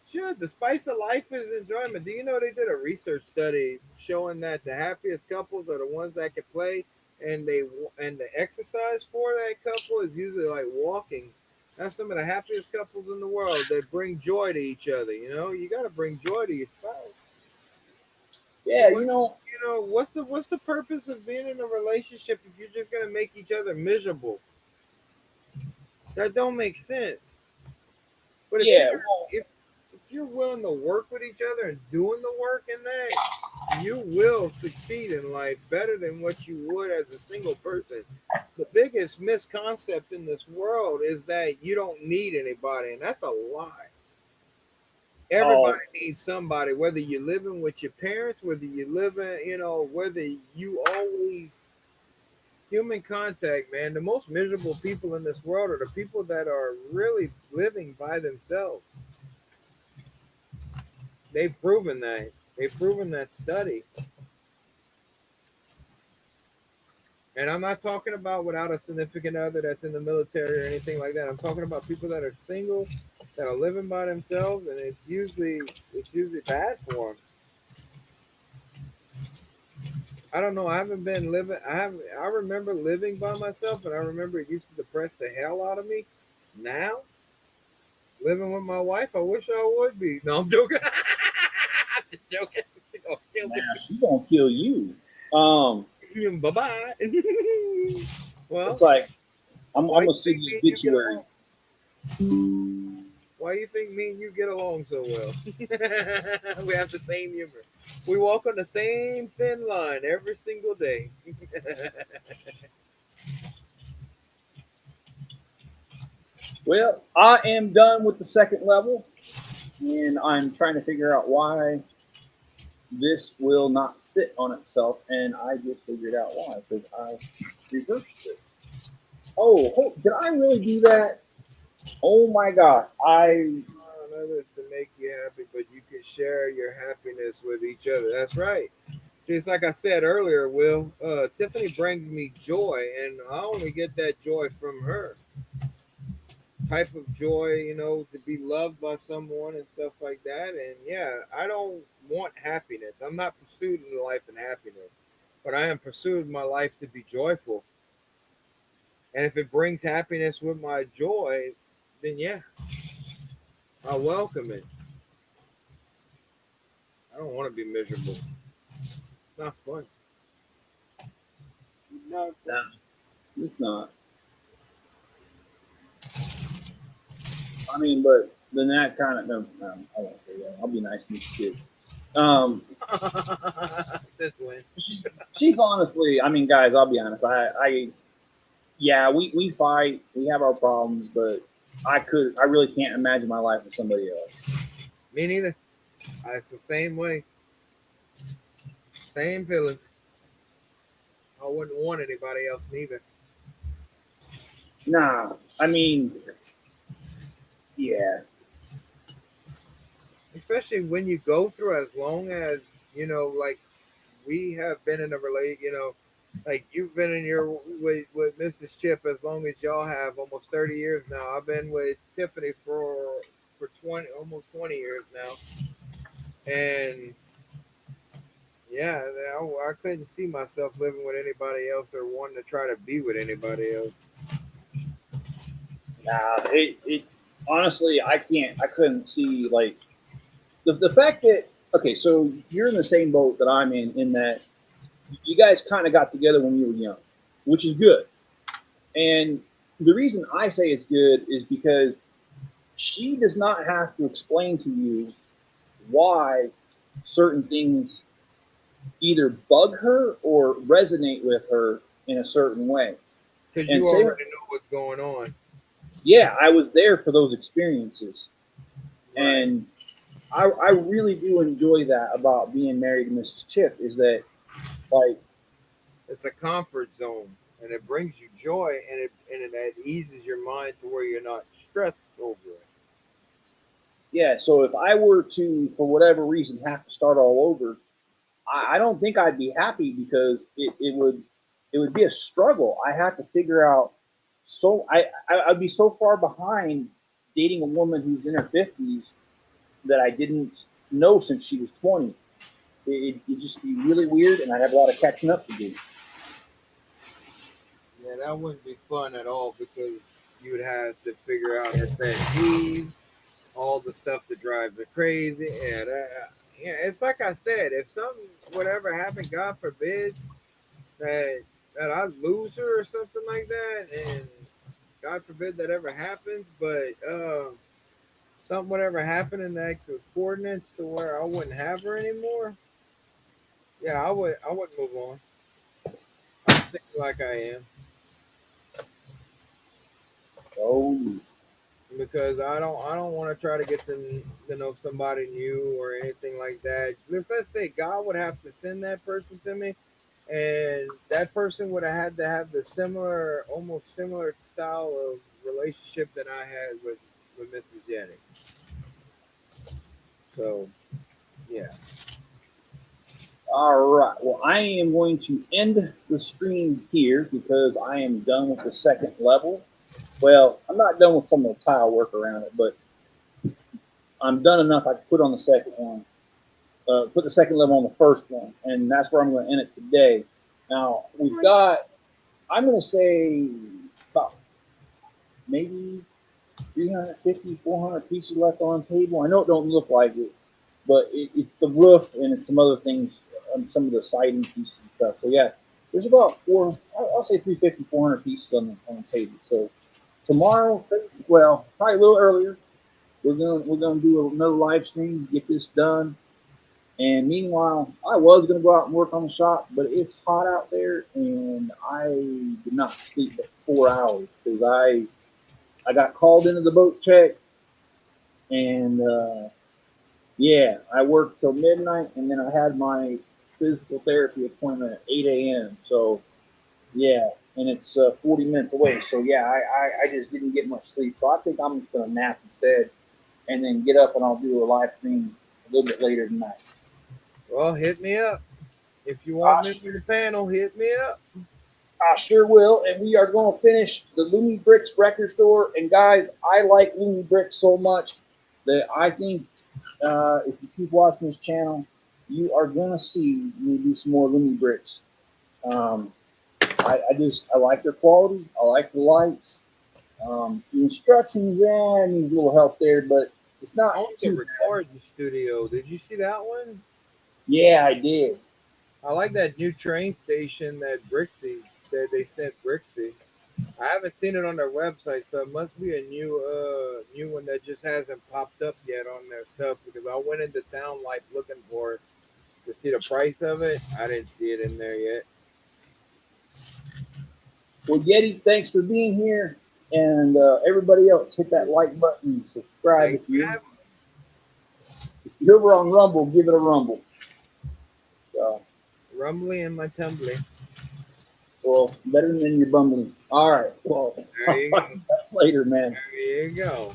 S2: Should. The spice of life is enjoyment. Do you know they did a research study showing that the happiest couples are the ones that can play, and the exercise for that couple is usually like walking. That's some of the happiest couples in the world. They bring joy to each other. You got to bring joy to your spouse.
S1: Yeah,
S2: What what's the purpose of being in a relationship if you're just gonna make each other miserable? That don't make sense. But if
S1: yeah.
S2: you're
S1: Well,
S2: if you're willing to work with each other and doing the work in that, you will succeed in life better than what you would as a single person. The biggest misconcept in this world is that you don't need anybody, and that's a lie. Everybody
S1: oh,
S2: needs somebody, whether you're living with your parents, whether you live in, whether you always human contact, man. The most miserable people in this world are the people that are really living by themselves. They've proven that. They've proven that study. And I'm not talking about without a significant other that's in the military or anything like that. I'm talking about people that are single, that are living by themselves, and it's usually bad for them. I don't know. I haven't been living. I remember living by myself, and I remember it used to depress the hell out of me. Now living with my wife, I wish I would be. No, I'm joking. I'm just joking.
S1: Now she gonna kill you. Um,
S2: Bye bye.
S1: it's
S2: Well,
S1: like I'm
S2: why you
S1: gonna see
S2: think
S1: the
S2: me and you get
S1: obituary.
S2: along? Why do you think me and you get along so well? We have the same humor. We walk on the same thin line every single day.
S1: Well, I am done with the second level, and I'm trying to figure out why this will not sit on itself, and I just figured out why because I reversed it. Oh, did I really do that? Oh my god, I
S2: Others to make you happy, but you can share your happiness with each other. That's right. See, it's like I said earlier, Will. Tiffany brings me joy, and I only get that joy from her. Type of joy, to be loved by someone and stuff like that. And yeah, I don't want happiness. I'm not pursuing life and happiness, but I am pursuing my life to be joyful. And if it brings happiness with my joy, then yeah, I welcome it. I don't want to be miserable. It's not fun. Not
S1: no,
S2: fun.
S1: it's not. I mean, but then that kind of no, I won't say that. I'll be nice to these kids. Um,
S2: Since when?
S1: she's honestly, I mean, guys, I'll be honest. Yeah, we fight, we have our problems, but I really can't imagine my life with somebody else.
S2: Me neither. It's the same way. Same feelings. I wouldn't want anybody else neither.
S1: Nah, I mean, yeah,
S2: Especially when you go through as long as, like we have been in a relate, like you've been in your with Mrs. Chip as long as y'all have almost 30 years now. I've been with Tiffany for 20 almost 20 years now. And yeah, I couldn't see myself living with anybody else or wanting to try to be with anybody else.
S1: nah. It honestly, I couldn't see like the fact that okay, so you're in the same boat that I'm in that you guys kind of got together when you were young, which is good. And the reason I say it's good is because she does not have to explain to you why certain things either bug her or resonate with her in a certain way.
S2: Because
S1: And
S2: you
S1: say,
S2: already know what's going on.
S1: yeah, I was there for those experiences.
S2: Right.
S1: And I really do enjoy that about being married to Mrs. Chip is that, like,
S2: It's a comfort zone, and it brings you joy, and it eases your mind to where you're not stressed over it.
S1: yeah, so if I were to, for whatever reason, have to start all over, I don't think I'd be happy because it would be a struggle. I have to figure out. So I'd be so far behind dating a woman who's in her 50s that I didn't know since she was 20. It'd just be really weird, and I'd have a lot of catching up to do.
S2: Yeah, that wouldn't be fun at all because you would have to figure out her pet peeves, all the stuff that drives her crazy. Yeah, it's like I said, if something would ever happen, God forbid, that that I lose her or something like that, and God forbid that ever happens, but something would ever happen in that coordinates to where I wouldn't have her anymore. Yeah, I would move on. I'd stay like I am
S1: Oh,
S2: because I don't want to try to get to know somebody new or anything like that. Let's say God would have to send that person to me, and that person would have had to have the similar, almost similar style of relationship that I had with Mrs. Yenny. So yeah.
S1: all right. Well, I am going to end the stream here because I am done with the second level. Well, I'm not done with some of the tile work around it, but I'm done enough. I can put on the second one. put the second level on the first one, and that's where I'm going to end it today. Now we've got, I'm going to say about maybe 350, 400 pieces left on the table. I know it don't look like it, but it's the roof and it's some other things, some of the siding pieces and stuff. So yeah, there's about I'll say 350, 400 pieces on the table. So tomorrow, well, probably a little earlier, we're gonna do another live stream, get this done. And meanwhile, I was gonna go out and work on the shop, but it's hot out there, and I did not sleep for 4 hours because I got called into the boat check, and yeah, I worked till midnight, and then I had my physical therapy appointment at 8 a.m. So yeah, and it's 40 minutes away. So yeah, I just didn't get much sleep. So I think I'm just gonna nap instead, and then get up and I'll do a live stream a little bit later tonight.
S2: Well, hit me up. If you want me to the panel, hit me up.
S1: I sure will, and we are going to finish the Lumi Bricks record store. And guys, I like Lumi Bricks so much that I think if you keep watching this channel, you are going to see me do some more Lumi Bricks. I like their quality. I like the lights. The instructions, needs a little help there, but it's not.
S2: I want to record the studio. Did you see that one?
S1: Yeah, I did.
S2: I like that new train station that they sent Brixie. I haven't seen it on their website, so it must be a new one that just hasn't popped up yet on their stuff, because I went into Town Life looking for it to see the price of it. I didn't see it in there yet.
S1: Well, Yeti, thanks for being here, and everybody else, hit that like button, subscribe. If you're over on Rumble, give it a rumble. So,
S2: rumbly in my tumbly.
S1: Well, better than your bumbling. All right. Well,
S2: there you go.
S1: Later, man.
S2: There you go.